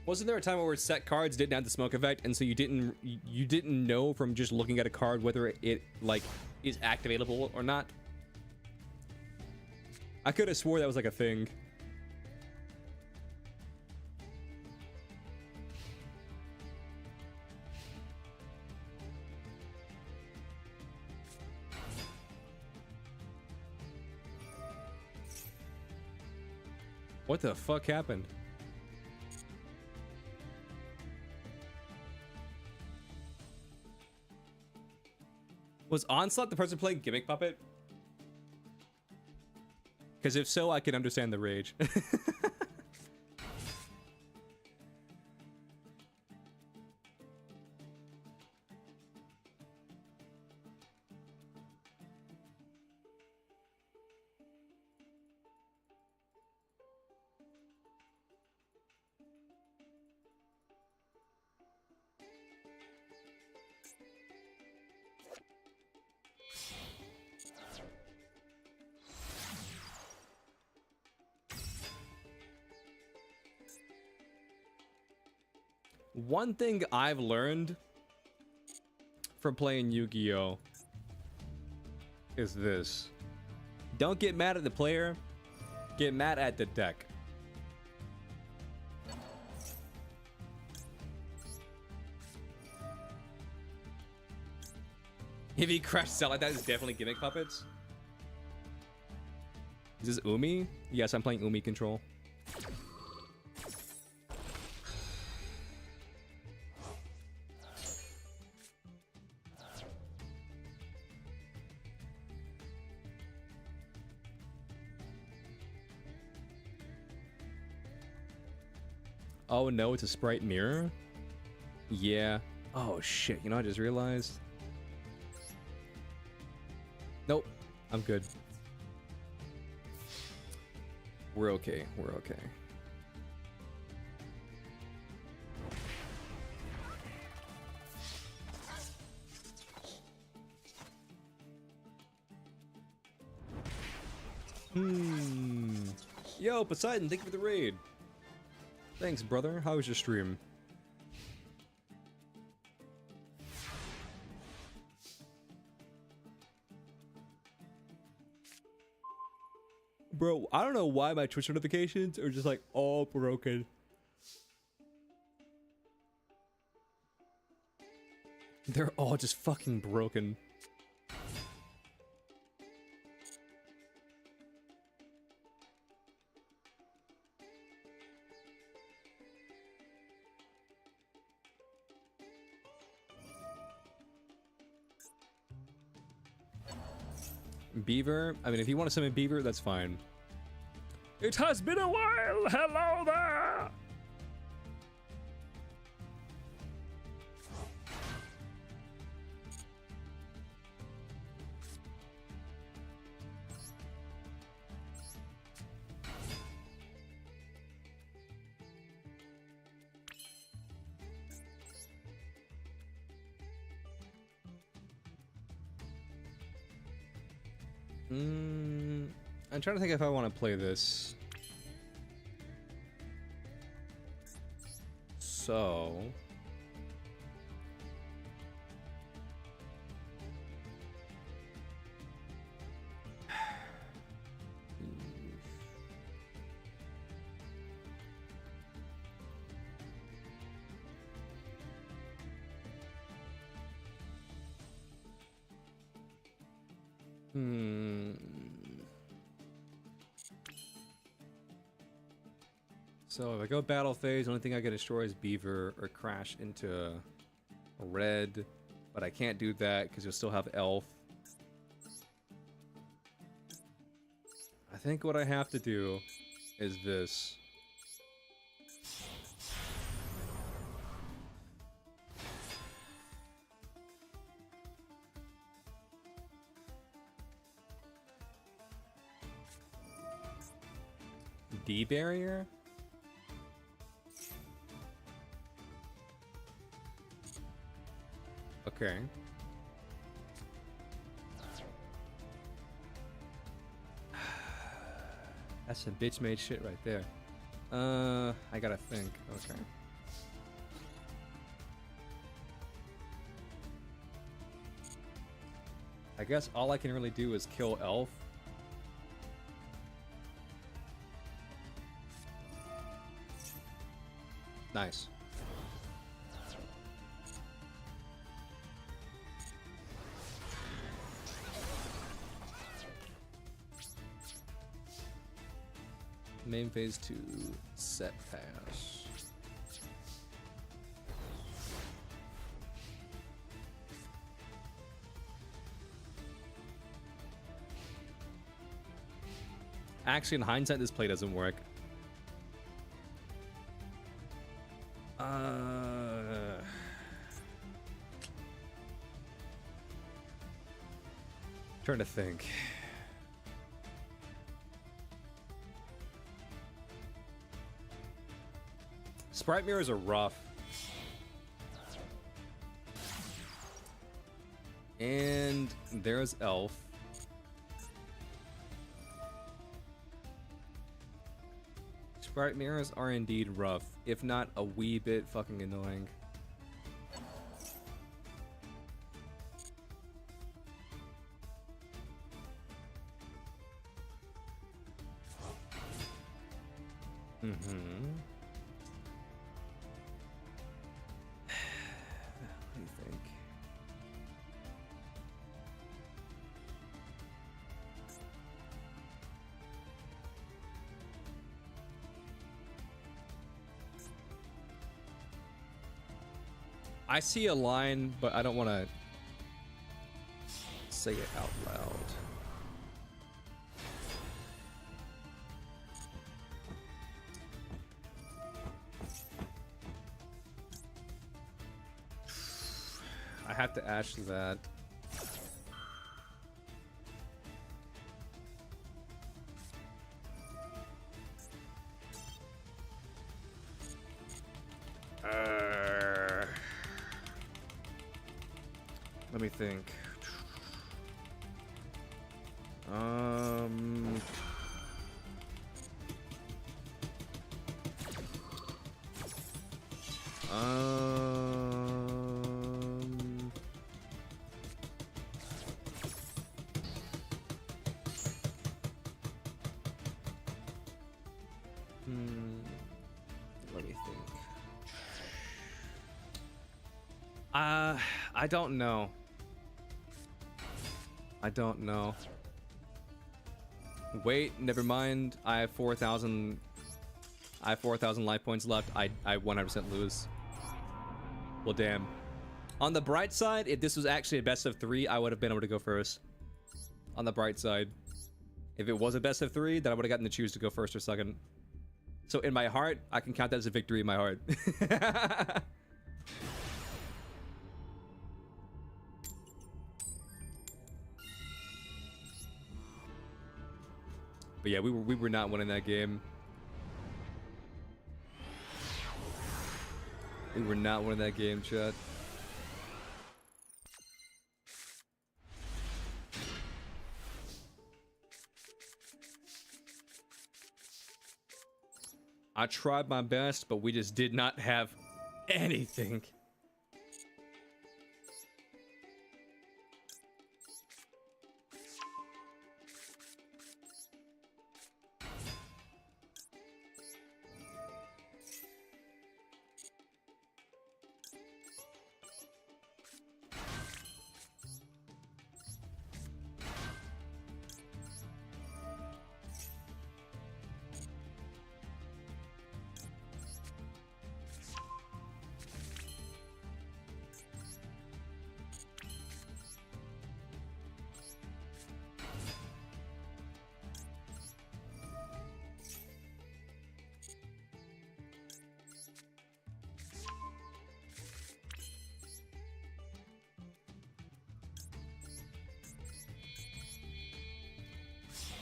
Wasn't there a time where set cards didn't have the smoke effect, and so you didn't know from just looking at a card whether it like is activatable or not? I could have swore that was like a thing. What the fuck happened? Was Onslaught the person playing Gimmick Puppet? Because if so, I can understand the rage. One thing I've learned from playing Yu-Gi-Oh! Is this. Don't get mad at the player, get mad at the deck. If he crashes out like that, it's definitely Gimmick Puppets. Is this Umi? Yes, I'm playing Umi control. Oh no, it's a sprite mirror? Yeah. Oh shit, you know, I just realized. Nope, I'm good. We're okay, we're okay. Yo, Poseidon, thank you for the raid. Thanks, brother. How was your stream? Bro, I don't know why my Twitch notifications are just like all broken. They're all just fucking broken. Beaver? I mean, if you want to summon Beaver, that's fine. It has been a while! Hello there! I'm trying to think if I want to play this. So... So if I go battle phase, the only thing I can destroy is Beaver or crash into a red, but I can't do that because you'll still have Elf. I think what I have to do is this. D barrier? Okay. That's some bitch made shit right there. I gotta think. Okay. I guess all I can really do is kill Elf. Nice. Main phase 2 set pass. Actually, in hindsight, this play doesn't work. Trying to think. Sprite mirrors are rough. And there's Elf. Sprite mirrors are indeed rough, if not a wee bit fucking annoying. What do you think? I see a line, but I don't want to say it out loud. have to ash that. Let me think. Let me think. I don't know. I don't know. Wait, never mind. I have 4,000. I have 4,000 life points left. I 100% lose. Well, damn. On the bright side, if this was actually a best of 3, I would have been able to go first. On the bright side, if it was a best of 3, then I would have gotten to choose to go first or second. So in my heart, I can count that as a victory in my heart. But yeah, we were not winning that game. We were not winning that game, chat. I tried my best, but we just did not have anything.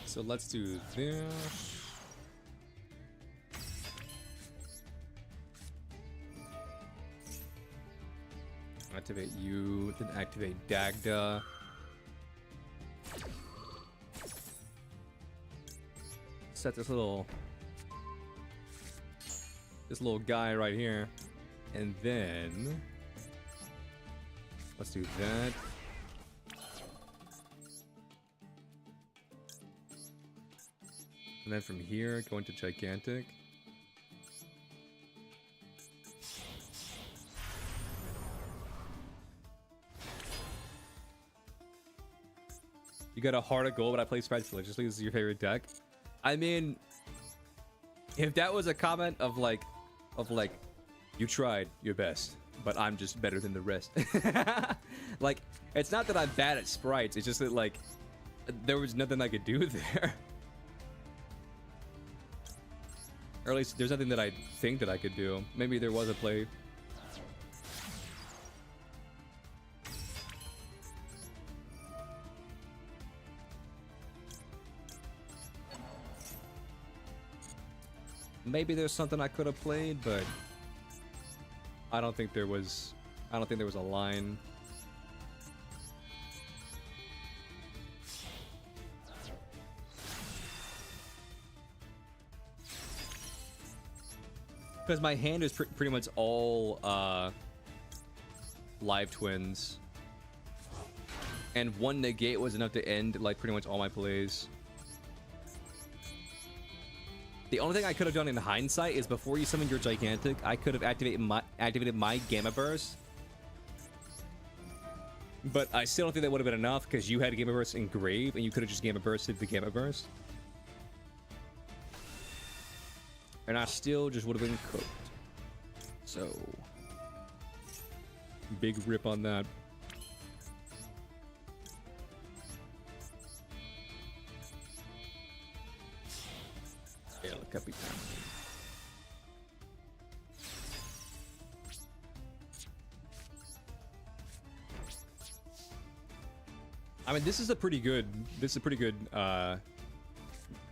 So let's do this. Activate you, then activate Dagda. Set this little guy right here. And then let's do that. And then from here, go into Gigantic. You got a heart of gold, but I play Spright religiously. This is your favorite deck. I mean, if that was a comment of like, you tried your best, but I'm just better than the rest. Like, it's not that I'm bad at sprites. It's just that like, there was nothing I could do there. Or at least there's nothing that I think that I could do. Maybe there was a play. Maybe there's something I could have played, but I don't think there was a line. Because my hand is pretty much all live twins, and one negate was enough to end like pretty much all my plays. The only thing I could have done in hindsight is before you summon your Gigantic, I could have activated my Gamma Burst. But I still don't think that would have been enough because you had Gamma Burst in Grave, and you could have just Gamma Bursted the Gamma Burst. And I still just would have been cooked. So, big rip on that. El Capitan. I mean, this is a pretty good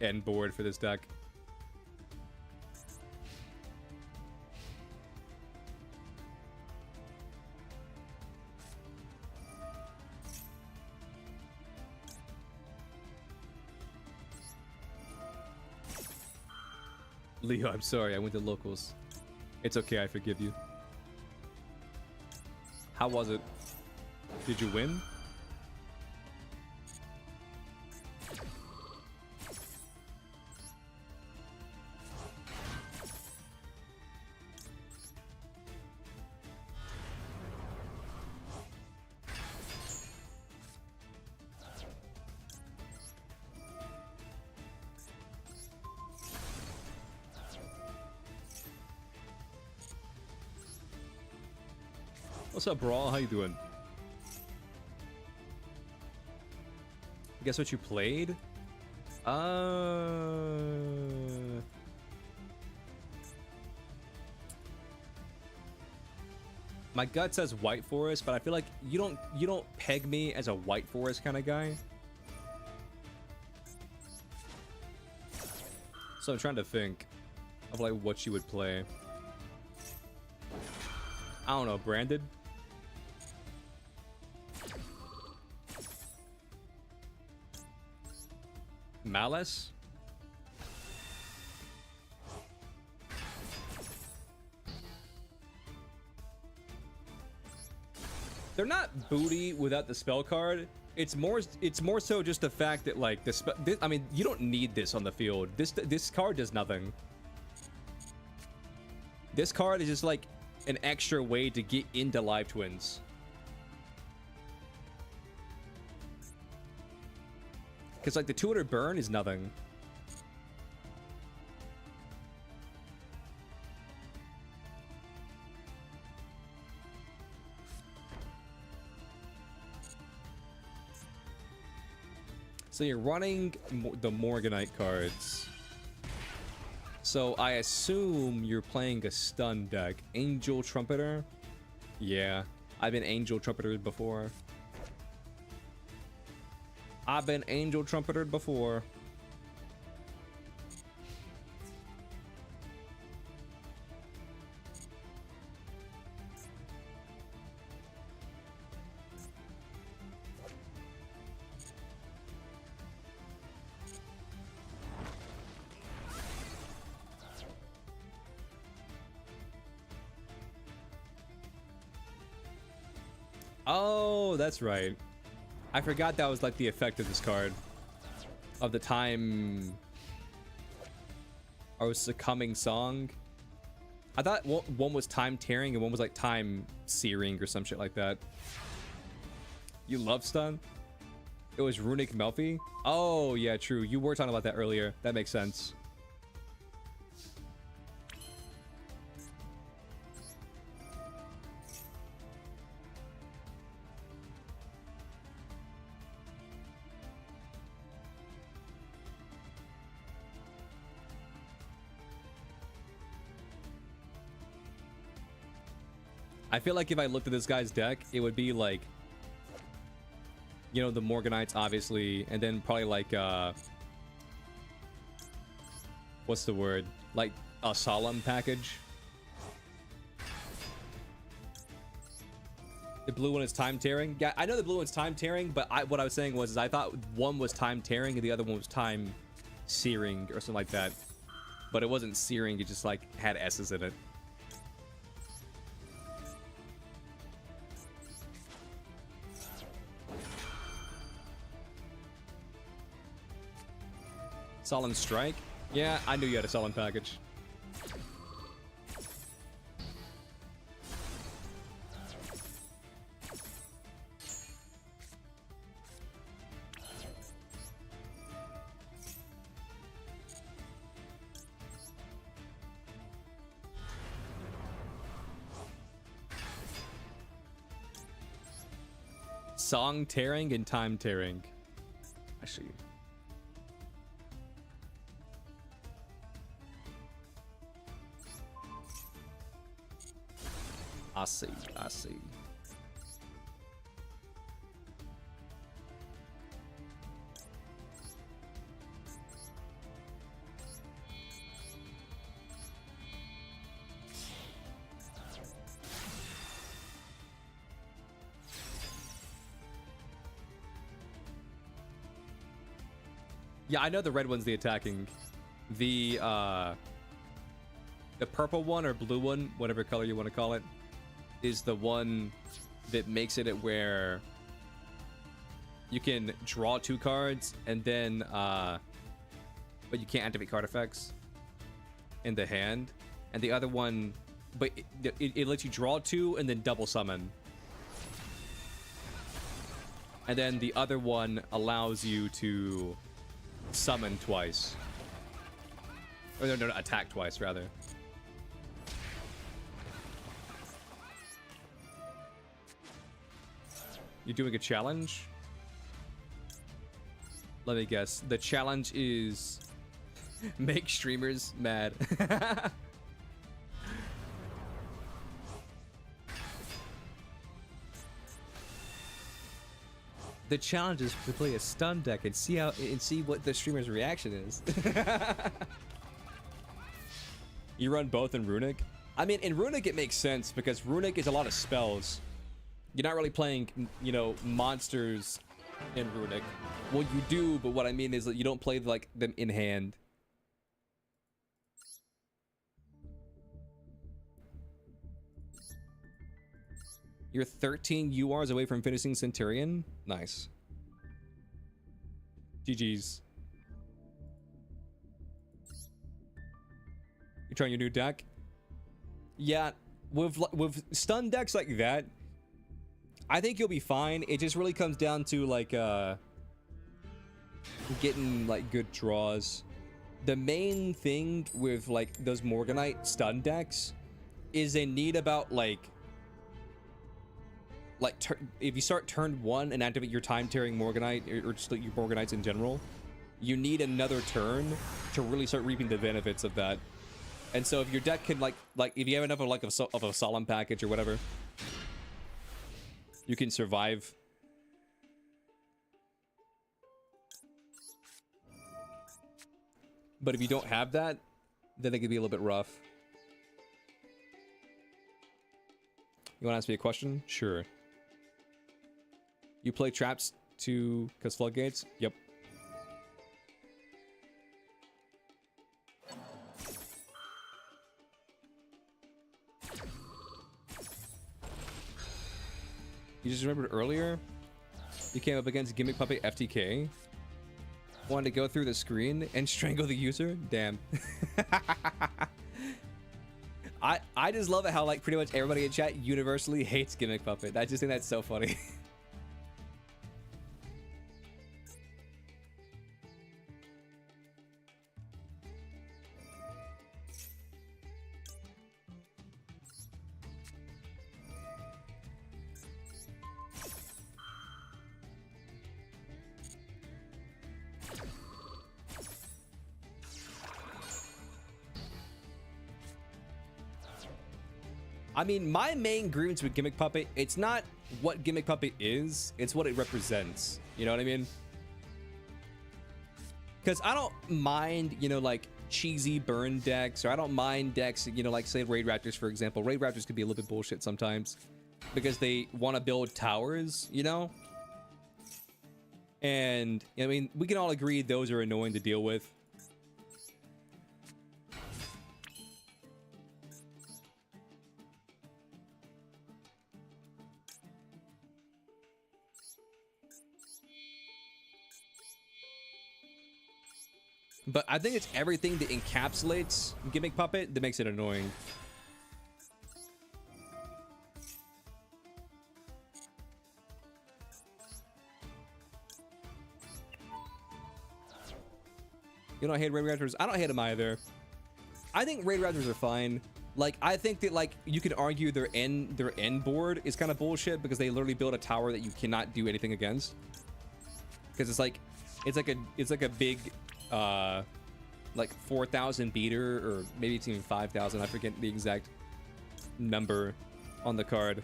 end board for this deck. Leo, I'm sorry, I went to locals. It's okay, I forgive you. How was it? Did you win? What's up, Brawl? How you doing? Guess what you played? My gut says White Forest, but I feel like you don't peg me as a White Forest kind of guy. So I'm trying to think of like what you would play. I don't know, Branded? Malice? They're not booty without the spell card. It's more so just the fact that like I mean, you don't need this on the field. This card does nothing. This card is just like an extra way to get into Live Twins. Because like the 200 burn is nothing. So you're running the Morganite cards. So I assume you're playing a stun deck. Angel Trumpeter? Yeah, I've been Angel Trumpetered before. I've been Angel Trumpetered before. Oh, that's right. I forgot that was like the effect of this card. Of the time... or succumbing song. I thought one was time tearing and one was like time searing or some shit like that. You love stun? It was Runic Melfi? Oh, yeah, true. You were talking about that earlier. That makes sense. I feel like if I looked at this guy's deck, it would be like, you know, the Morganites, obviously, and then probably like, what's the word? Like a solemn package. The blue one is time tearing. Yeah, I know the blue one's time tearing, but what I was saying was, I thought one was time tearing and the other one was time searing or something like that. But it wasn't searing, it just like had S's in it. Solemn Strike? Yeah, I knew you had a solemn package. Song tearing and time tearing. I see. I see. Yeah, I know the red one's the attacking. The purple one or blue one, whatever color you want to call it, is the one that makes it where you can draw 2 cards and then but you can't activate card effects in the hand. And the other one, but it lets you draw 2 and then double summon. And then the other one allows you to summon twice. Or no, attack twice, rather. You're doing a challenge? Let me guess. The challenge is make streamers mad. The challenge is to play a stun deck and see what the streamer's reaction is. You run both in Runic? I mean, in Runic it makes sense because Runic is a lot of spells. You're not really playing, you know, monsters in Runic. Well, you do, but what I mean is that you don't play like them in hand. You're 13 URs away from finishing Centurion. Nice. GG's. You trying your new deck? Yeah, with stun decks like that, I think you'll be fine. It just really comes down to like getting like good draws. The main thing with like those Morganite stun decks is they need about like if you start turn 1 and activate your time tearing Morganite or just like your Morganites in general, you need another turn to really start reaping the benefits of that. And so if your deck can like if you have enough of like of a solemn package or whatever, you can survive. But if you don't have that, then it could be a little bit rough. You want to ask me a question? Sure. You play traps to cause floodgates? Yep. You just remembered earlier? You came up against Gimmick Puppet FTK? Wanted to go through the screen and strangle the user? Damn. I just love it how like pretty much everybody in chat universally hates Gimmick Puppet. I just think that's so funny. I mean, my main grievance with Gimmick Puppet, it's not what Gimmick Puppet is, it's what it represents. You know what I mean? Because I don't mind, you know, like cheesy burn decks, or I don't mind decks, you know, like say Raid Raptors, for example. Raid Raptors could be a little bit bullshit sometimes because they want to build towers, you know? And I mean, we can all agree those are annoying to deal with. But I think it's everything that encapsulates Gimmick Puppet that makes it annoying. You don't hate Raid Raptors? I don't hate them either. I think Raid Raptors are fine. Like, I think that like you could argue their end board is kind of bullshit because they literally build a tower that you cannot do anything against. Because it's like a big like 4,000 beater, or maybe it's even 5,000. I forget the exact number on the card.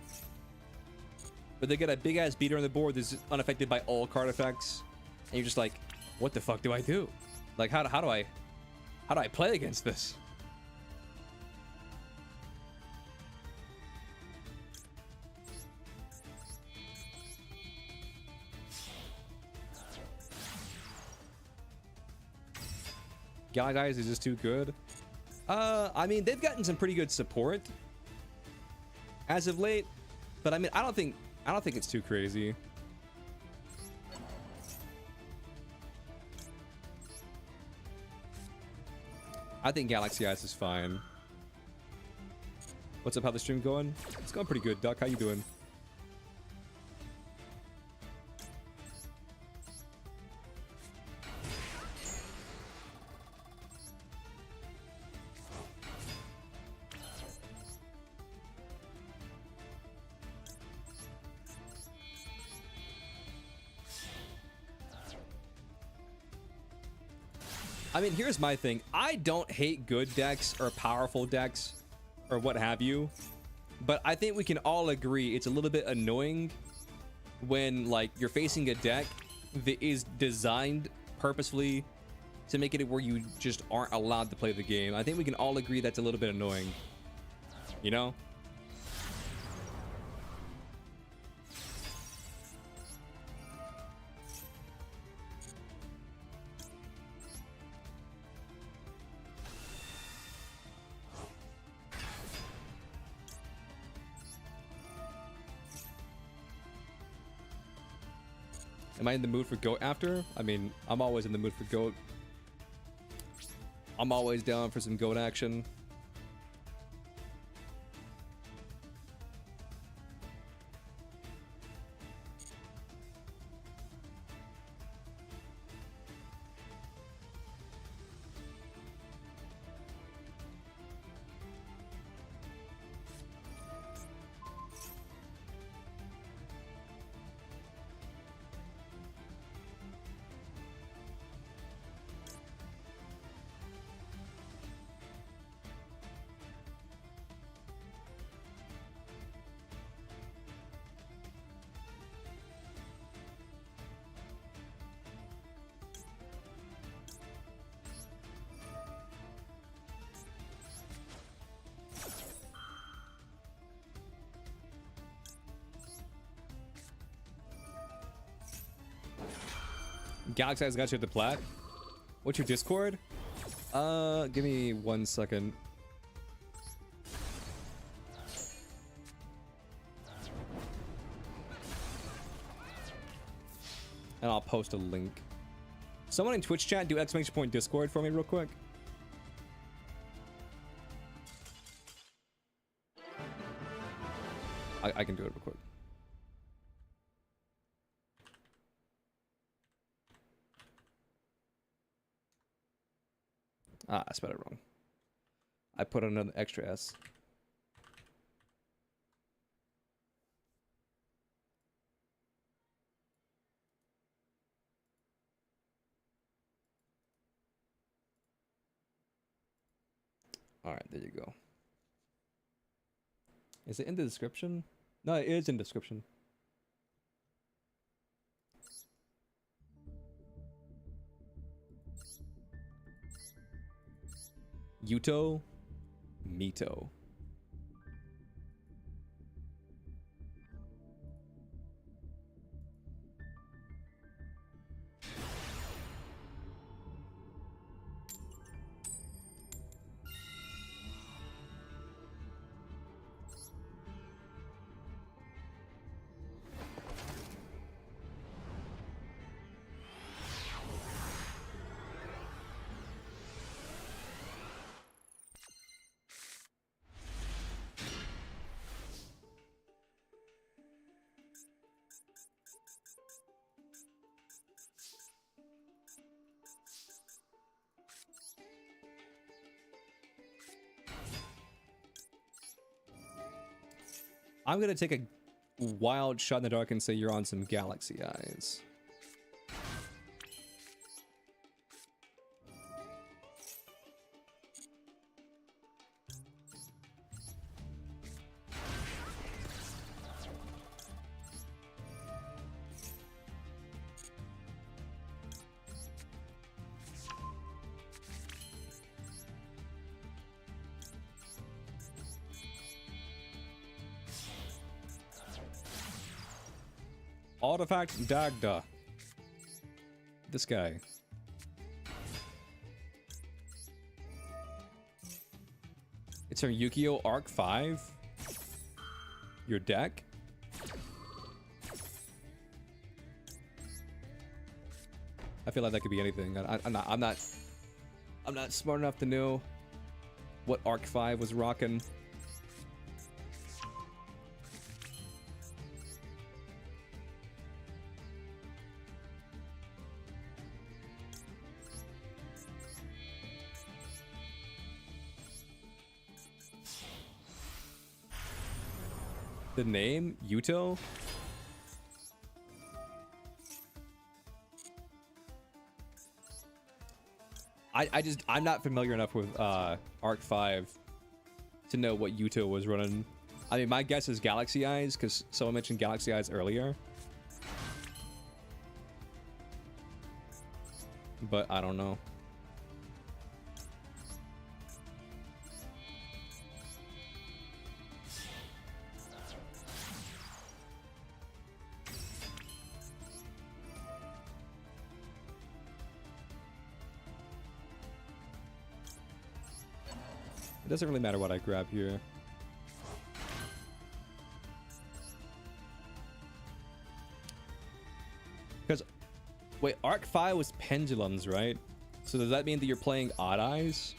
But they get a big ass beater on the board that's unaffected by all card effects, and you're just like, what the fuck do I do? Like, how do I play against this? Galaxies is just too good. I mean, they've gotten some pretty good support as of late, but I mean, I don't think it's too crazy. I think Galaxy Eyes is fine. What's up? How the stream going? It's going pretty good, Duck. How you doing? I mean, here's my thing. I don't hate good decks or powerful decks or what have you, but I think we can all agree it's a little bit annoying when like you're facing a deck that is designed purposefully to make it where you just aren't allowed to play the game. I think we can all agree that's a little bit annoying, you know? Am I in the mood for GOAT after? I mean, I'm always in the mood for GOAT. I'm always down for some GOAT action. Galaxy has got you at the plat. What's your Discord? Give me 1 second. And I'll post a link. Someone in Twitch chat do exclamation point Discord for me real quick. I can do it real quick. Ah, I spelled it wrong. I put another extra S. All right, there you go. Is it in the description? No, it is in the description. Yuto Mito. I'm gonna take a wild shot in the dark and say you're on some Galaxy Eyes. Artifact Dagda. This guy. It's from Yu-Gi-Oh! Arc 5. Your deck? I feel like that could be anything. I'm not smart enough to know what Arc 5 was rocking. The name? Yuto? I'm not familiar enough with Arc 5 to know what Yuto was running. I mean, my guess is Galaxy Eyes, because someone mentioned Galaxy Eyes earlier. But I don't know. It doesn't really matter what I grab here. Because, wait, Arc 5 was pendulums, right? So does that mean that you're playing Odd Eyes?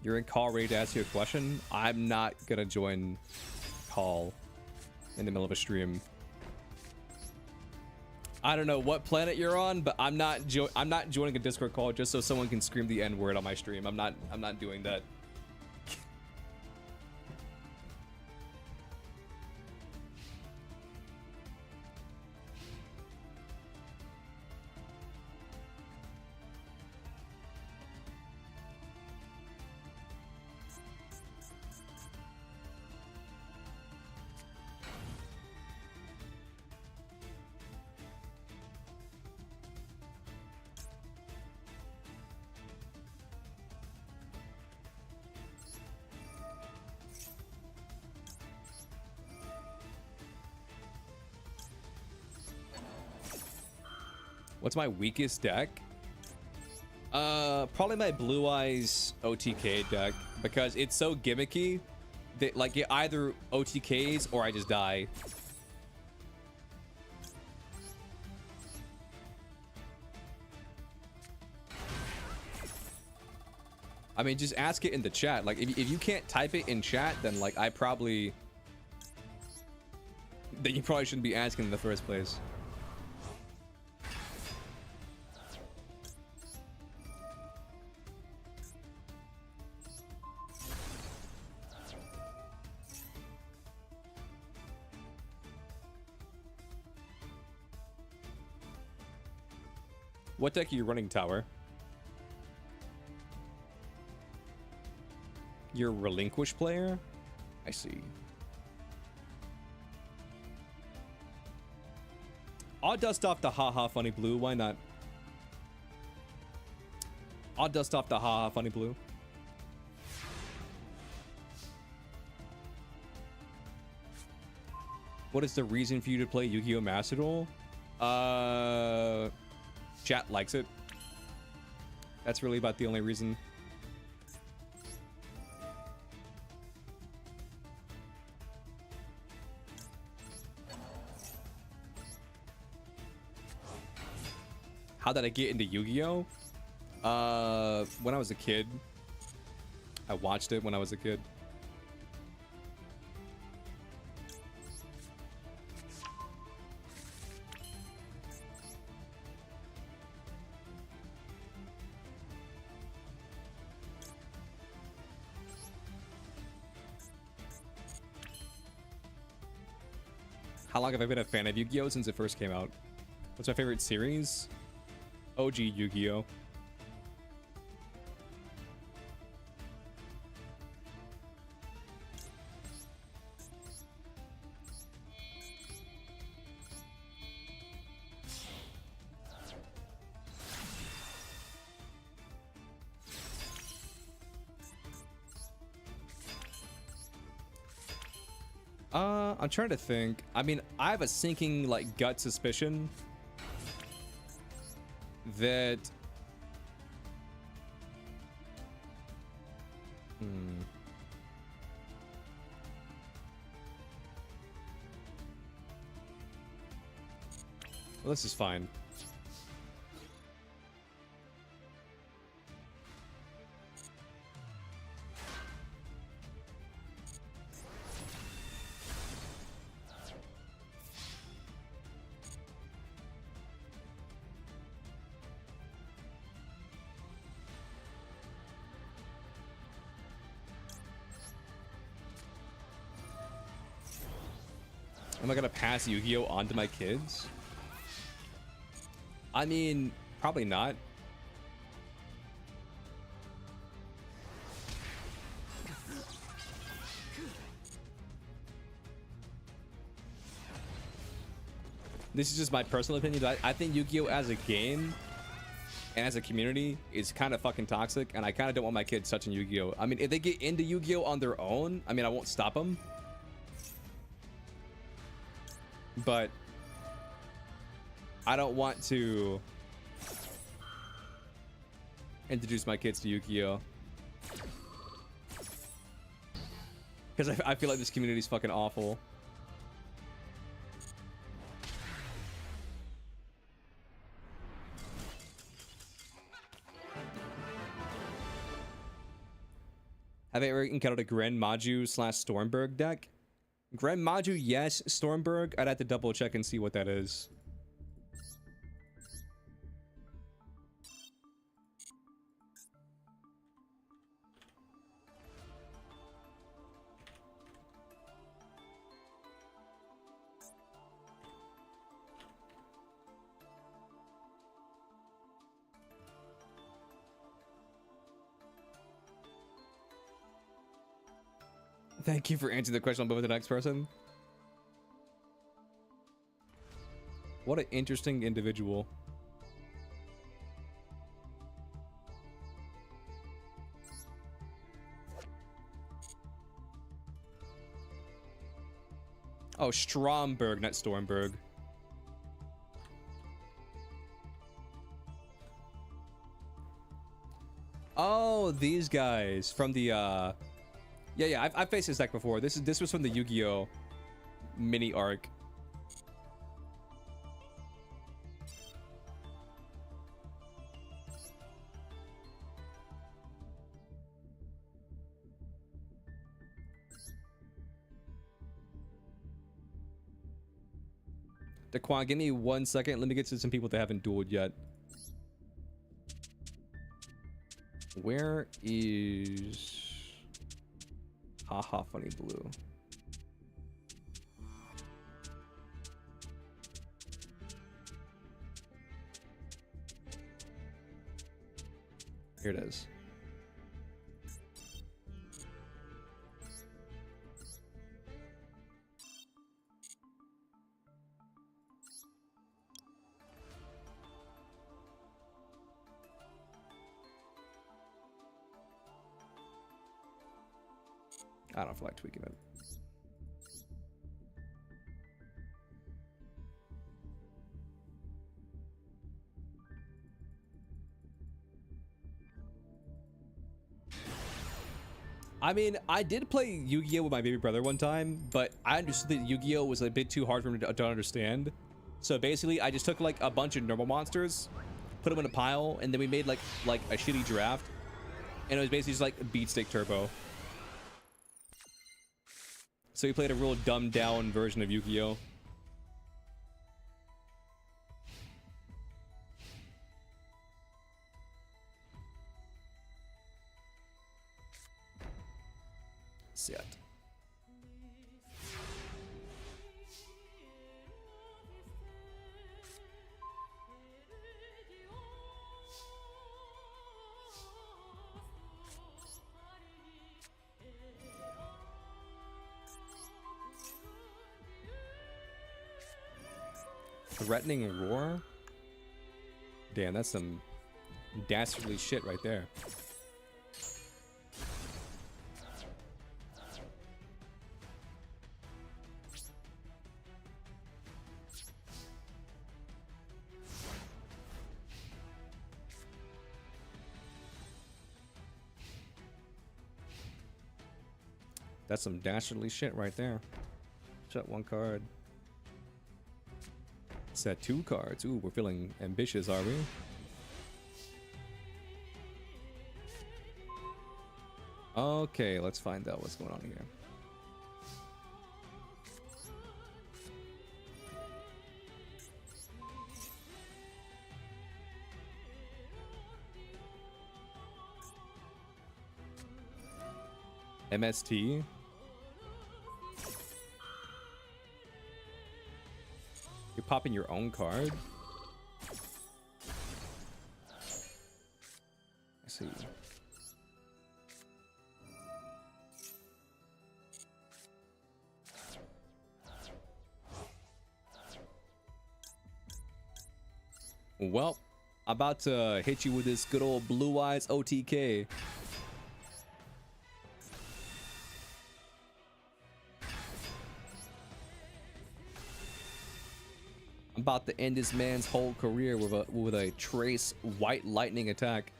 You're in call ready to ask you a question? I'm not gonna join call in the middle of a stream. I don't know what planet you're on, but I'm not joining a Discord call just so someone can scream the N-word on my stream. I'm not doing that. What's my weakest deck? Probably my Blue Eyes OTK deck, because it's so gimmicky that like it either OTKs or I just die. I mean, just ask it in the chat. Like, if you can't type it in chat, then like then you probably shouldn't be asking in the first place. What deck are you running, Tower? You're a Relinquish player? I see. I'll dust off the haha funny blue. Why not? I'll dust off the haha funny blue. What is the reason for you to play Yu-Gi-Oh! Master Duel? Chat likes it. That's really about the only reason. How did I get into Yu-Gi-Oh? When I was a kid. I watched it when I was a kid. How long have I been a fan of Yu-Gi-Oh? Since it first came out. What's my favorite series? OG Yu-Gi-Oh. I'm trying to think. I mean, I have a sinking, like, gut suspicion that... Well, this is fine. Am I gonna pass Yu-Gi-Oh on to my kids? I mean, probably not. This is just my personal opinion, but I think Yu-Gi-Oh as a game and as a community is kind of fucking toxic, and I kind of don't want my kids touching Yu-Gi-Oh. I mean, if they get into Yu-Gi-Oh on their own, I mean, I won't stop them. But I don't want to introduce my kids to Yu-Gi-Oh! Because I feel like this community is fucking awful. Have I ever encountered a Gren Maju / Stormberg deck? Gren Maju, yes. Stormberg, I'd have to double check and see what that is. Thank you for answering the question on the next person. What an interesting individual. Oh, Stromberg, not Stormberg. Oh, these guys from the yeah, I've faced this deck before. This was from the Yu-Gi-Oh mini arc. Daquan, give me 1 second. Let me get to some people that haven't dueled yet. Where is... Haha, funny blue. Here it is. I don't feel like tweaking it. I mean, I did play Yu-Gi-Oh with my baby brother one time, but I understood that Yu-Gi-Oh was a bit too hard for him to understand. So basically, I just took like a bunch of normal monsters, put them in a pile, and then we made like a shitty draft, and it was basically just like Beat Stick Turbo. So he played a real dumbed down version of Yu-Gi-Oh. Set. Threatening roar? Damn, that's some dastardly shit right there. That's some dastardly shit right there. Shut one card. Set 2 cards. Ooh, we're feeling ambitious, are we? Okay, let's find out what's going on here. MST? You're popping your own card? I see. Well, about to hit you with this good old Blue Eyes OTK. I'm about to end this man's whole career with a trace white lightning attack.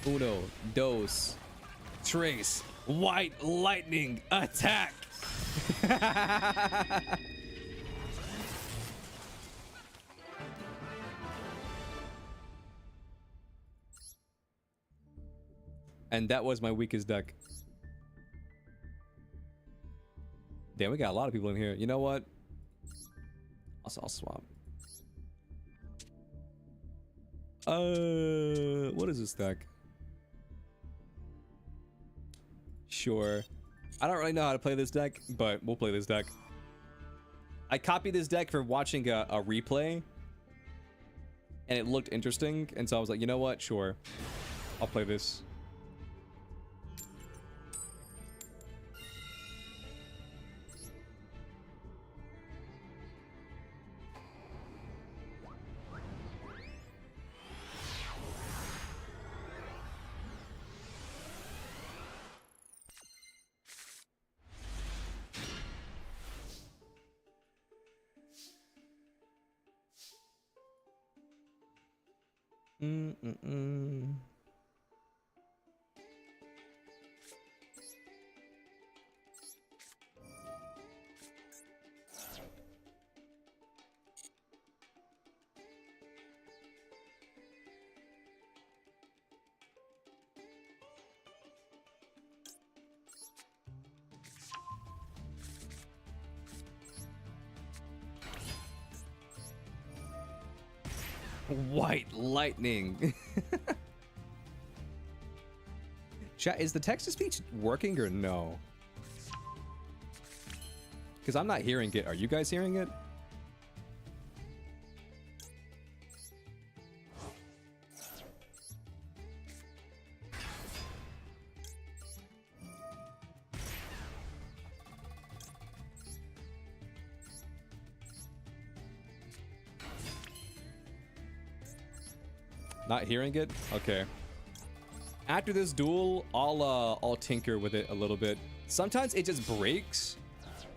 Uno, dos, trace white lightning attack. And that was my weakest deck. Damn, we got a lot of people in here. You know what? I'll swap. What is this deck? Sure. I don't really know how to play this deck, but we'll play this deck. I copied this deck for watching a replay, and it looked interesting, and so I was like, you know what? Sure. I'll play this. White lightning. Chat, is the text-to-speech working or no? Because I'm not hearing it. Are you guys hearing it? Not hearing it? Okay. After this duel, I'll tinker with it a little bit. Sometimes it just breaks,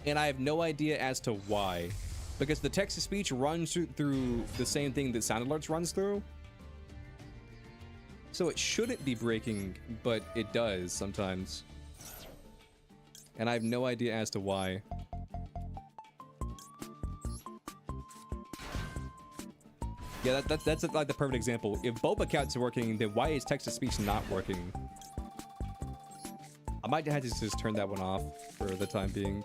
and I have no idea as to why. Because the text-to-speech runs through the same thing that Sound Alerts runs through. So it shouldn't be breaking, but it does sometimes. And I have no idea as to why. Yeah, that's like the perfect example. If both accounts are working, then why is text-to-speech not working? I might have to just turn that one off for the time being.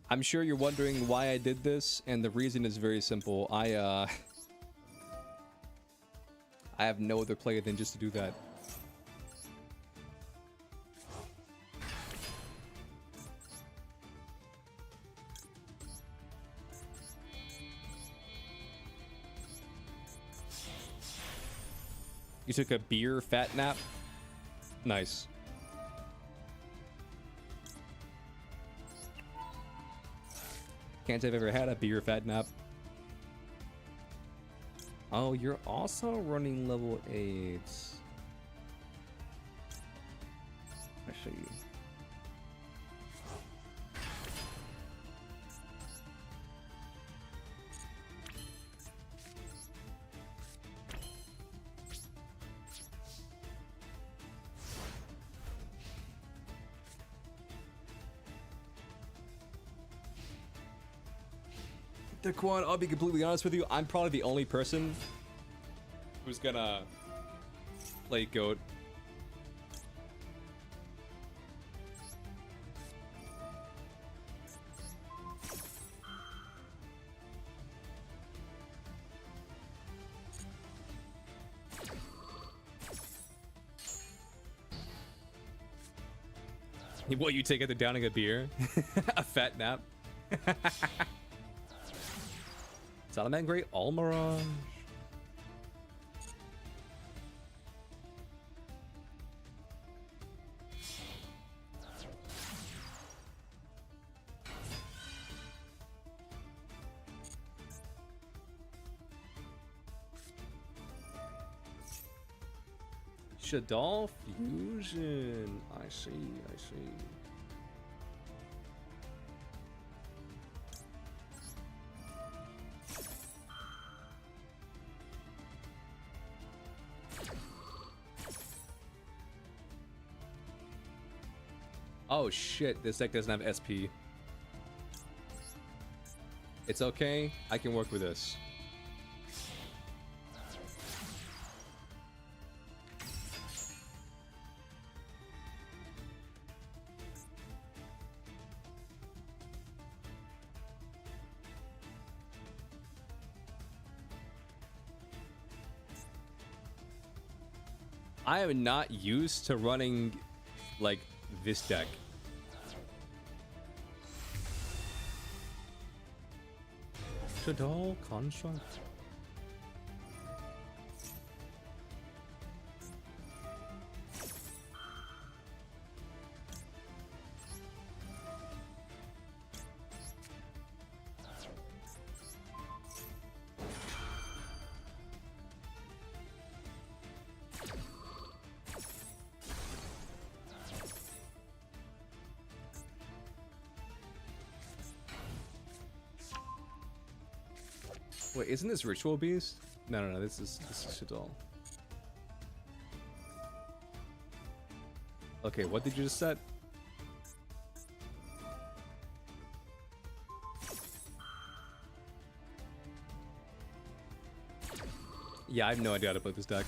I'm sure you're wondering why I did this, and the reason is very simple. I have no other play than just to do that. You took a beer fat nap? Nice. Can't say I've ever had a beer fat nap. Oh, you're also running level 8. I see. Daquan, I'll be completely honest with you. I'm probably the only person who's gonna play GOAT. What, you take at the downing a beer? A fat nap? Salaman Great All Mirage. Shadal Fusion. I see, I see. Oh shit, this deck doesn't have SP. It's okay, I can work with this. I am not used to running like this deck. Shadal Construct. Wait, isn't this Ritual Beast? No, this is Shadal. Okay, what did you just set? Yeah, I have no idea how to play this deck.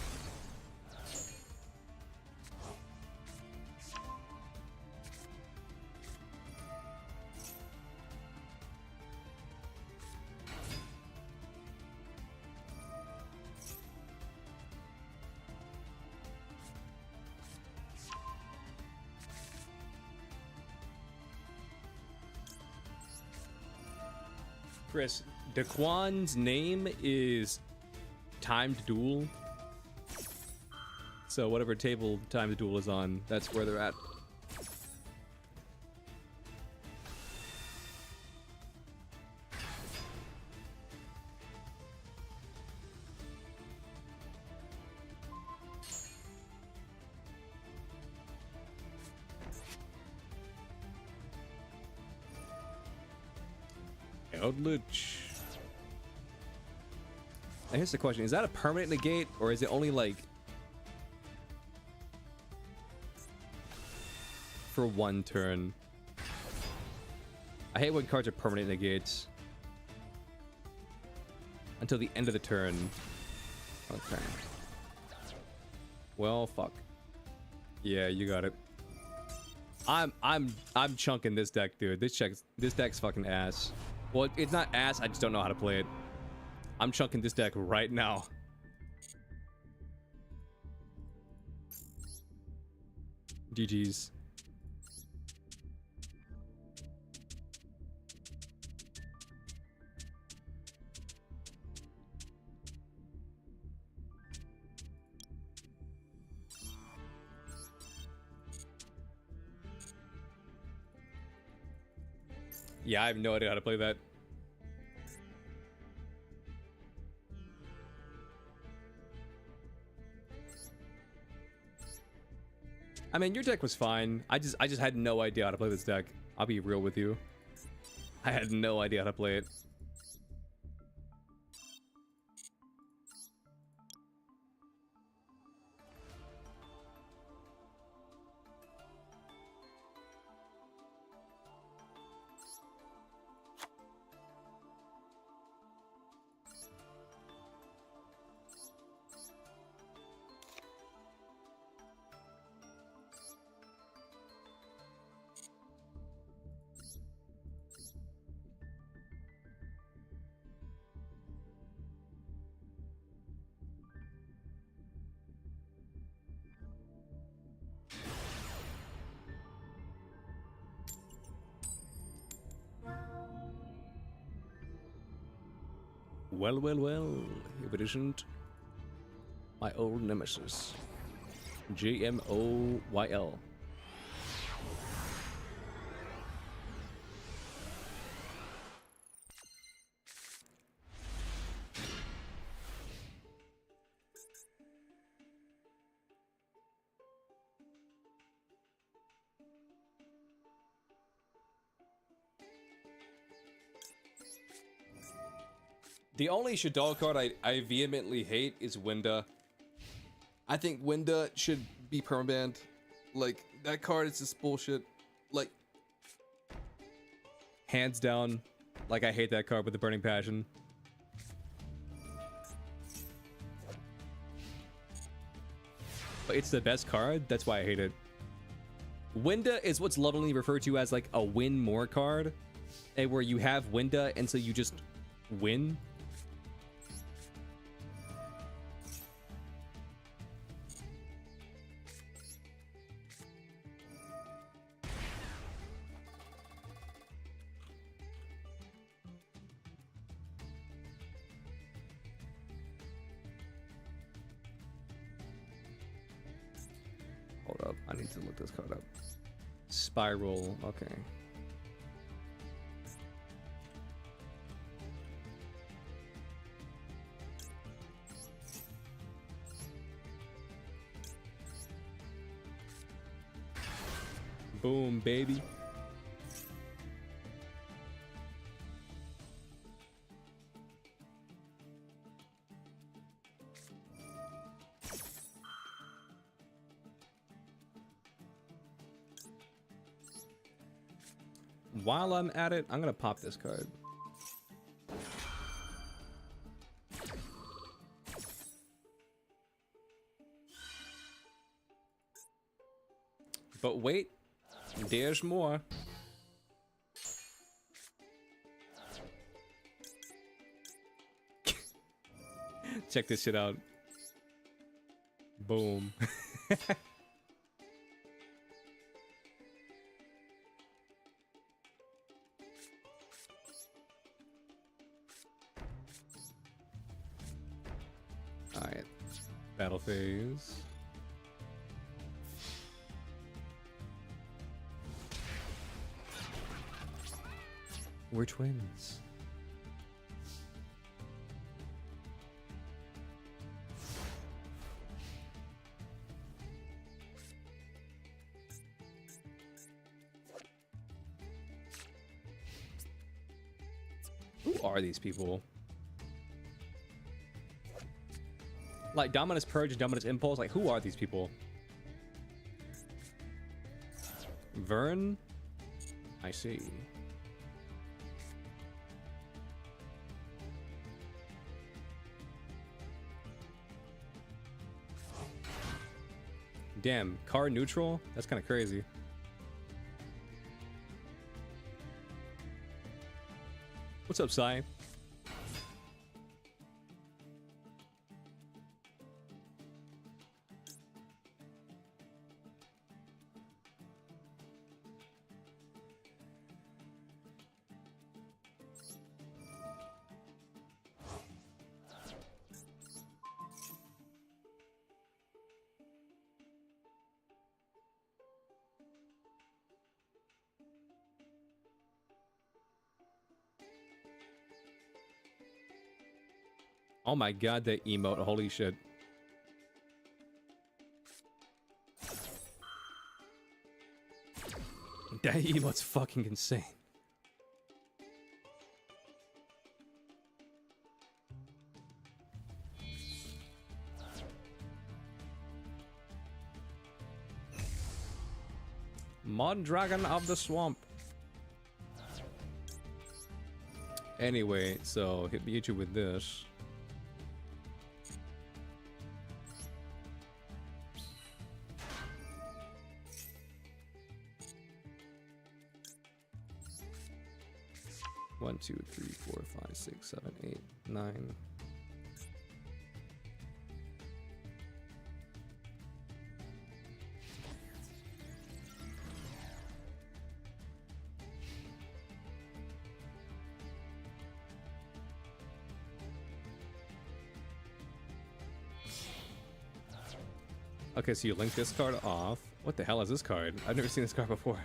Chris, Daquan's name is Timed Duel. So whatever table Timed Duel is on, that's where they're at. Eldritch. And here's the question, is that a permanent negate or is it only like for one turn? I hate when cards are permanent negates until the end of the turn. Okay. Well, fuck. Yeah, you got it. I'm chunking this deck, dude. This deck's fucking ass. Well, it's not ass, I just don't know how to play it. I'm chunking this deck right now. GG's. Yeah, I have no idea how to play that. I mean, your deck was fine. I just had no idea how to play this deck. I'll be real with you. I had no idea how to play it. Well, well, well, if it isn't my old nemesis, GMOYL. The only Shaddoll card I vehemently hate is Winda. I think Winda should be permabanned. Like, that card is just bullshit. Like, hands down, like, I hate that card with a burning passion. But it's the best card, that's why I hate it. Winda is what's lovingly referred to as, like, a win more card. And where you have Winda, and so you just win. Hold up, I need to look this card up. Spiral, okay. Boom, baby. While I'm at it, I'm gonna pop this card. But wait, there's more. Check this shit out. Boom. Alright. Battle phase. We're twins. Who are these people? Like Dominus Purge and Dominus Impulse, like who are these people? Vern? I see. Damn, card neutral? That's kind of crazy. What's up, Sai? Oh my god, that emote. Holy shit. That emote's fucking insane. Mod Dragon of the Swamp. Anyway, so hit me with this. One, two, three, four, five, six, seven, eight, nine. Okay, so you link this card off. What the hell is this card? I've never seen this card before.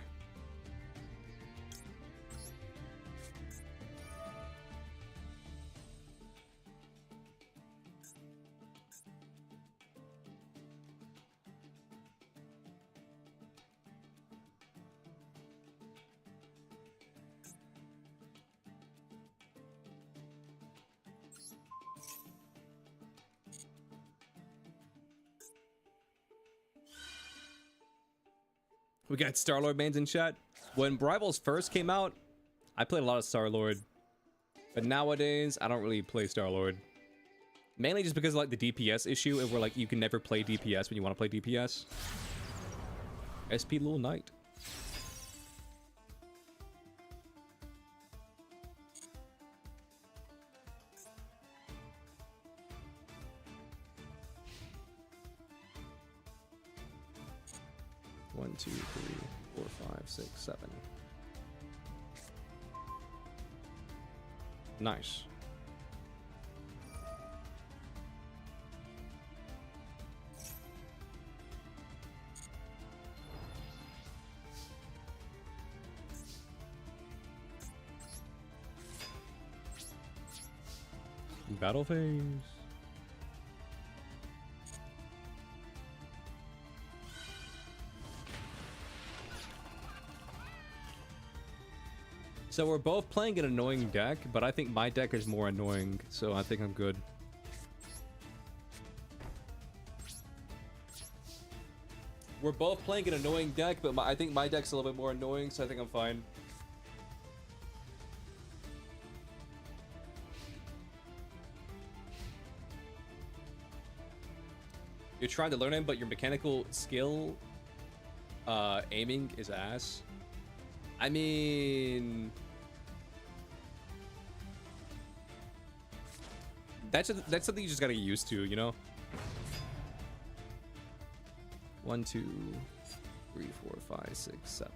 We got Star-Lord mains in chat. When Rivals first came out, I played a lot of Star-Lord. But nowadays, I don't really play Star-Lord. Mainly just because of like the DPS issue, and where like you can never play DPS when you want to play DPS. SP Little Knight. One, two, three, four, five, six, seven. Nice. Battle phase. So we're both playing an annoying deck, but I think my deck is more annoying, so I think I'm good. We're both playing an annoying deck, but I think my deck's a little bit more annoying, so I think I'm fine. You're trying to learn him, but your mechanical skill, aiming is ass. I mean, that's something you just gotta get used to, you know? 1, 2, 3, 4, 5, 6, 7.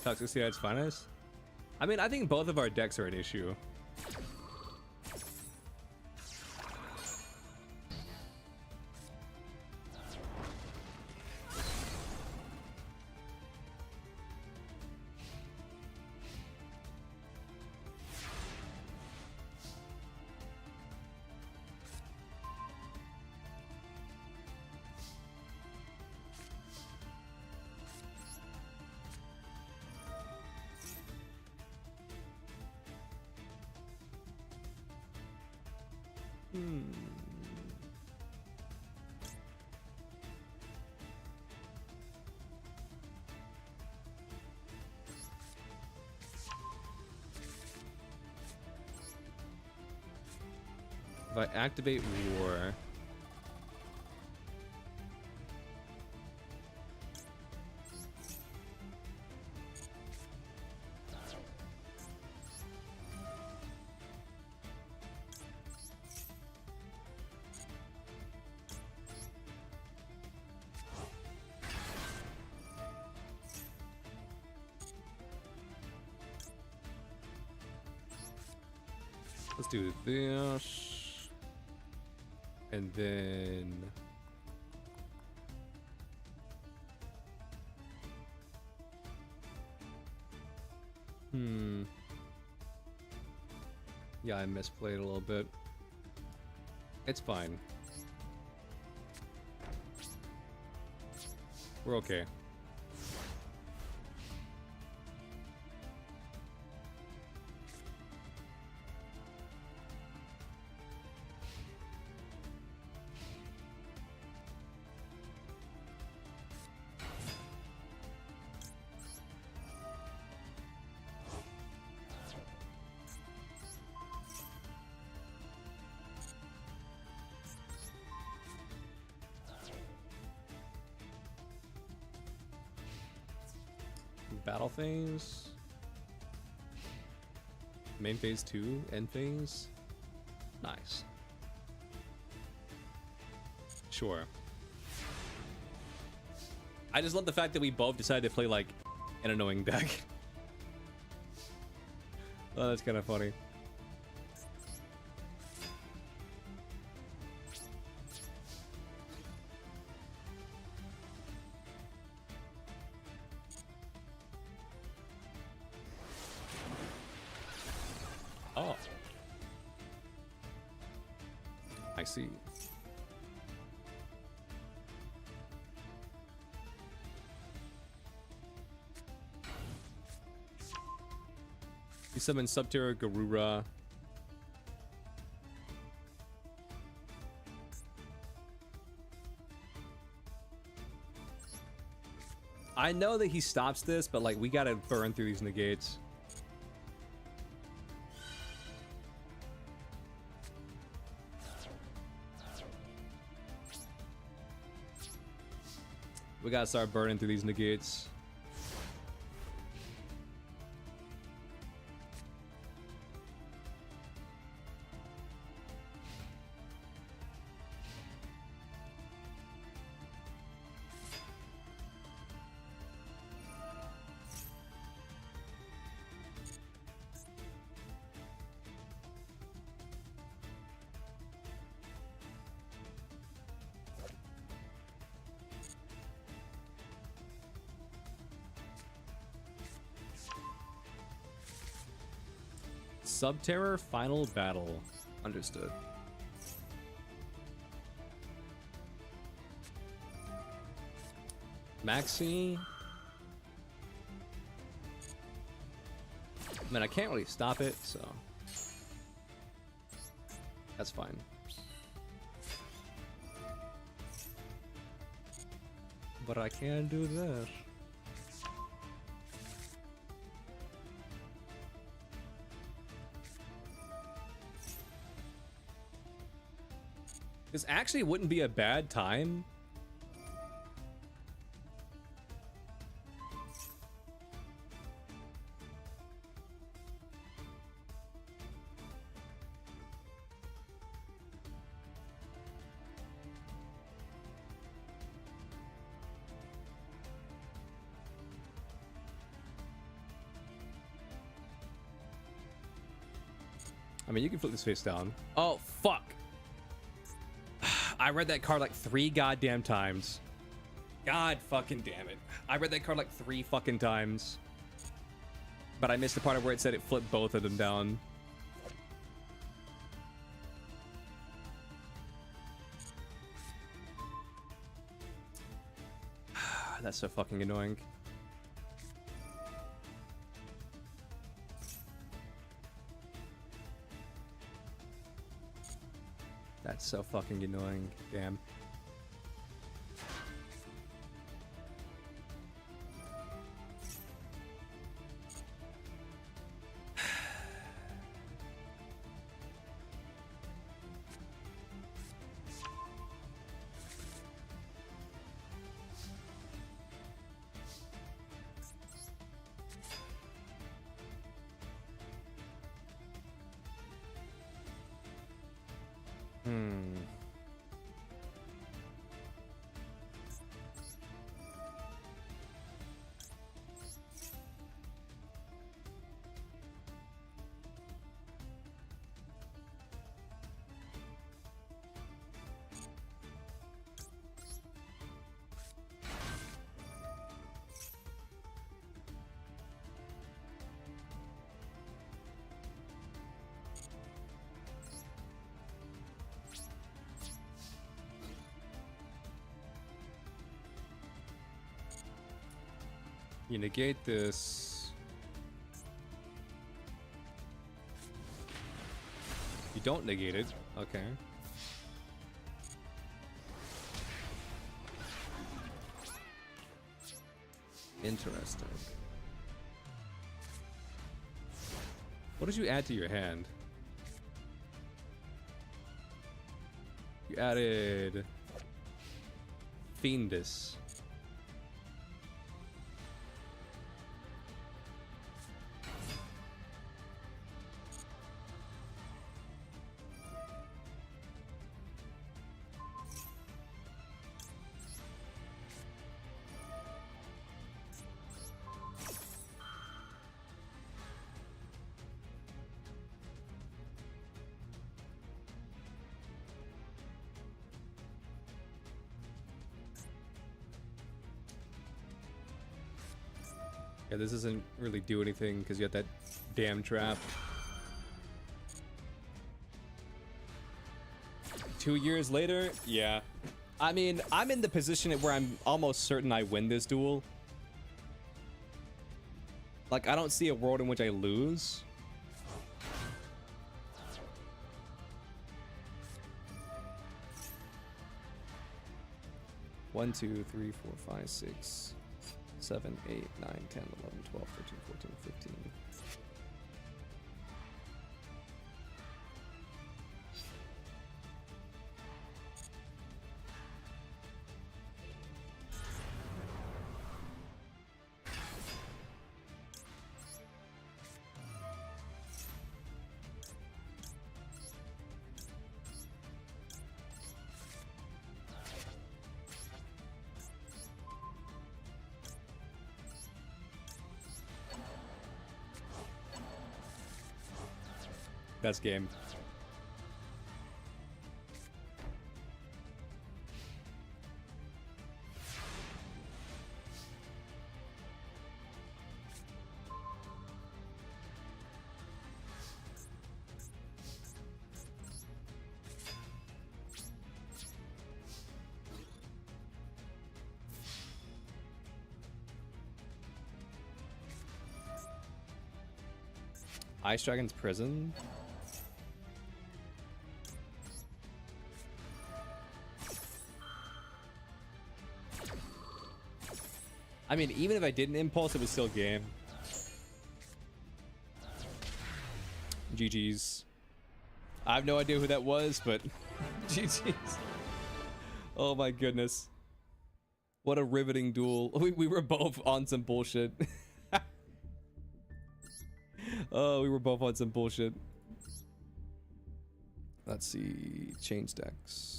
Toxicity at its finest? I mean, I think both of our decks are an issue. If I activate War, Let's do this. And then... Yeah, I misplayed a little bit. It's fine. We're okay. Battle phase, main phase 2, end phase. Nice. Sure. I just love the fact that we both decided to play like an annoying deck. Oh, that's kind of funny. Oh. I see. You summon Subterra Garura. I know that he stops this, but like we gotta burn through these negates. We gotta start burning through these negates. Subterror final battle. Understood. Maxi. I mean, I can't really stop it, so that's fine. But I can do this. This actually wouldn't be a bad time. I mean, you can flip this face down. Oh, fuck. I read that card like 3 goddamn times. God fucking damn it. I read that card like 3 fucking times. But I missed the part where it said it flipped both of them down. That's so fucking annoying. That's so fucking annoying. Damn. You negate this. You don't negate it. Okay. Interesting. What did you add to your hand? You added Fiendus. Yeah, this doesn't really do anything because you have that damn trap. 2 years later, yeah. I mean, I'm in the position where I'm almost certain I win this duel. Like, I don't see a world in which I lose. One, 2, 3, 4, 5, 6, 7, 8, 9, 10, 11, 12, 13, 14, 15. That's game. Ice Dragon's Prison? I mean, even if I didn't impulse, it was still game. GG's. I have no idea who that was, but GG's. Oh my goodness. What a riveting duel. We were both on some bullshit. Oh, we were both on some bullshit. Let's see. Change decks.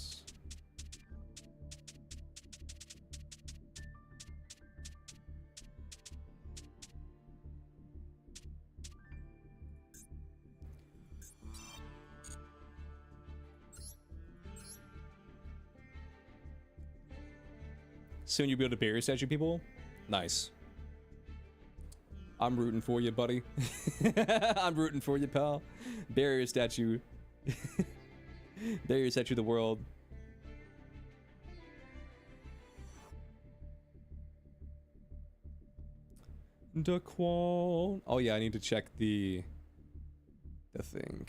Soon you'll be able to barrier statue people? Nice. I'm rooting for you, buddy. I'm rooting for you, pal. Barrier statue. Barrier statue the world. Daquan. Oh yeah, I need to check the thing.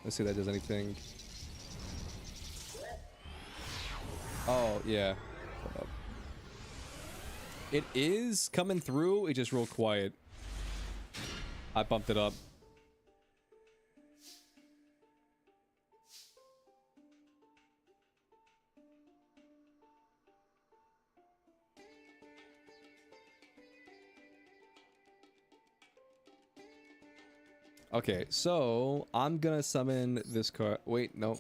Let's see if that does anything. Oh, yeah. Hold up. It is coming through. It's just real quiet. I bumped it up. Okay, so I'm gonna summon this card. Wait, no.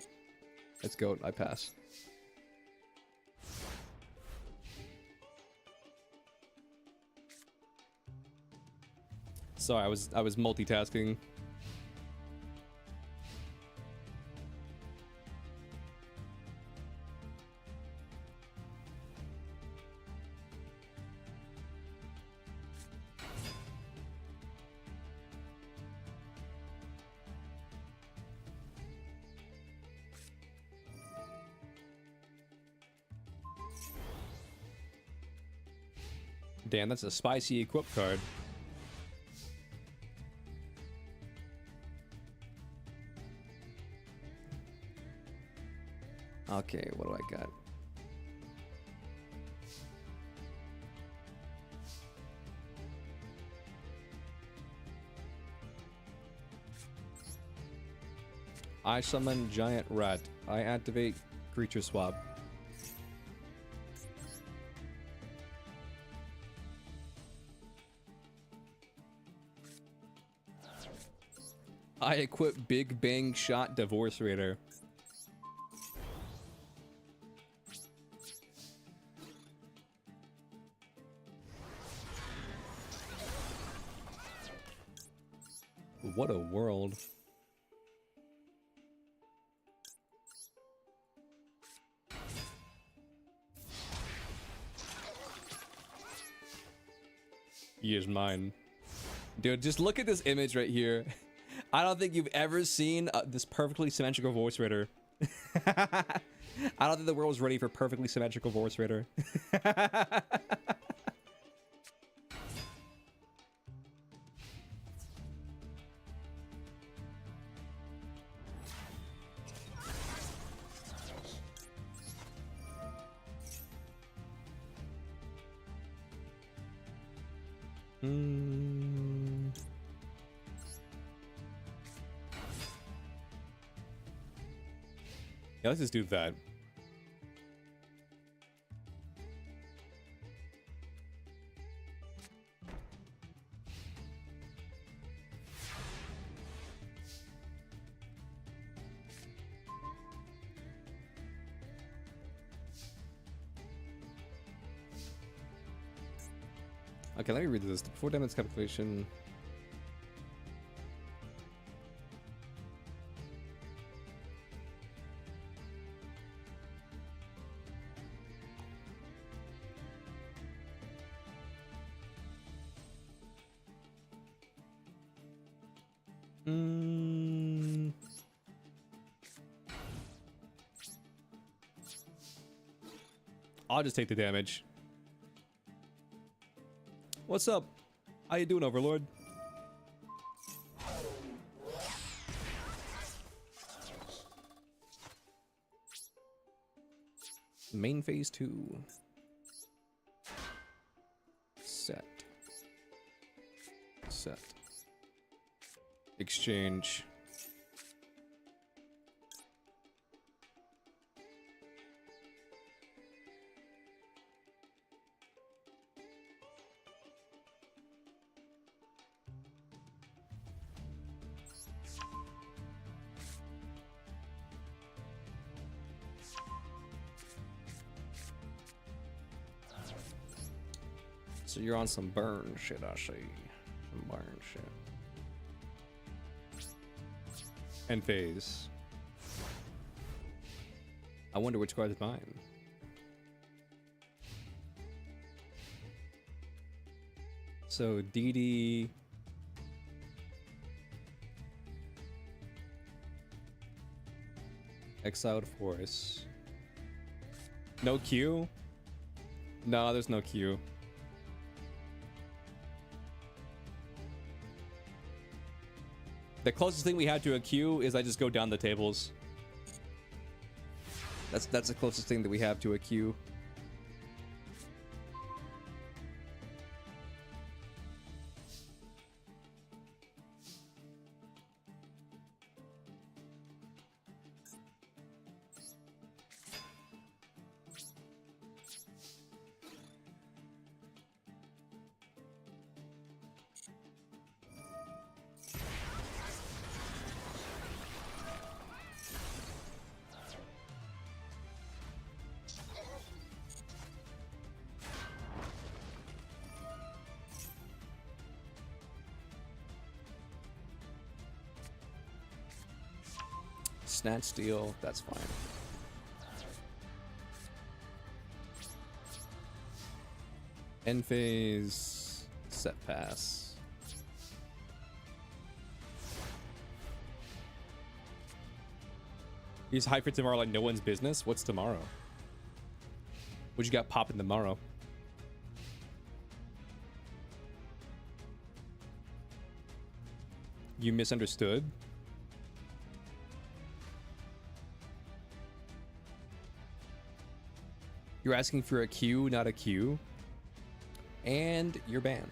Let's go. I pass. Sorry, I was multitasking. Damn, that's a spicy equip card. Okay, what do I got? I summon giant rat. I activate creature swap. I equip Big Bang Shot Divorce Raider. What a world. He is mine. Dude, just look at this image right here. I don't think you've ever seen this perfectly symmetrical voice raider. I don't think the world was ready for perfectly symmetrical voice raider. Yeah, let's just do that. Okay, let me read this. Before damage calculation. I'll just take the damage. What's up? How you doing, Overlord? Main phase 2. Set. Set. Exchange. So you're on some burn shit, I see. Some burn shit. End phase. I wonder which card is mine. So DD. Exiled Force. No Q? No, there's no Q. The closest thing we have to a Q is I just go down the tables. That's the closest thing that we have to a Q. Snatch steal, that's fine. End phase, set pass. He's hyped for tomorrow like no one's business. What's tomorrow? What you got popping tomorrow? You misunderstood? You're asking for a Q, not a Q. And you're banned.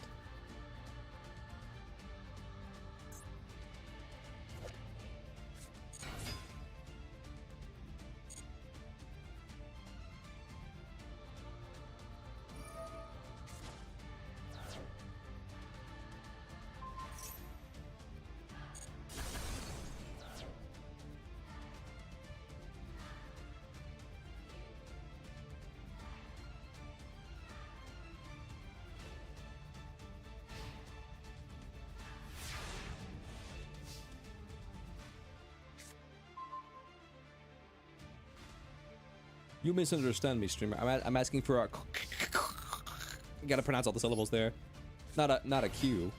You misunderstand me, streamer. I'm asking for a. You gotta pronounce all the syllables there. Not a Q.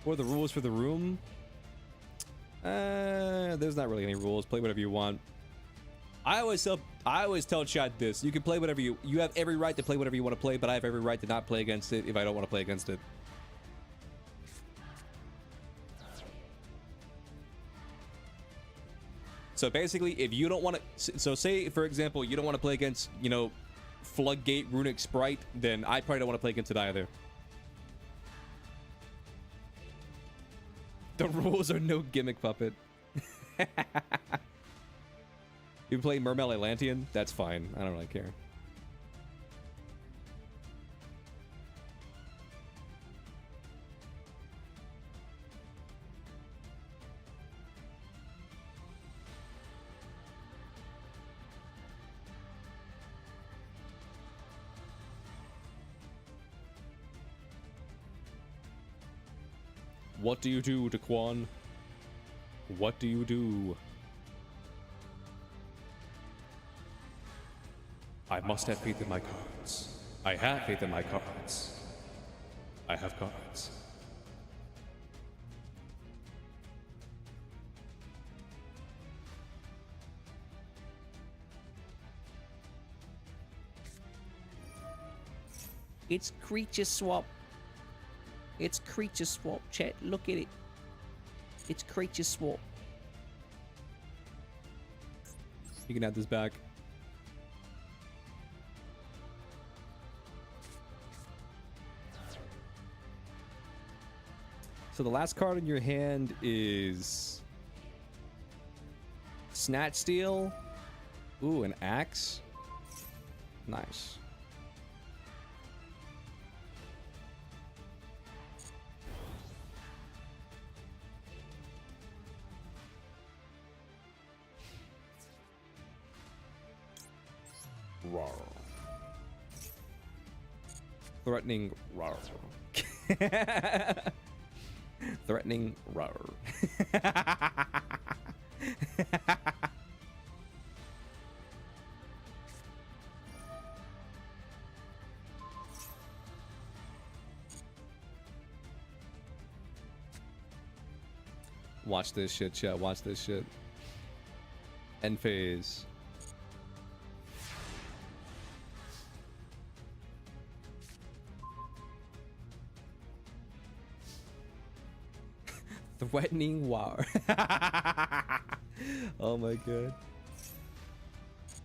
What are the rules for the room? There's not really any rules. Play whatever you want. I always tell chat this. You can play whatever you have every right to play whatever you want to play, but I have every right to not play against it if I don't want to play against it. So basically, if you don't want to, so say for example, you don't want to play against, you know, Floodgate Runic Sprite, then I probably don't want to play against it either. The rules are no gimmick, puppet. You play Mermail Atlantean? That's fine. I don't really care. What do you do, Daquan? What do you do? I must have faith in my cards. I have faith in my cards. I have cards. It's creature swap. It's creature swap, chat. Look at it. It's creature swap. You can have this back. So the last card in your hand is Snatch Steel. Ooh, an axe. Nice. Rawr. Threatening rawr. Threatening rawr. Watch this shit, chat. Watch this shit. End phase. Threatening war. Oh my god.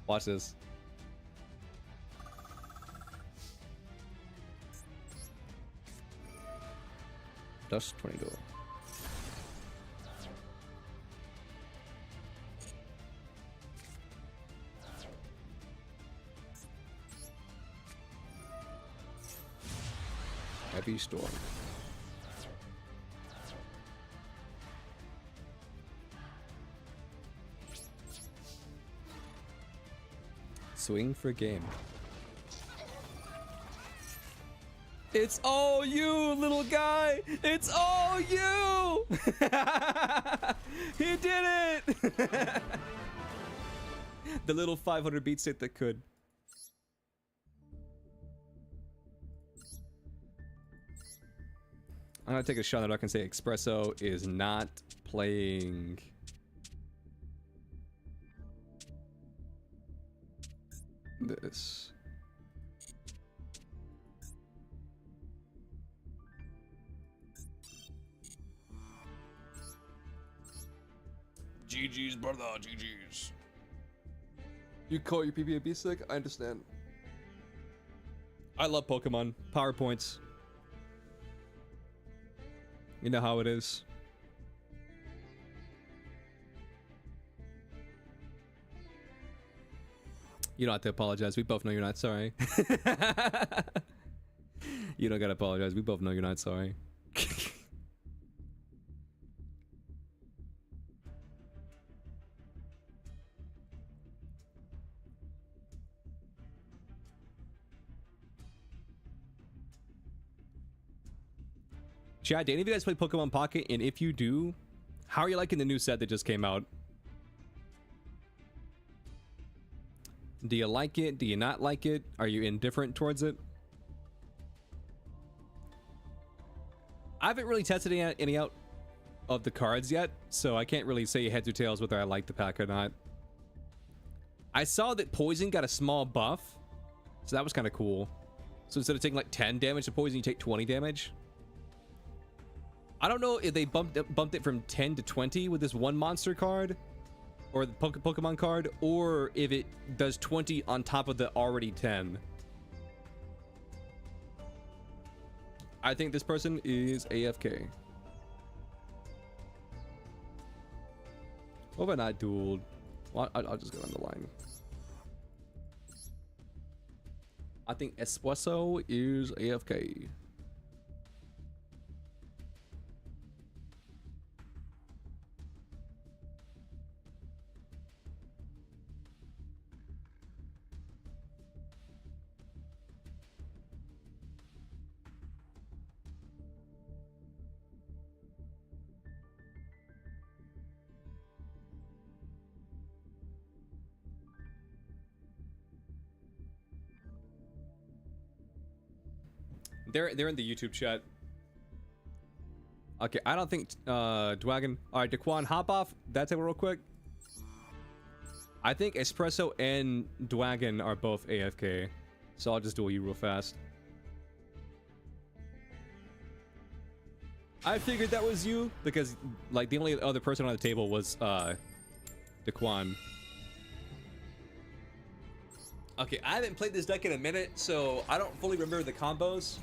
Watch this. Dust 22. heavy storm. Swing for game. It's all you, little guy. It's all you. He did it. The little 500 beat state that could. I'm gonna take a shot at I can say Espresso is not playing. This. GG's, brother, GG's. You call your PvP sick? I understand. I love Pokemon. PowerPoints. You know how it is. You don't have to apologize. We both know you're not sorry. You don't gotta apologize. We both know you're not sorry. Chad, do any of you guys play Pokemon Pocket? And if you do, how are you liking the new set that just came out? Do you like it? Do you not like it? Are you indifferent towards it? I haven't really tested any out of the cards yet, so I can't really say heads or tails whether I like the pack or not. I saw that Poison got a small buff, so that was kind of cool. So instead of taking like 10 damage to Poison, you take 20 damage. I don't know if they bumped it from 10 to 20 with this one monster card, or the Pokemon card, or if it does 20 on top of the already 10. I think this person is AFK. What have I not dueled? Well, I'll just go on the line. I think Espresso is AFK. They're in the YouTube chat. Okay, I don't think Dwagon. All right, Daquan, hop off that table real quick. I think Espresso and Dwagon are both AFK, so I'll just duel you real fast. I figured that was you because like the only other person on the table was Daquan. Okay, I haven't played this deck in a minute, so I don't fully remember the combos.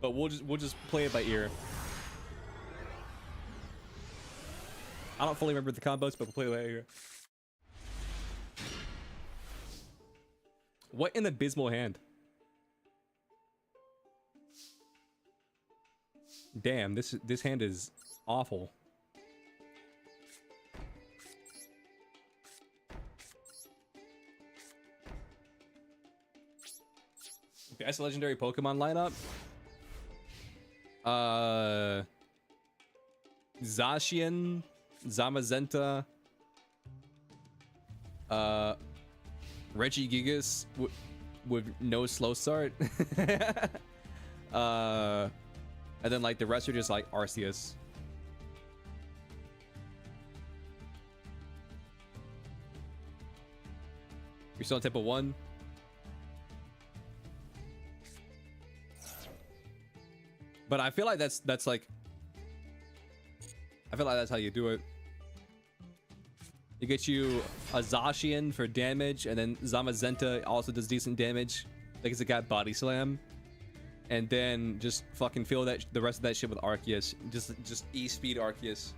But we'll just play it by ear. I don't fully remember the combos, but we'll play it by ear. What an abysmal hand. Damn, this hand is awful. Best legendary Pokemon lineup. Zacian, Zamazenta, Regigigas with no slow start. And then like the rest are just like Arceus. You're still on Temple 1. But I feel like that's like, I feel like that's how you do it. You get you a Zacian for damage, and then Zamazenta also does decent damage because it got Body Slam, and then just fucking fill that the rest of that shit with Arceus. Just E-speed Arceus.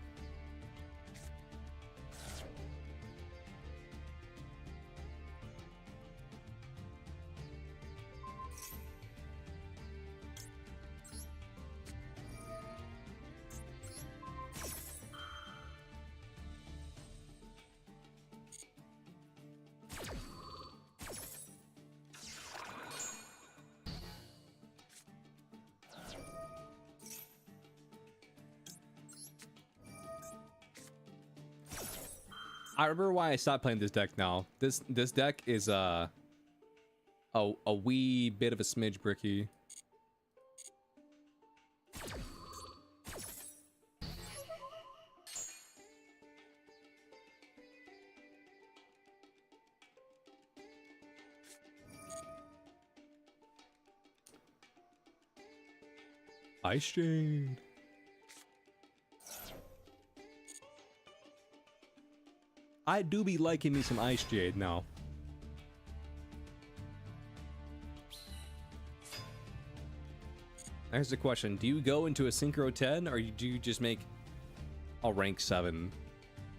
I remember why I stopped playing this deck now. This deck is a wee bit of a smidge bricky. Ice Chain. I do be liking me some Ice Jade now. Here's the question. Do you go into a Synchro 10 or do you just make a rank 7?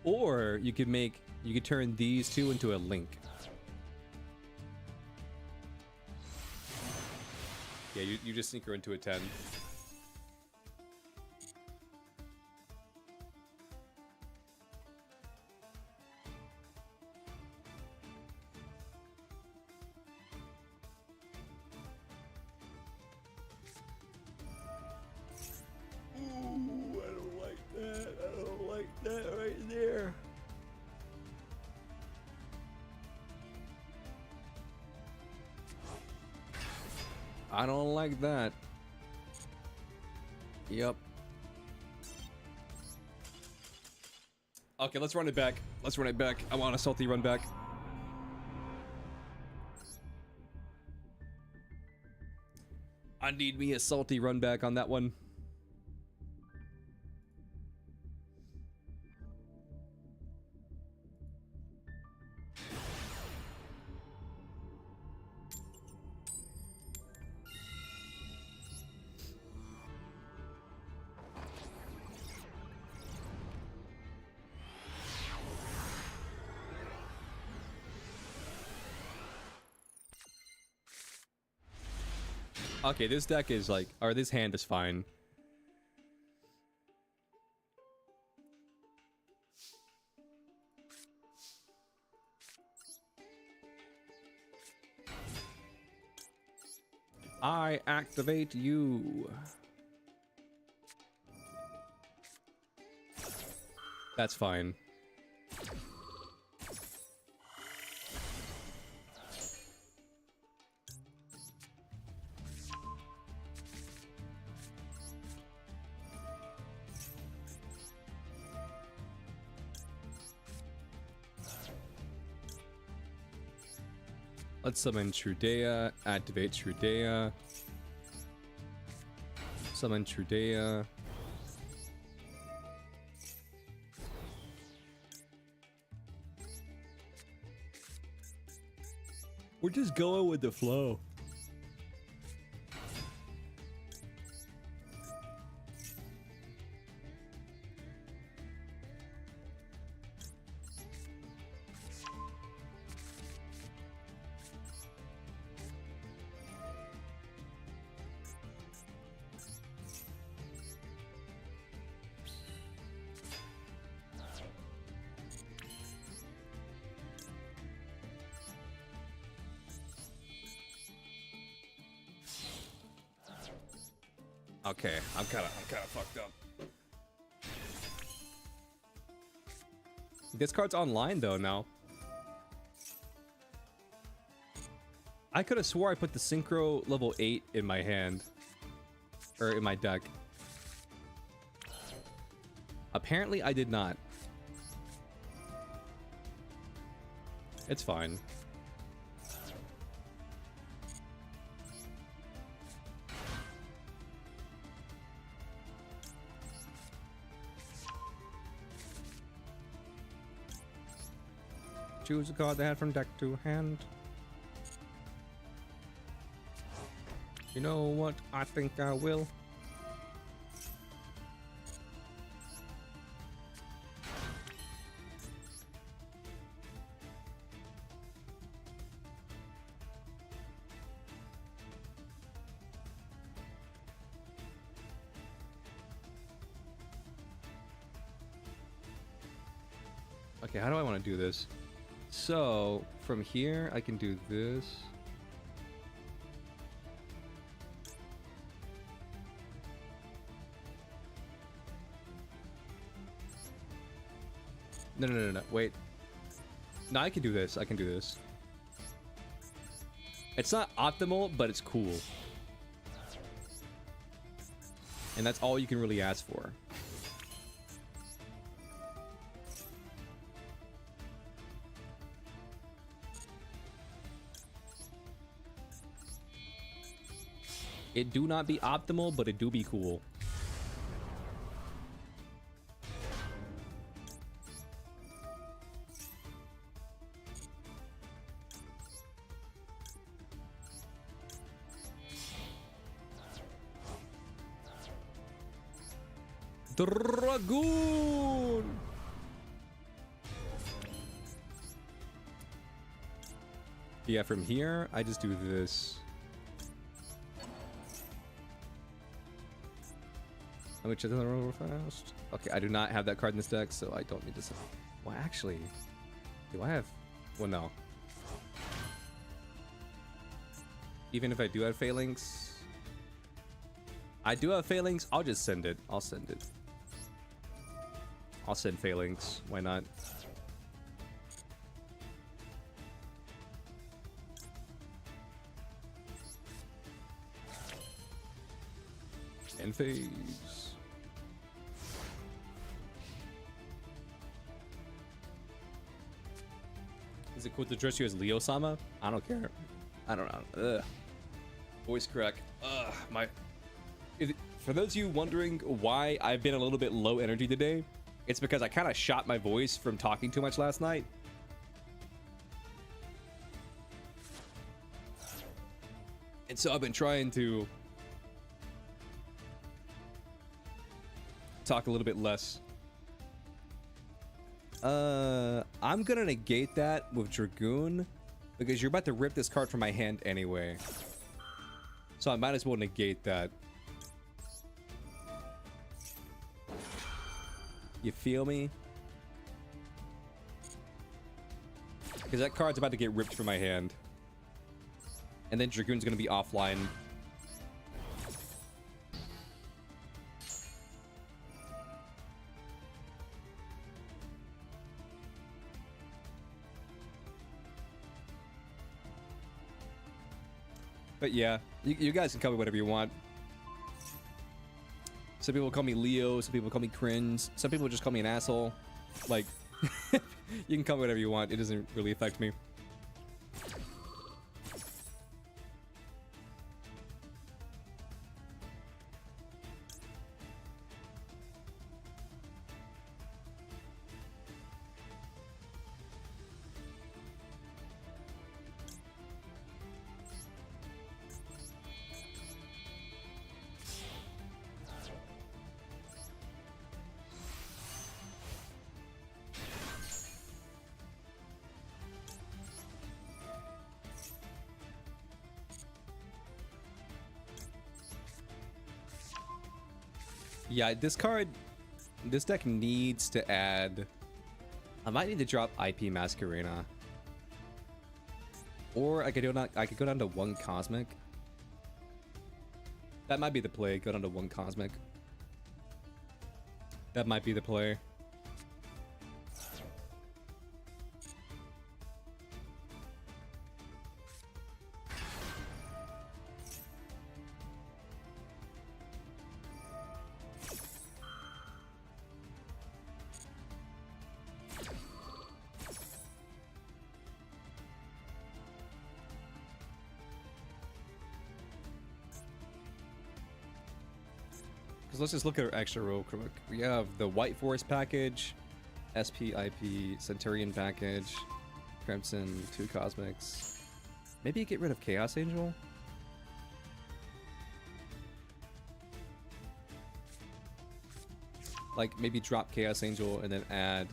Or you could turn these two into a Link. Yeah, you just Synchro into a 10. I don't like that. Yep. Okay, let's run it back. Let's run it back. I want a salty run back. I need me a salty run back on that one. Okay, this deck is like, or this hand is fine. I activate you. That's fine. Let's summon Trudea, activate Trudea. Summon Trudea. We're just going with the flow. Okay, I'm kind of fucked up. This card's online though now. I could have swore I put the Synchro level 8 in my hand. Or in my deck. Apparently I did not. It's fine. Choose a card they had from deck to hand. You know what? I think I will. Okay, how do I want to do this? So, from here, I can do this. No, wait. No, I can do this. I can do this. It's not optimal, but it's cool. And that's all you can really ask for. It do not be optimal, but it do be cool. Dragoon! Yeah, from here, I just do this. Which doesn't roll fast. Okay, I do not have that card in this deck, so I don't need to. Well, actually, do I have? Well, no. Even if I do have Phalanx, I do have Phalanx. I'll just send it. I'll send it. I'll send Phalanx. Why not? End phase. Is it cool to dress you as Leo-sama? I don't care. I don't know. Ugh. Voice crack. Ugh. For those of you wondering why I've been a little bit low energy today, it's because I kind of shot my voice from talking too much last night. And so I've been trying to talk a little bit less. I'm gonna negate that with Dragoon because you're about to rip this card from my hand anyway. So I might as well negate that. You feel me? Because that card's about to get ripped from my hand. And then Dragoon's gonna be offline. But yeah, you guys can call me whatever you want. Some people call me Leo, some people call me cringe, some people just call me an asshole. Like, you can call me whatever you want, it doesn't really affect me. Yeah, this deck needs to add. I might need to drop IP Masquerena, or I could go down to one Cosmic. That might be the play. Go down to one Cosmic. That might be the play. Let's just look at our extra real quick. We have the White Forest package, SP, IP, Centurion package, Crimson, 2 Cosmics. Maybe get rid of Chaos Angel? Like, maybe drop Chaos Angel and then add...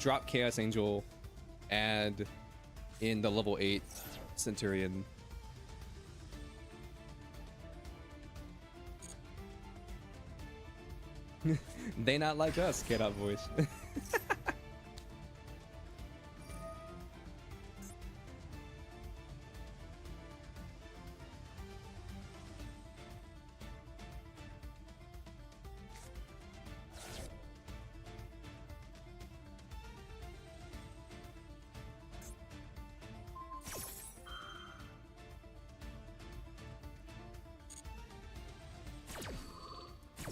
drop Chaos Angel, add in the level 8 Centurion. They not like us, K-Dot voice.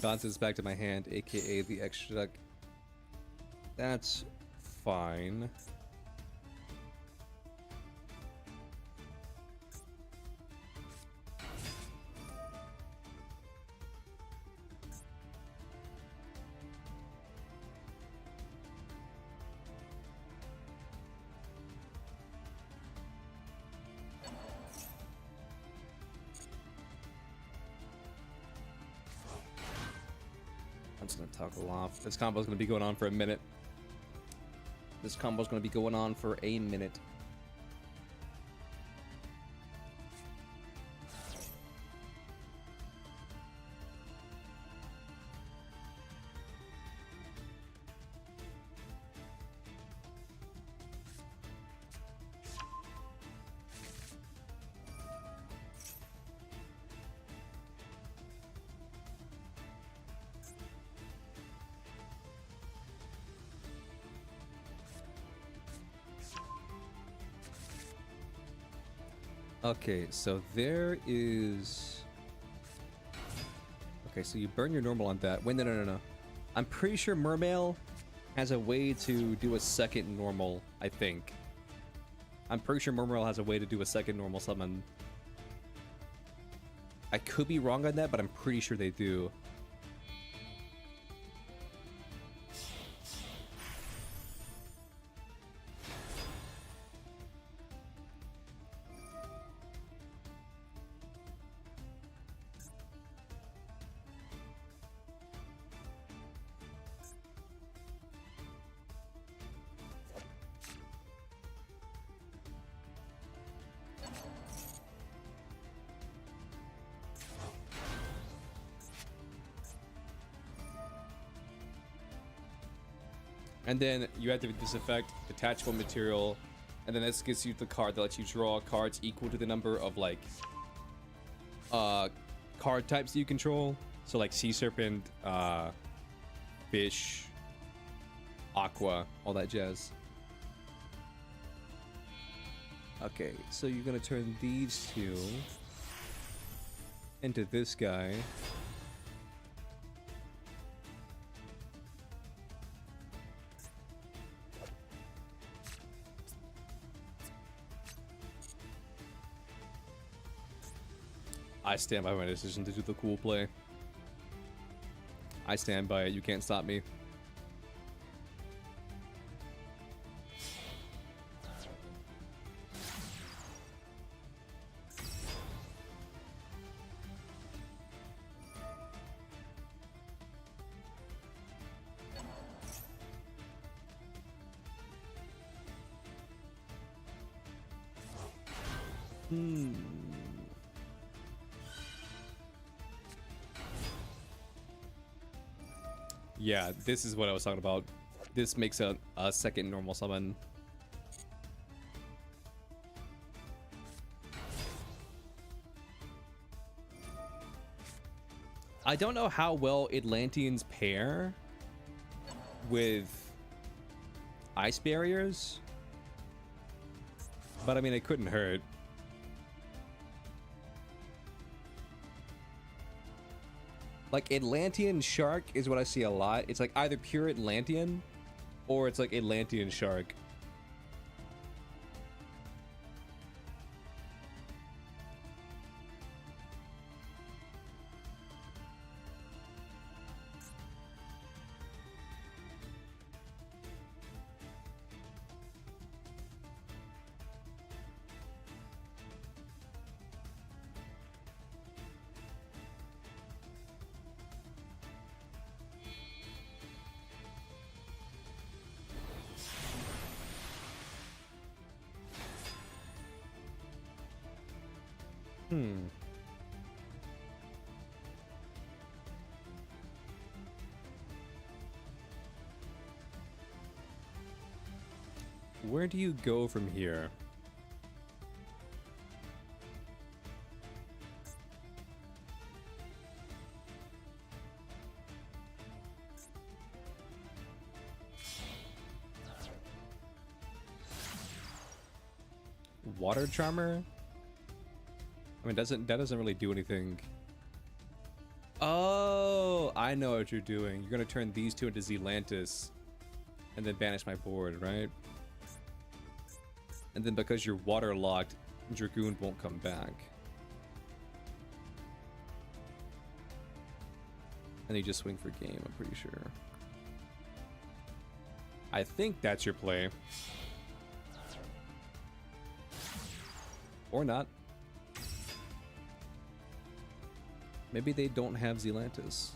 bounces back to my hand, aka the extra deck. That's fine. I'm just gonna toggle off. This combo's gonna be going on for a minute. This combo's gonna be going on for a minute. Okay, so there is... Okay, so you burn your normal on that. Wait, no. I'm pretty sure Mermail has a way to do a second normal, I think. I'm pretty sure Mermail has a way to do a second normal summon. I could be wrong on that, but I'm pretty sure they do. And then you activate this effect, detachable material, and then this gives you the card that lets you draw cards equal to the number of like card types you control. So like sea serpent, fish, aqua, all that jazz. Okay, so you're gonna turn these two into this guy. I stand by my decision to do the cool play. I stand by it. You can't stop me. Yeah, this is what I was talking about. This makes a second normal summon. I don't know how well Atlanteans pair with ice barriers, but I mean, it couldn't hurt. Like, Atlantean shark is what I see a lot. It's like either pure Atlantean or it's like Atlantean shark. Where do you go from here? Water Charmer? I mean, that doesn't really do anything. Oh, I know what you're doing. You're gonna turn these two into Zealantis and then banish my board, right? And then because you're waterlogged, Dragoon won't come back. And you just swing for game, I'm pretty sure. I think that's your play. Or not. Maybe they don't have Zealantis.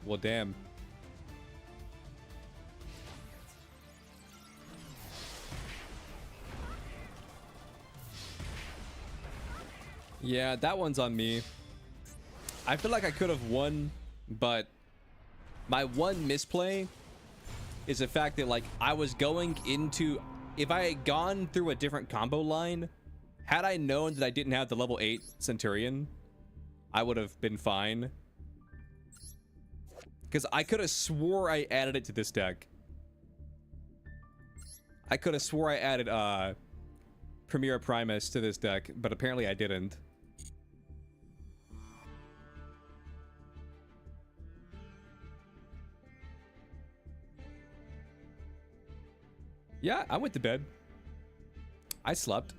Well, damn. Yeah, that one's on me. I feel like I could have won, but my one misplay is the fact that, like, I was going into... If I had gone through a different combo line, had I known that I didn't have the level 8 Centurion, I would have been fine. Because I could have swore I added it to this deck. I could have swore I added Premier Primus to this deck, but apparently I didn't. Yeah, I went to bed. I slept.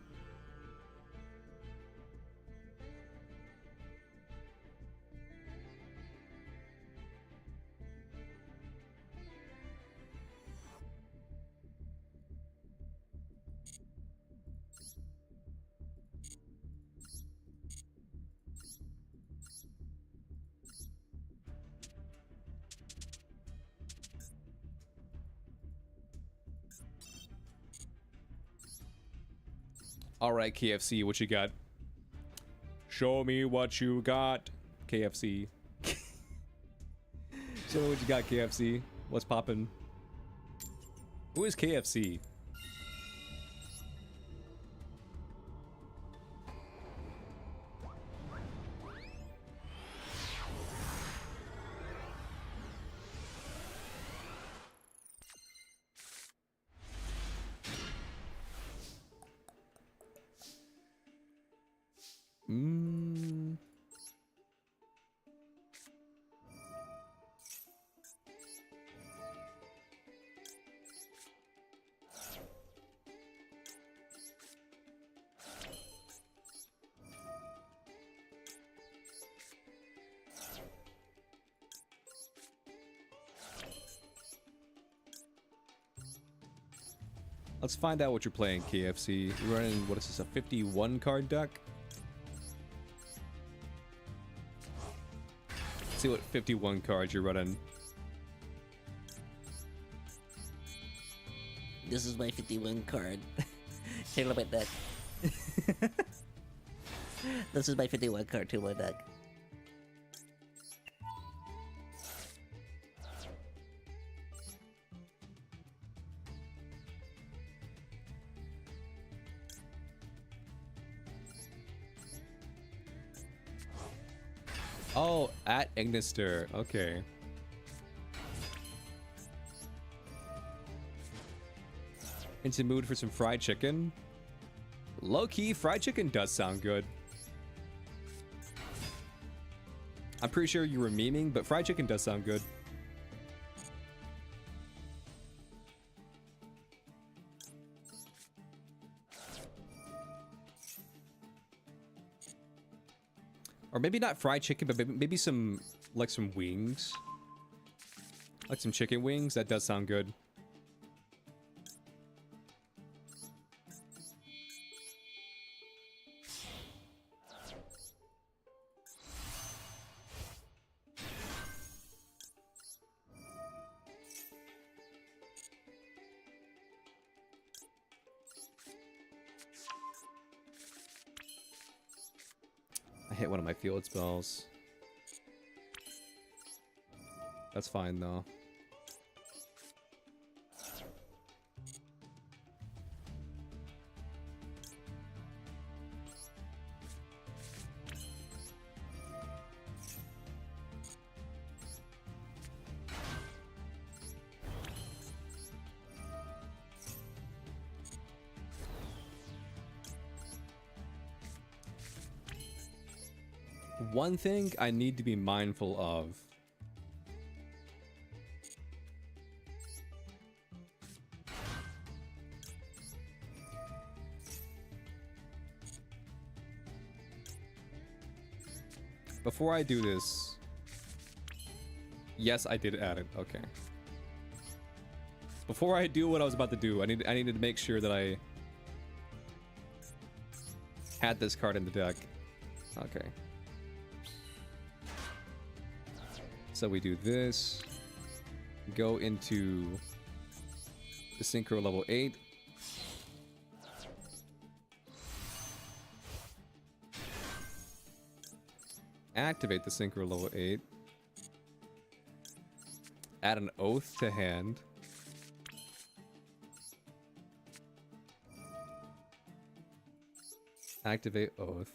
All right, KFC, what you got? Show me what you got, KFC. Show me what you got, KFC. What's poppin'? Who is KFC? Let's find out what you're playing, KFC. You're running, what is this, a 51 card deck? Let's see what 51 cards you're running. This is my 51 card. Take a look at that. This is my 51 card to my deck. Oh, at Ignister. Okay. Into mood for some fried chicken? Low-key, fried chicken does sound good. I'm pretty sure you were memeing, but fried chicken does sound good. Or maybe not fried chicken, but maybe some, like some wings. Like some chicken wings, that does sound good. hit one of my field spells. That's fine though. One thing I need to be mindful of. Before I do this, yes, I did add it. Okay. Before I do what I was about to do, I needed to make sure that I had this card in the deck. Okay. So we do this, go into the Synchro level 8. Activate the Synchro level 8. Add an Oath to hand. Activate Oath.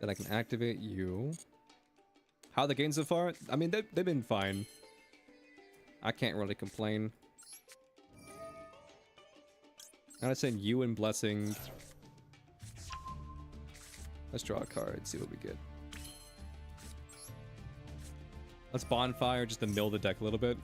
Then I can activate you. How are the games so far? I mean, they've been fine. I can't really complain. I'm gonna send you and Blessing. Let's draw a card, see what we get. Let's Bonfire just to mill the deck a little bit.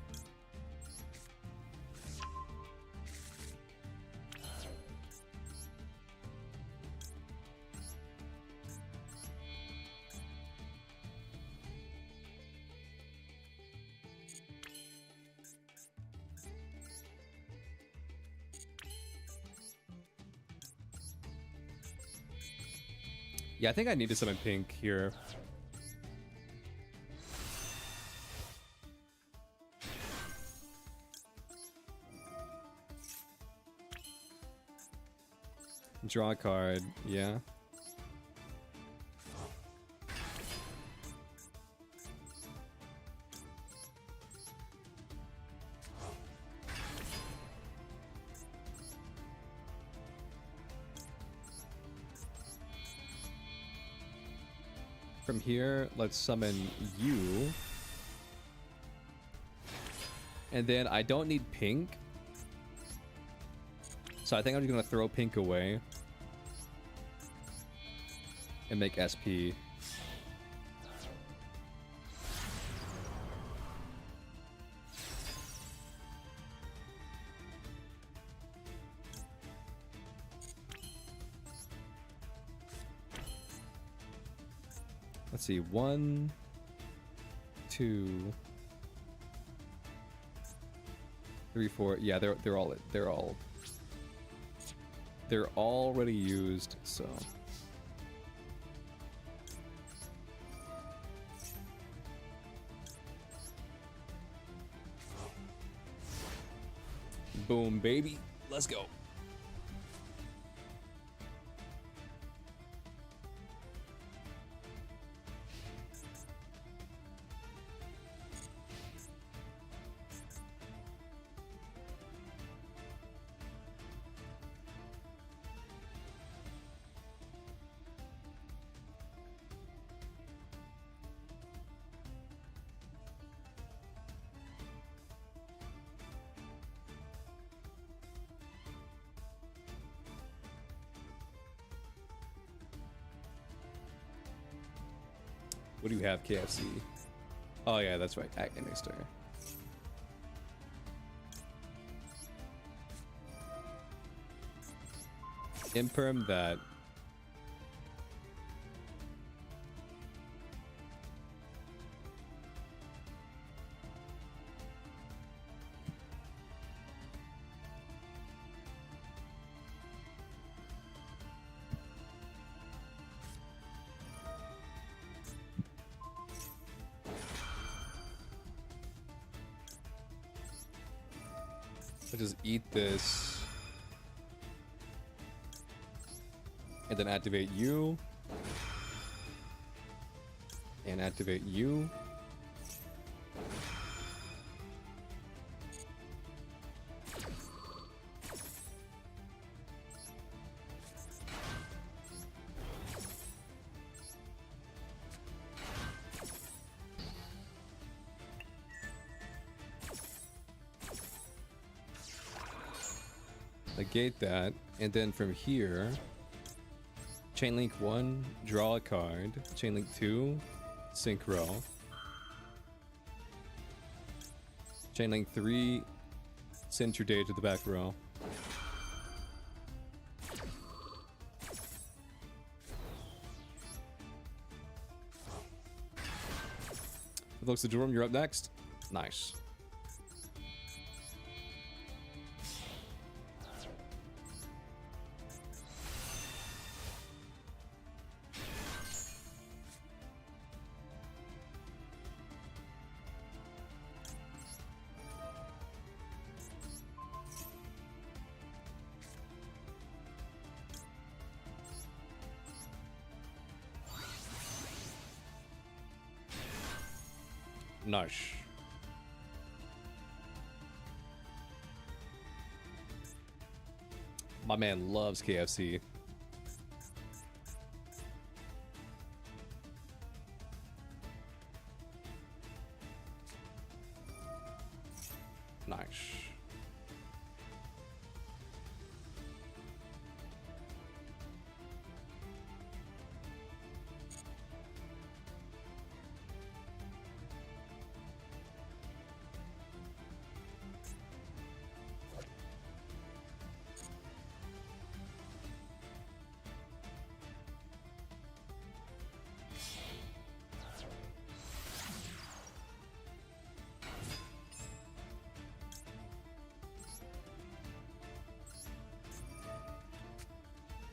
Yeah, I think I need to summon pink here. Draw a card, yeah. From here, let's summon you. And then I don't need pink. So I think I'm just gonna throw pink away. And make SP. Let's see, 1, 2, 3, 4. Yeah, they're already used, so boom, baby. Let's go. What do you have, KFC? Oh yeah, that's right. Actinister. Imperm that. I'll just eat this. And then activate you. And activate you. Negate that, and then from here, chain link 1, draw a card, chain link 2, synchro, chain link 3, send your data to the back row. Looks like Jerome, you're up next. Nice. Nice. My man loves KFC. Nice.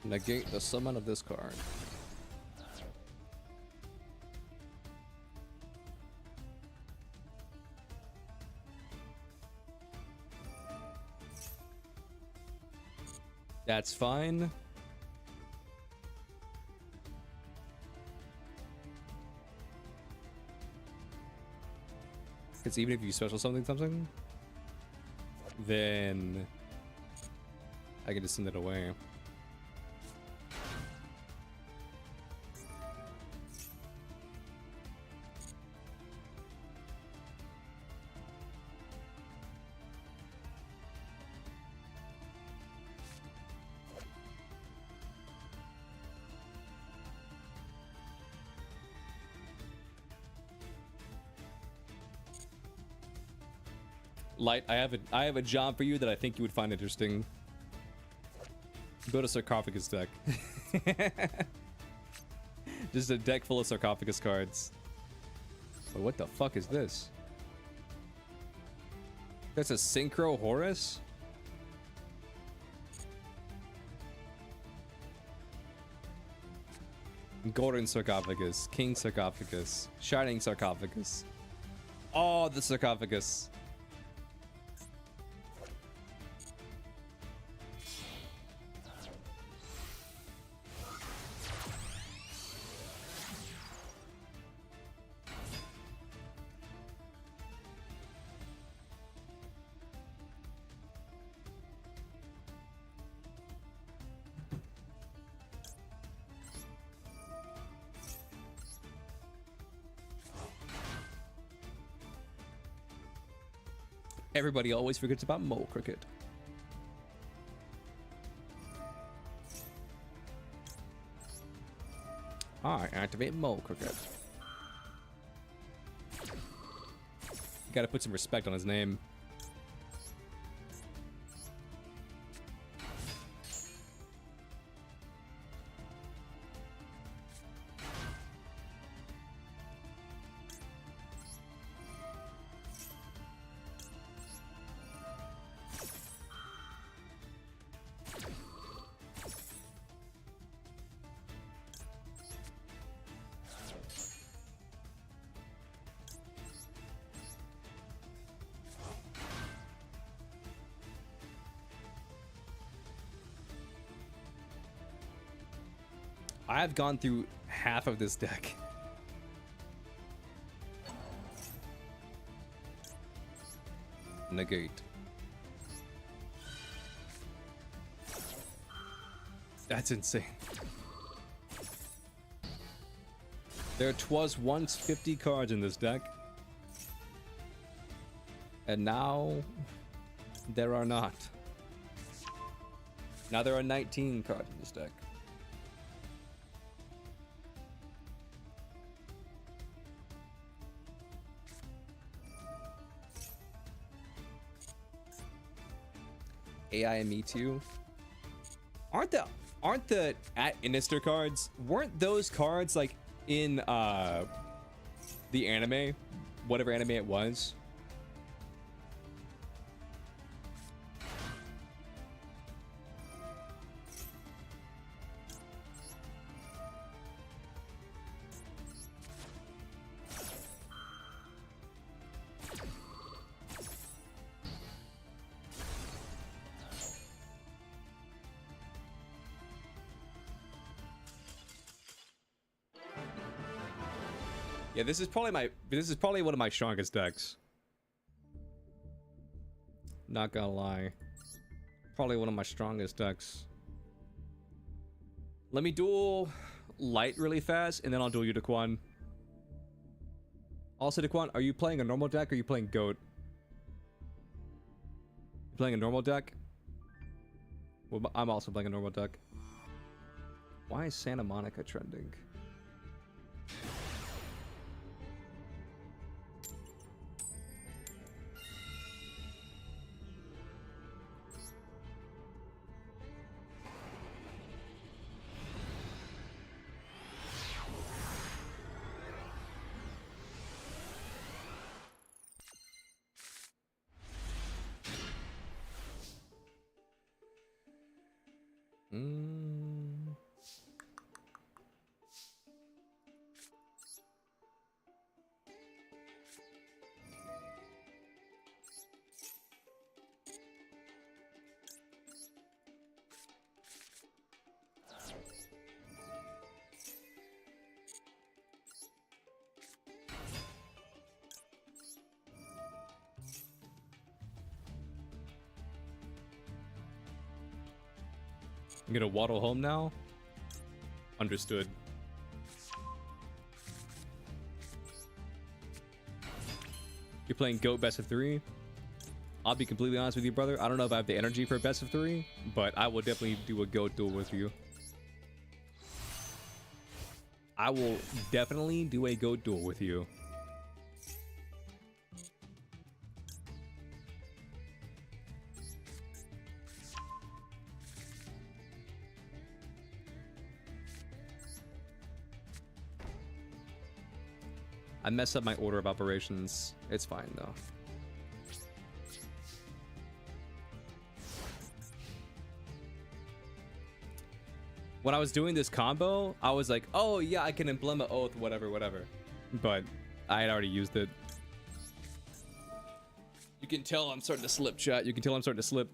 Negate the summon of this card. That's fine. Because even if you special something, then I can just send it away. Light, I have a job for you that I think you would find interesting. Build a sarcophagus deck. Just a deck full of sarcophagus cards. But what the fuck is this? That's a Synchro Horus? Golden Sarcophagus, King Sarcophagus, Shining Sarcophagus. Oh, the Sarcophagus. Everybody always forgets about Mole Cricket. Alright, activate Mole Cricket. You gotta put some respect on his name. I have gone through half of this deck. Negate. That's insane. There was once 50 cards in this deck. And now there are not. Now there are 19 cards in this deck. AI and Me Too. Aren't the at Inister cards, weren't those cards like in the anime, whatever anime it was? Yeah, this is probably one of my strongest decks. Not gonna lie. Probably one of my strongest decks. Let me duel Light really fast, and then I'll duel you, Daquan. Also, Daquan, are you playing a normal deck or are you playing Goat? You playing a normal deck? Well, I'm also playing a normal deck. Why is Santa Monica trending? I'm gonna waddle home now? Understood. You're playing GOAT best of 3? I'll be completely honest with you, brother. I don't know if I have the energy for best of 3, but I will definitely do a GOAT duel with you. I will definitely do a GOAT duel with you. I messed up my order of operations. It's fine though. When I was doing this combo, I was like, oh yeah, I can Emblema Oath, whatever, whatever. But I had already used it. You can tell I'm starting to slip, chat. You can tell I'm starting to slip.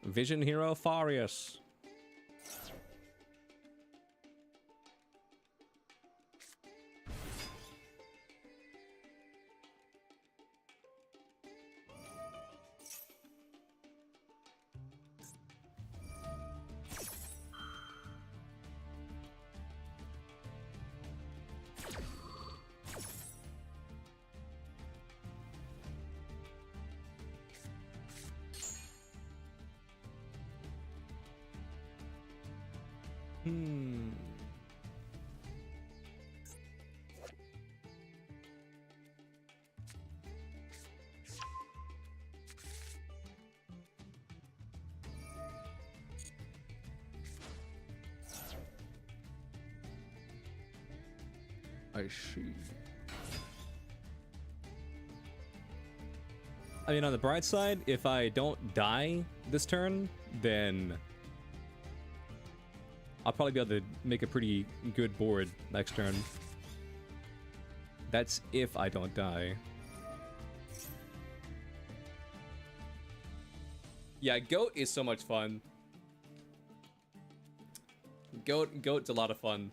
Vision Hero Farius. I see. I mean, on the bright side, if I don't die this turn, then I'll probably be able to make a pretty good board next turn. That's if I don't die. Yeah, Goat is so much fun. Goat's a lot of fun.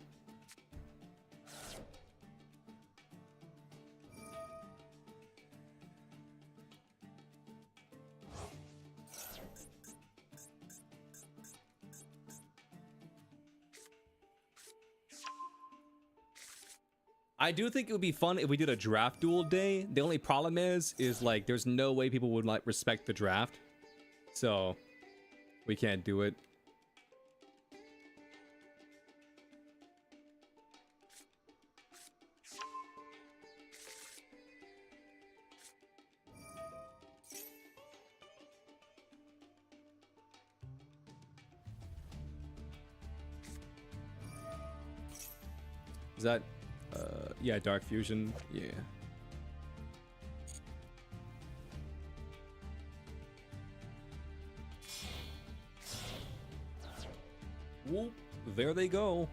I do think it would be fun if we did a draft duel day. The only problem is like there's no way people would like respect the draft. So we can't do it. Is that yeah, Dark Fusion. Yeah. Whoop, there they go.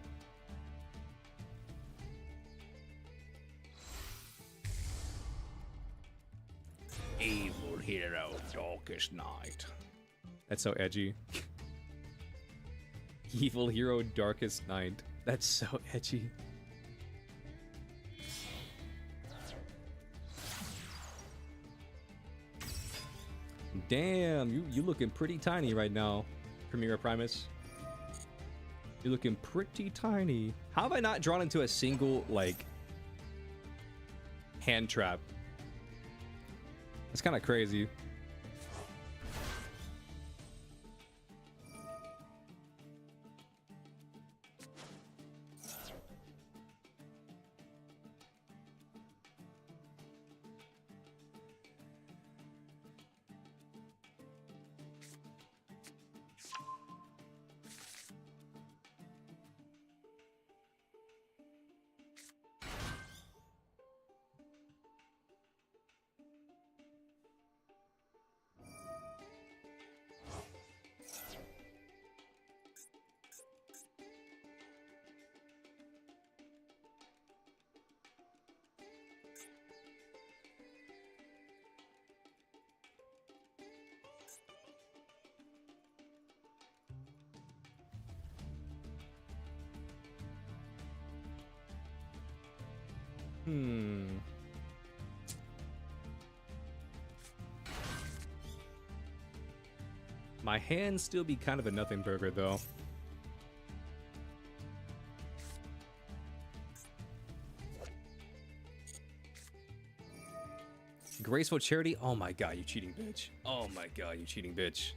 Evil hero, darkest night. That's so edgy. Evil hero, darkest night. That's so edgy. Damn, you looking pretty tiny right now, Primera Primus. You're looking pretty tiny. How have I not drawn into a single, like, hand trap? That's kind of crazy. My hands still be kind of a nothing burger, though. Graceful Charity? Oh my god, you cheating bitch. Oh my god, you cheating bitch.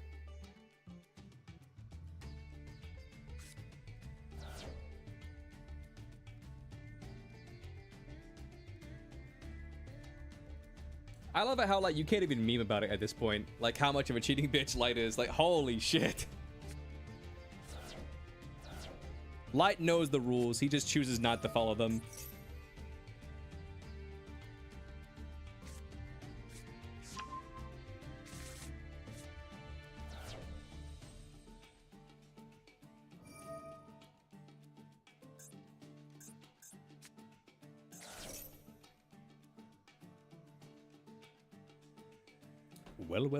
I love it how, like, you can't even meme about it at this point. Like, how much of a cheating bitch Light is. Like, holy shit. Light knows the rules. He just chooses not to follow them.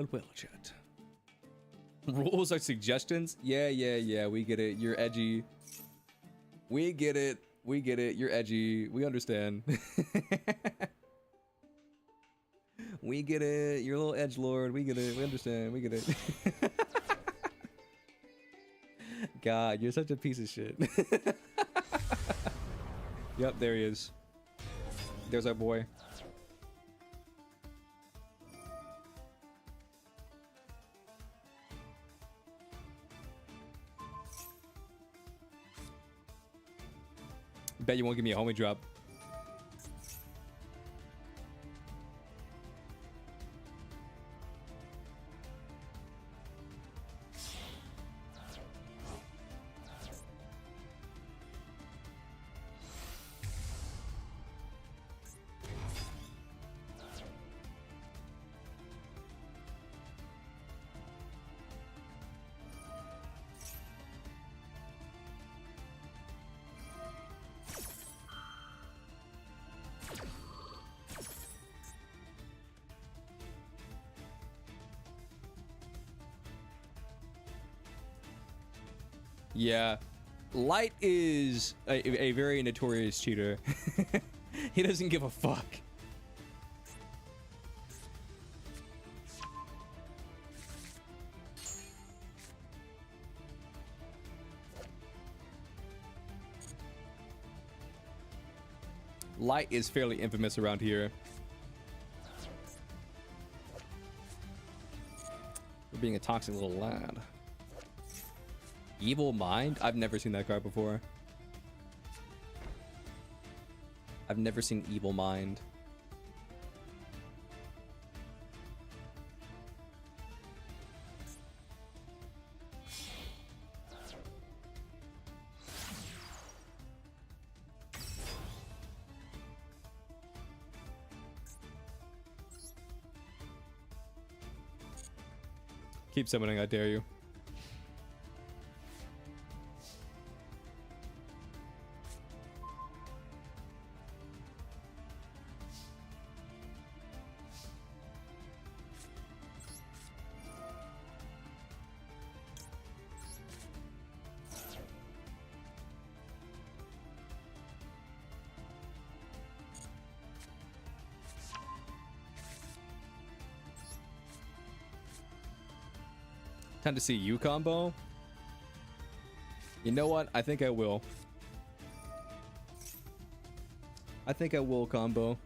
Well, chat. Rules are suggestions? Yeah, we get it. You're edgy. We get it. You're edgy. We understand. We get it. You're a little edgelord. We get it. We understand. We get it. God, you're such a piece of shit. Yep, there he is. There's our boy. Bet you won't give me a homie drop. Yeah. Light is a very notorious cheater. He doesn't give a fuck. Light is fairly infamous around here. For being a toxic little lad. Evil Mind? I've never seen that card before. I've never seen Evil Mind. Keep summoning, I dare you. Time to see you combo. You know what? I think I will. I think I will combo.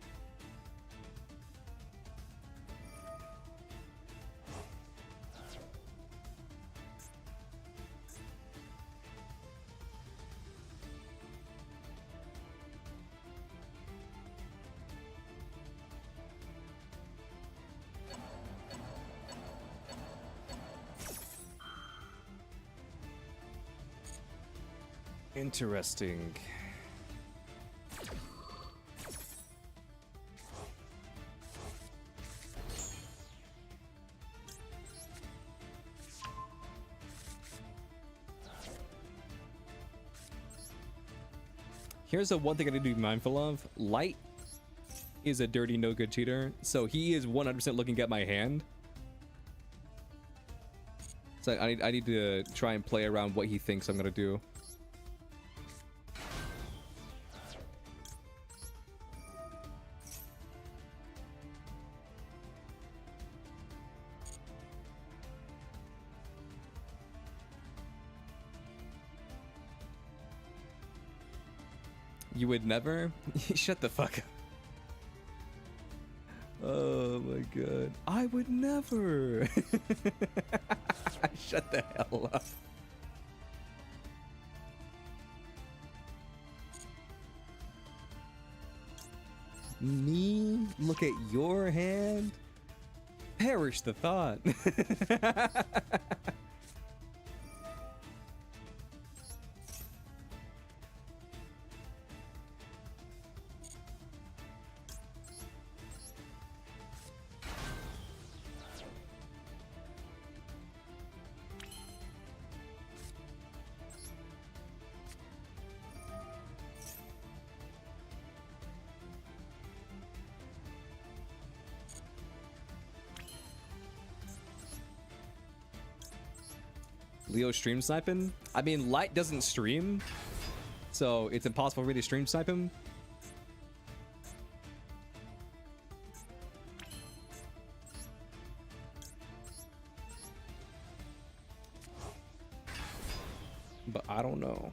Interesting. Here's the one thing I need to be mindful of. Light is a dirty, no good cheater, so he is 100% looking at my hand. So I need to try and play around what he thinks I'm gonna do. You would never? Shut the fuck up. Oh my god. I would never. Shut the hell up. Me? Look at your hand? Perish the thought. Leo stream sniping? I mean, Light doesn't stream, so it's impossible for me to stream snipe him. But I don't know.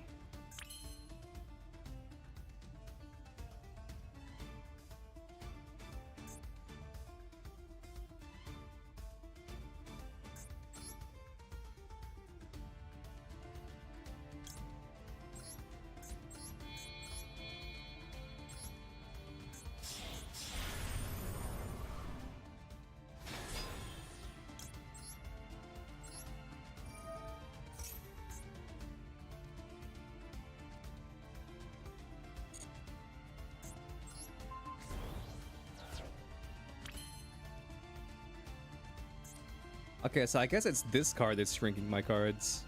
Okay, so I guess it's this card that's shrinking my cards.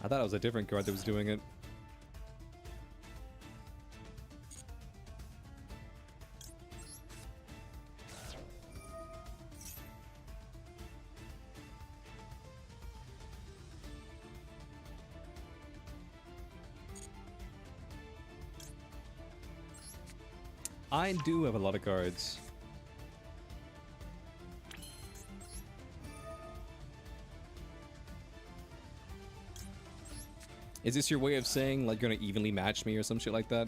I thought it was a different card that was doing it. I do have a lot of cards. Is this your way of saying, like, you're gonna evenly match me or some shit like that?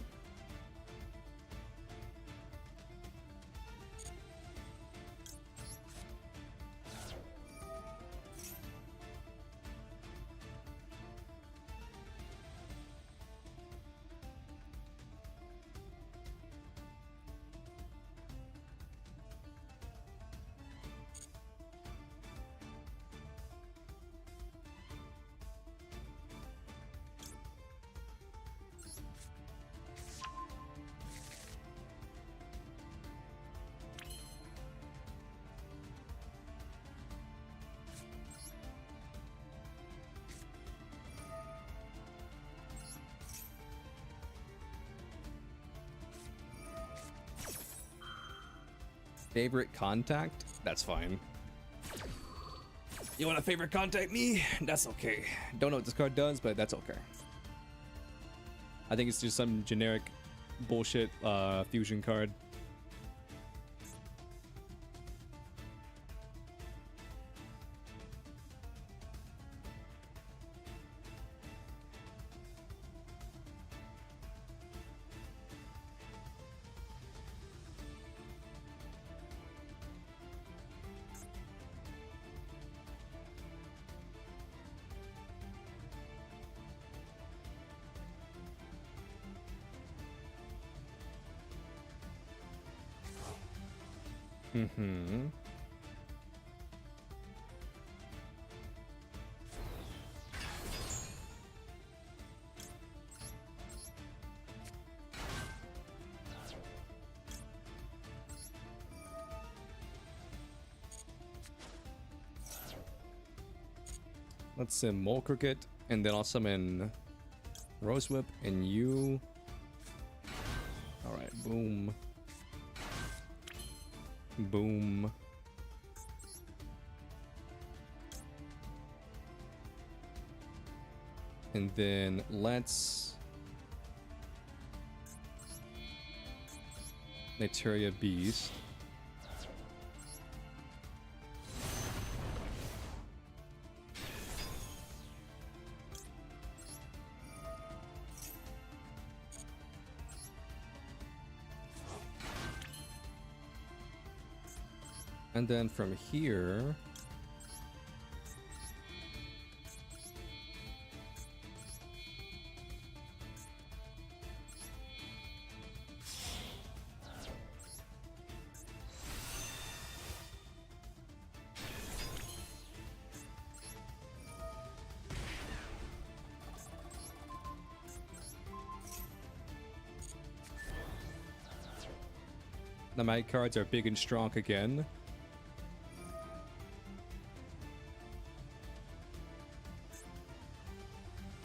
Favorite contact? That's fine. You want a favorite contact me? That's okay. Don't know what this card does, but that's okay. I think it's just some generic bullshit fusion card. Mm-hmm. Let's summon Mole Cricket, and then I'll summon Rose Whip and you. Alright, boom. Boom. And then let's Materia Beast. And then from here, the my cards are big and strong again.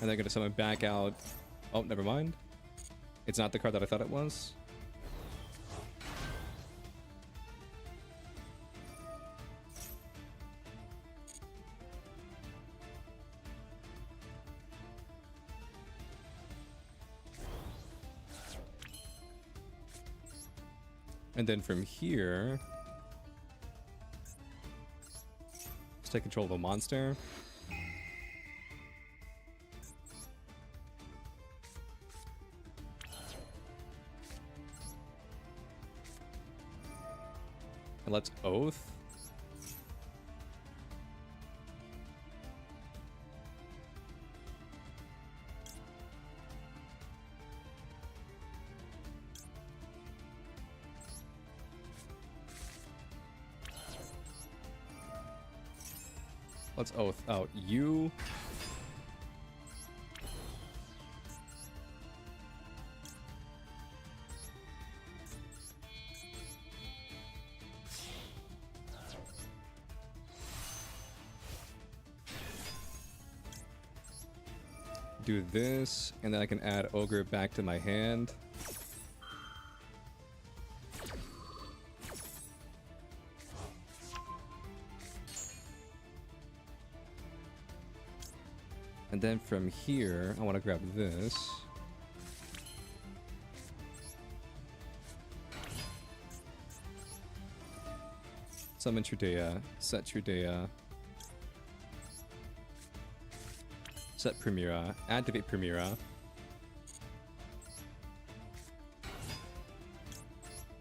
And they're gonna summon back out. Oh, never mind. It's not the card that I thought it was. And then from here, let's take control of a monster. And let's Oath. Let's Oath out you. Do this, and then I can add Ogre back to my hand. And then from here, I want to grab this. Summon Trudea. Set Trudea. Set Primera. Activate Primera.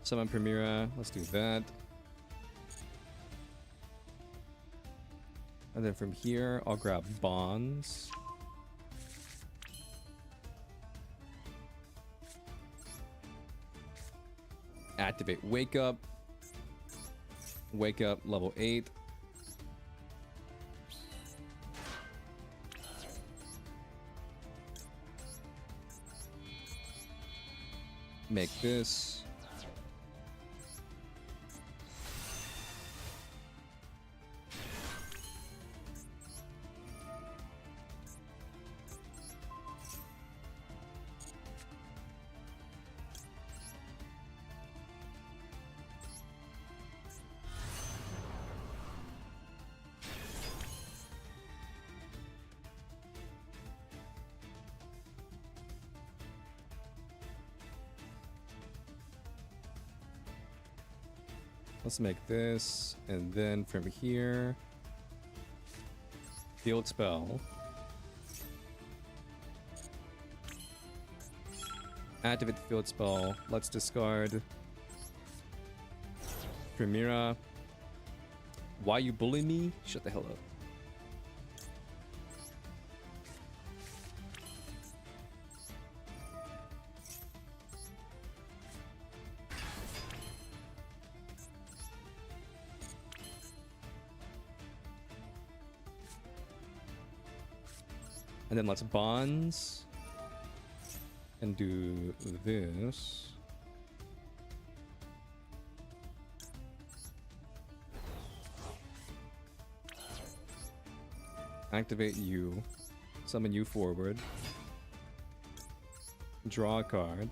Summon Primera. Let's do that. And then from here, I'll grab Bonds. Activate Wake Up. Wake Up, level 8. Make this. Let's make this, and then from here, field spell. Activate the field spell. Let's discard Primera. Why you bully me? Shut the hell up. And then let's bonds and do this. Activate you, summon you forward, draw a card.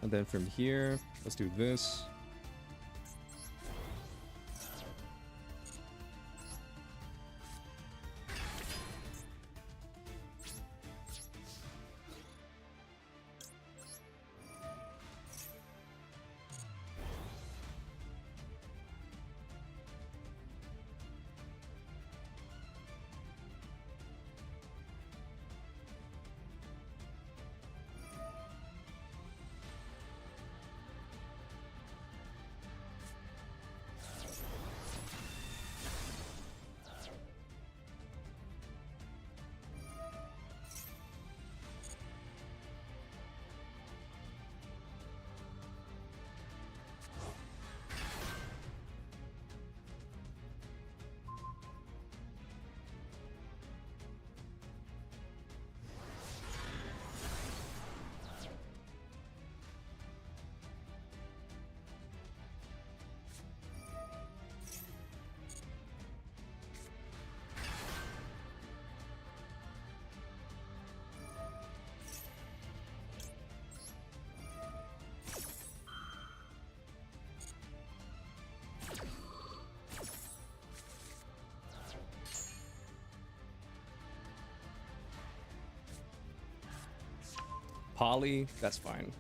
And then from here, let's do this. Poly, that's fine.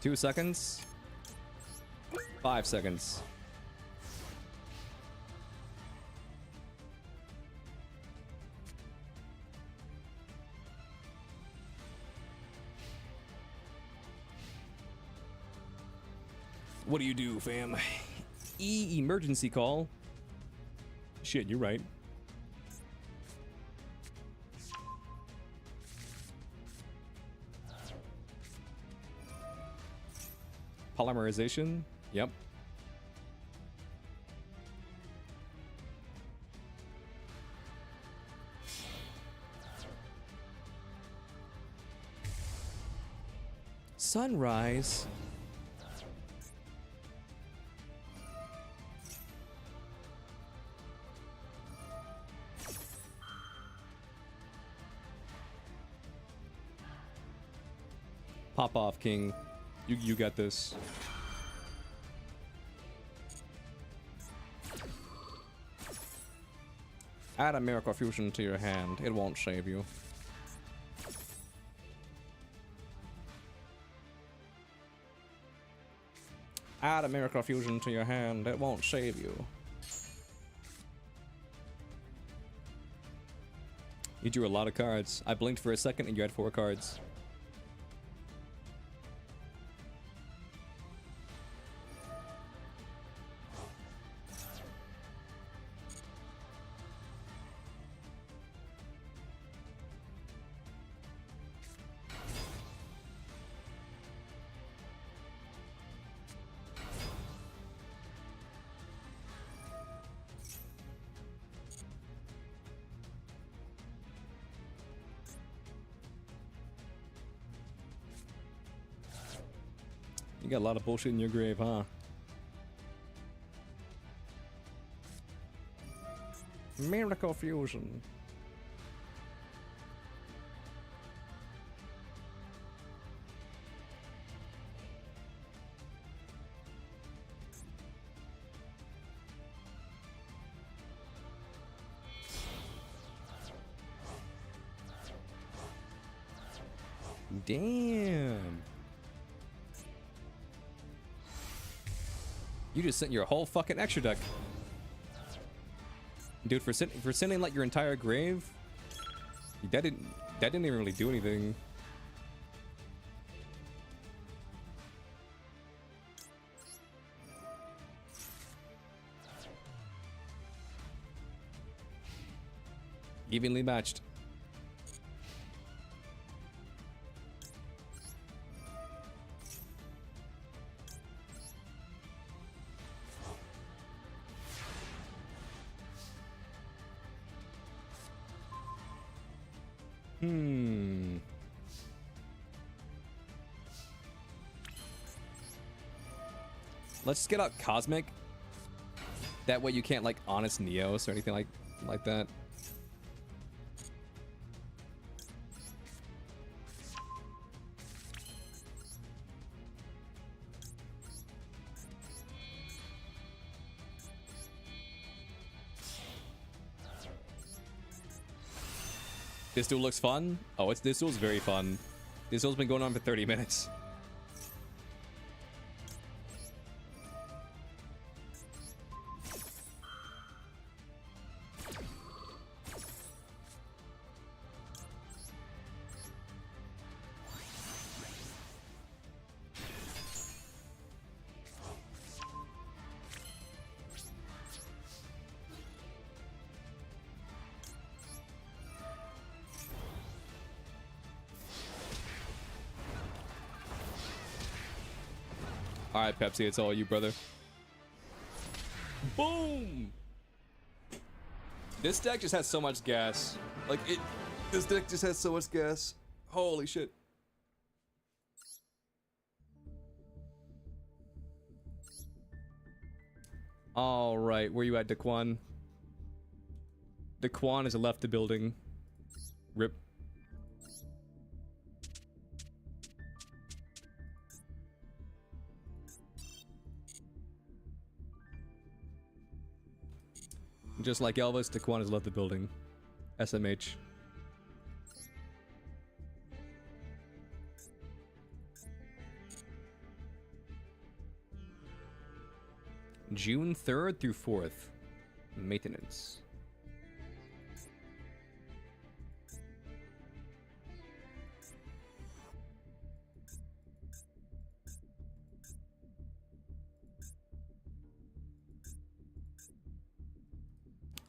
Two seconds. 5 seconds. What do you do, fam? Emergency call. Shit, you're right. Polymerization. Yep. Sunrise. Pop off, King. You got this. Add a miracle fusion to your hand. It won't save you. Add a miracle fusion to your hand. It won't save you. You drew a lot of cards. I blinked for a second and you had 4 cards. You got a lot of bullshit in your grave, huh? Miracle fusion. Damn. You just sent your whole fucking extra deck. Dude, for sending like your entire grave, that didn't even really do anything. Evenly matched. Let's just get out Cosmic. That way you can't like Honest Neos or anything like that. This duel looks fun. Oh, this duel's very fun. This duel's been going on for 30 minutes. Alright, Pepsi, it's all you, brother. Boom! This deck just has so much gas. Like, this deck just has so much gas. Holy shit. Alright, where you at, Daquan? Daquan has left the building. Rip. Just like Elvis, Daquan has left the building. SMH. June 3rd through 4th. Maintenance.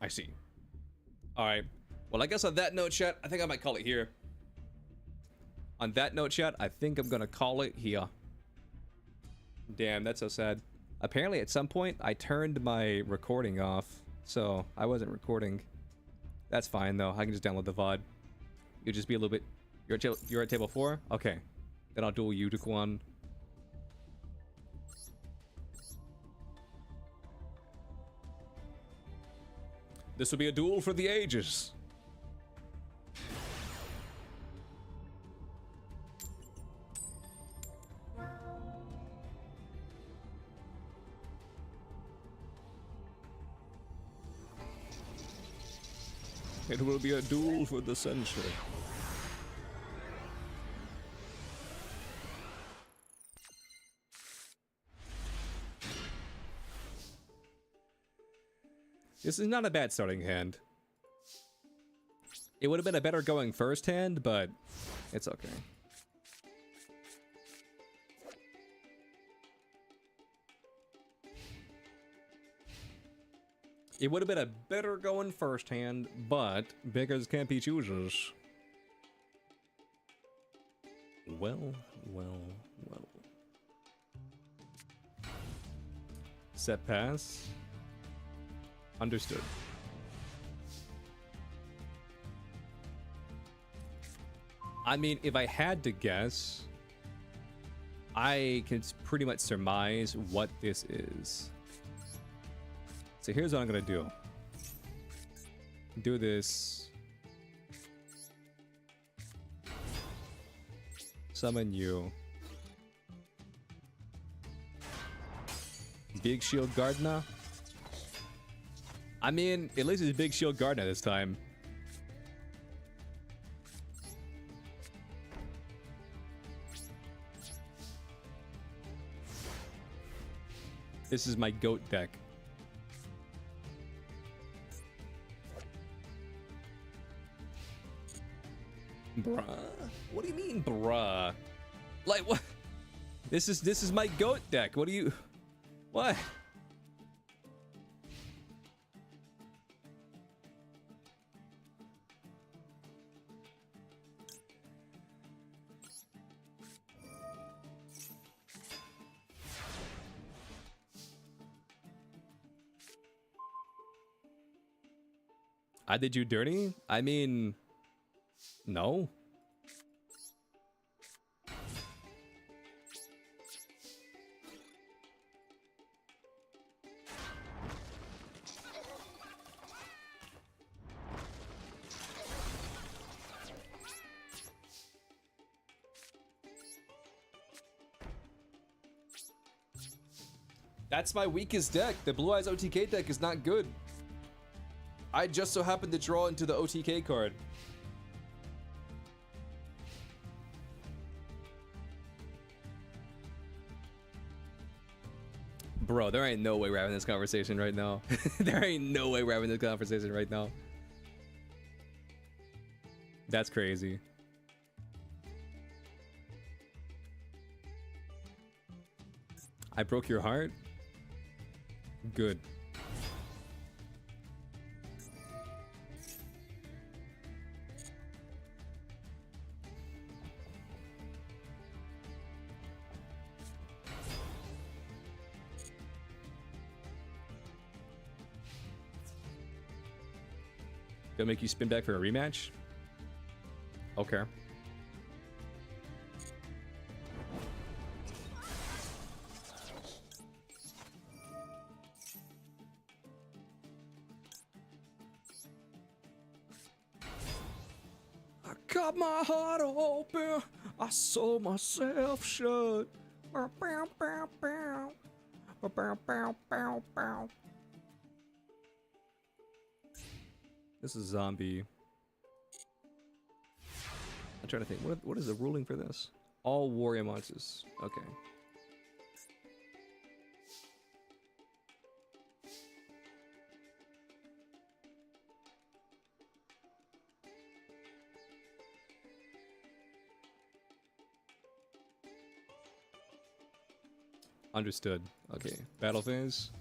I see. Alright. Well, I guess on that note, chat, I think I might call it here. On that note, chat, I think I'm gonna call it here. Damn, that's so sad. Apparently, at some point, I turned my recording off, so I wasn't recording. That's fine, though. I can just download the VOD. You'll just be a little bit... You're at table 4? Okay. Then I'll duel you, Daquan. This will be a duel for the ages. It will be a duel for the century. This is not a bad starting hand. It would have been a better going first hand, but it's okay. It would have been a better going first hand, but beggars can't be choosers. Well. Set pass. Understood. I mean, if I had to guess, I can pretty much surmise what this is. So here's what I'm gonna do. Do this. Summon you. Big Shield Gardener. I mean, at least it's Big Shield Gardener this time. This is my goat deck. Bruh? What do you mean, bruh? Like, what? This is my goat deck. What do you... What? I did you dirty? I mean... No. That's my weakest deck. The Blue Eyes OTK deck is not good. I just so happened to draw into the OTK card. Bro, there ain't no way we're having this conversation right now. There ain't no way we're having this conversation right now. That's crazy. I broke your heart? Good. Gonna make you spin back for a rematch? Okay. I got my heart open. I sold myself shut. Bow, bow, bow, bow. Bow, bow, bow, bow. This is zombie. I'm trying to think. What is the ruling for this? All warrior monsters. Okay. Understood. Okay. Battle phase.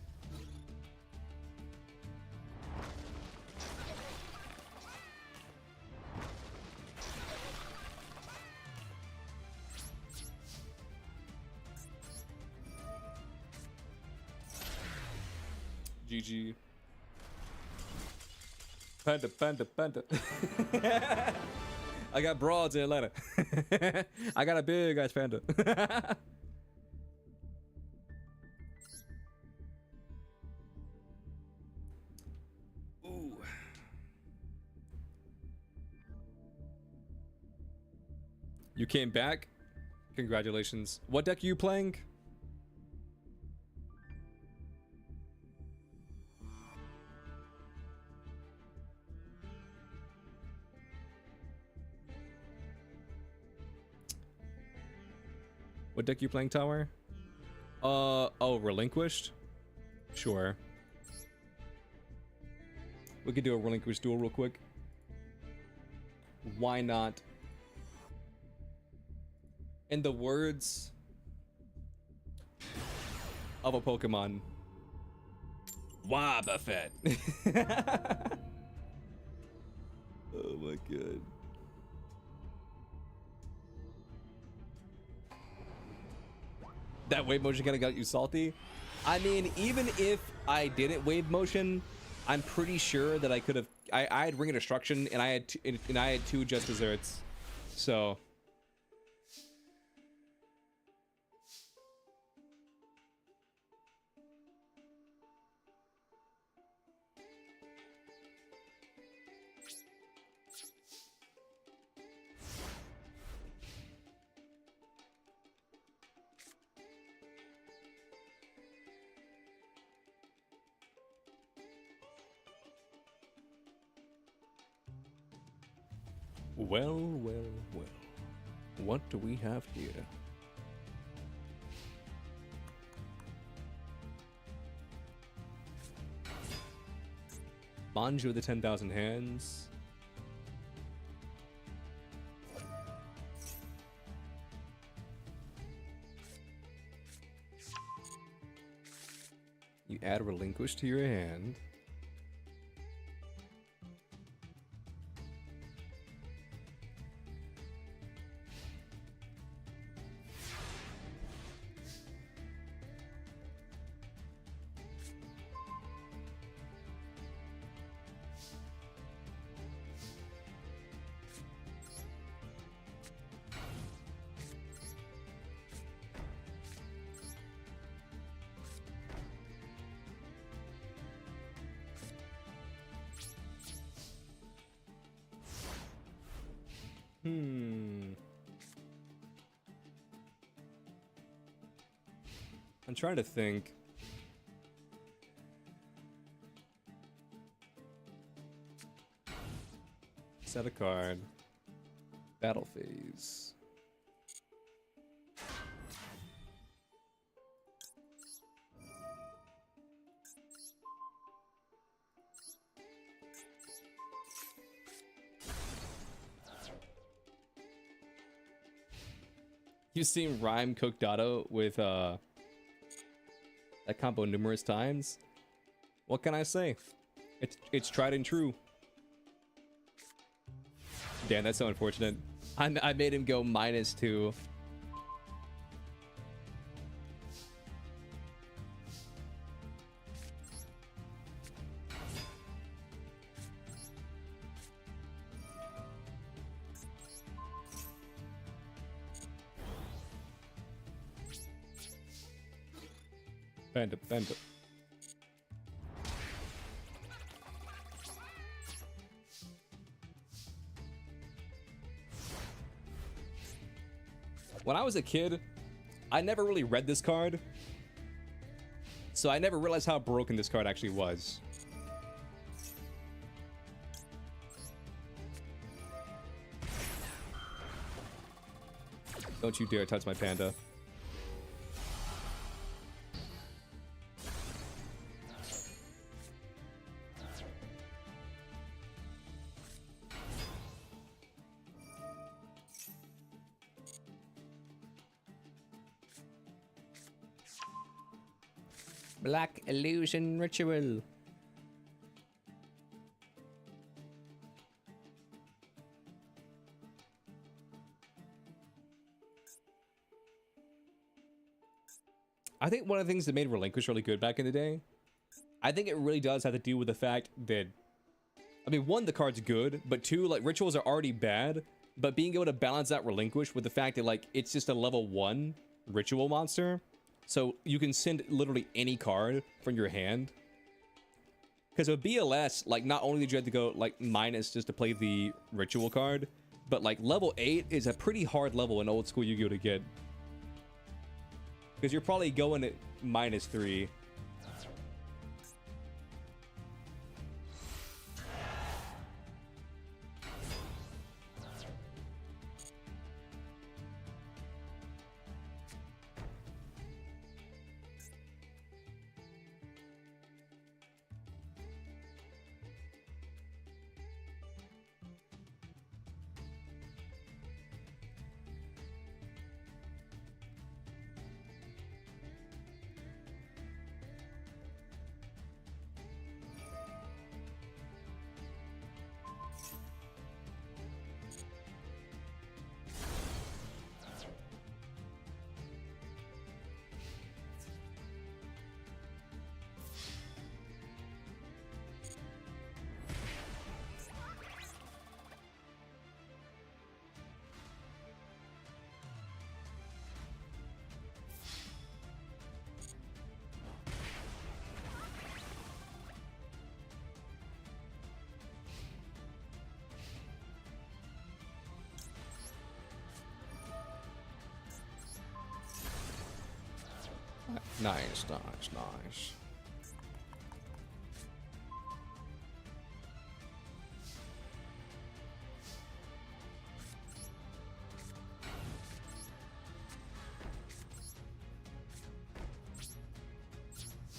GG. Panda, panda, panda. I got broads in Atlanta. I got a big ass panda. Ooh. You came back? Congratulations. What deck are you playing? What deck you playing, Tower? Oh, Relinquished? Sure. We could do a Relinquished duel real quick. Why not? In the words of a Pokemon, Wobbuffet. Oh my god. That wave motion kind of got you salty? I mean, even if I didn't wave motion, I'm pretty sure that I could have. I had Ring of Destruction, and I had two Just Desserts, so. Well, well, well. What do we have here? Banjo of the 10,000 Hands. You add Relinquish to your hand. I'm trying to think. Set a card. Battle phase. You've seen Rhyme cook Dotto with that combo numerous times. What can I say? It's tried and true. Damn, that's so unfortunate. I made him go -2. Bend it, bend it. When I was a kid, I never really read this card, so I never realized how broken this card actually was. Don't you dare touch my panda. Black Illusion Ritual. I think one of the things that made Relinquish really good back in the day I think it really does have to do with the fact that, I mean, one, the card's good, but two, like, rituals are already bad, but being able to balance out Relinquish with the fact that, like, it's just a level 1 ritual monster, so you can send literally any card from your hand. Because with BLS, like, not only did you have to go, like, minus just to play the ritual card, but, like, level 8 is a pretty hard level in old school Yu-Gi-Oh! To get. Because you're probably going at -3. Nice, nice, nice.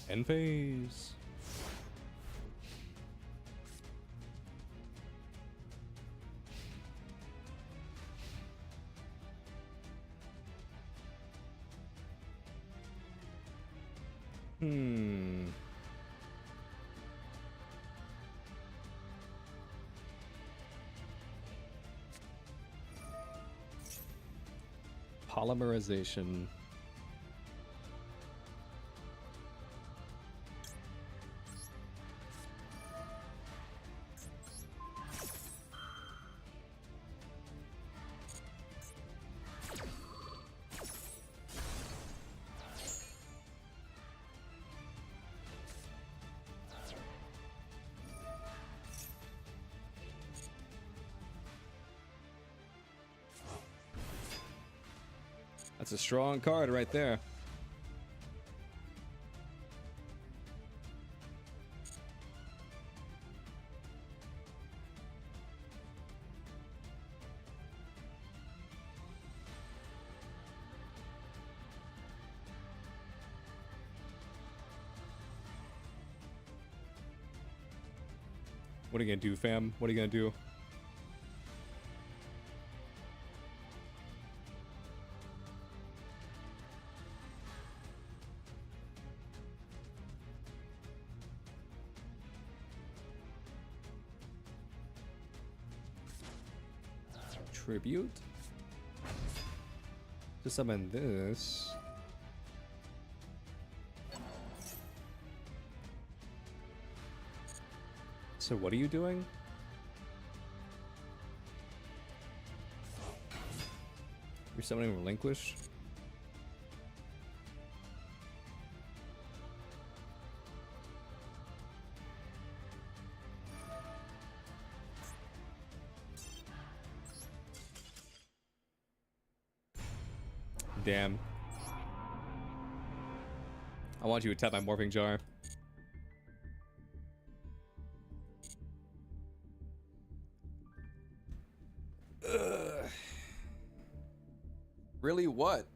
End phase. Polymerization. That's a strong card right there. What are you gonna do, fam? What are you gonna do? Tribute to summon this. So what are you doing? You're summoning Relinquish? Damn. I want you to tap my morphing jar. Ugh. Really, what?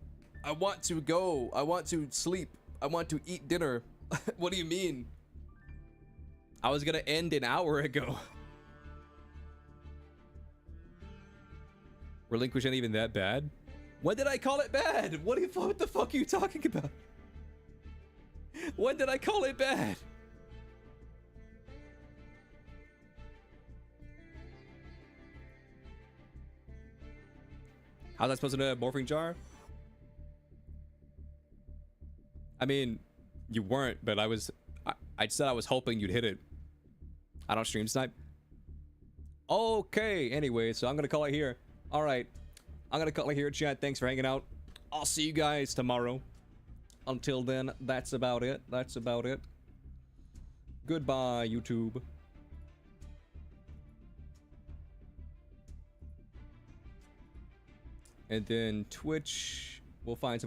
I want to go. I want to sleep. I want to eat dinner. What do you mean? I was gonna end an hour ago. Relinquish ain't even that bad. When did I call it bad? What the fuck are you talking about? When did I call it bad? How's that supposed to know a morphing jar? I mean, you weren't, but I was... I said I was hoping you'd hit it. I don't stream snipe. Okay, anyway, so I'm gonna call it here. All right, I'm gonna call it here, chat. Thanks for hanging out. I'll see you guys tomorrow. Until then, that's about it. That's about it. Goodbye, YouTube. And then Twitch, we'll find somebody.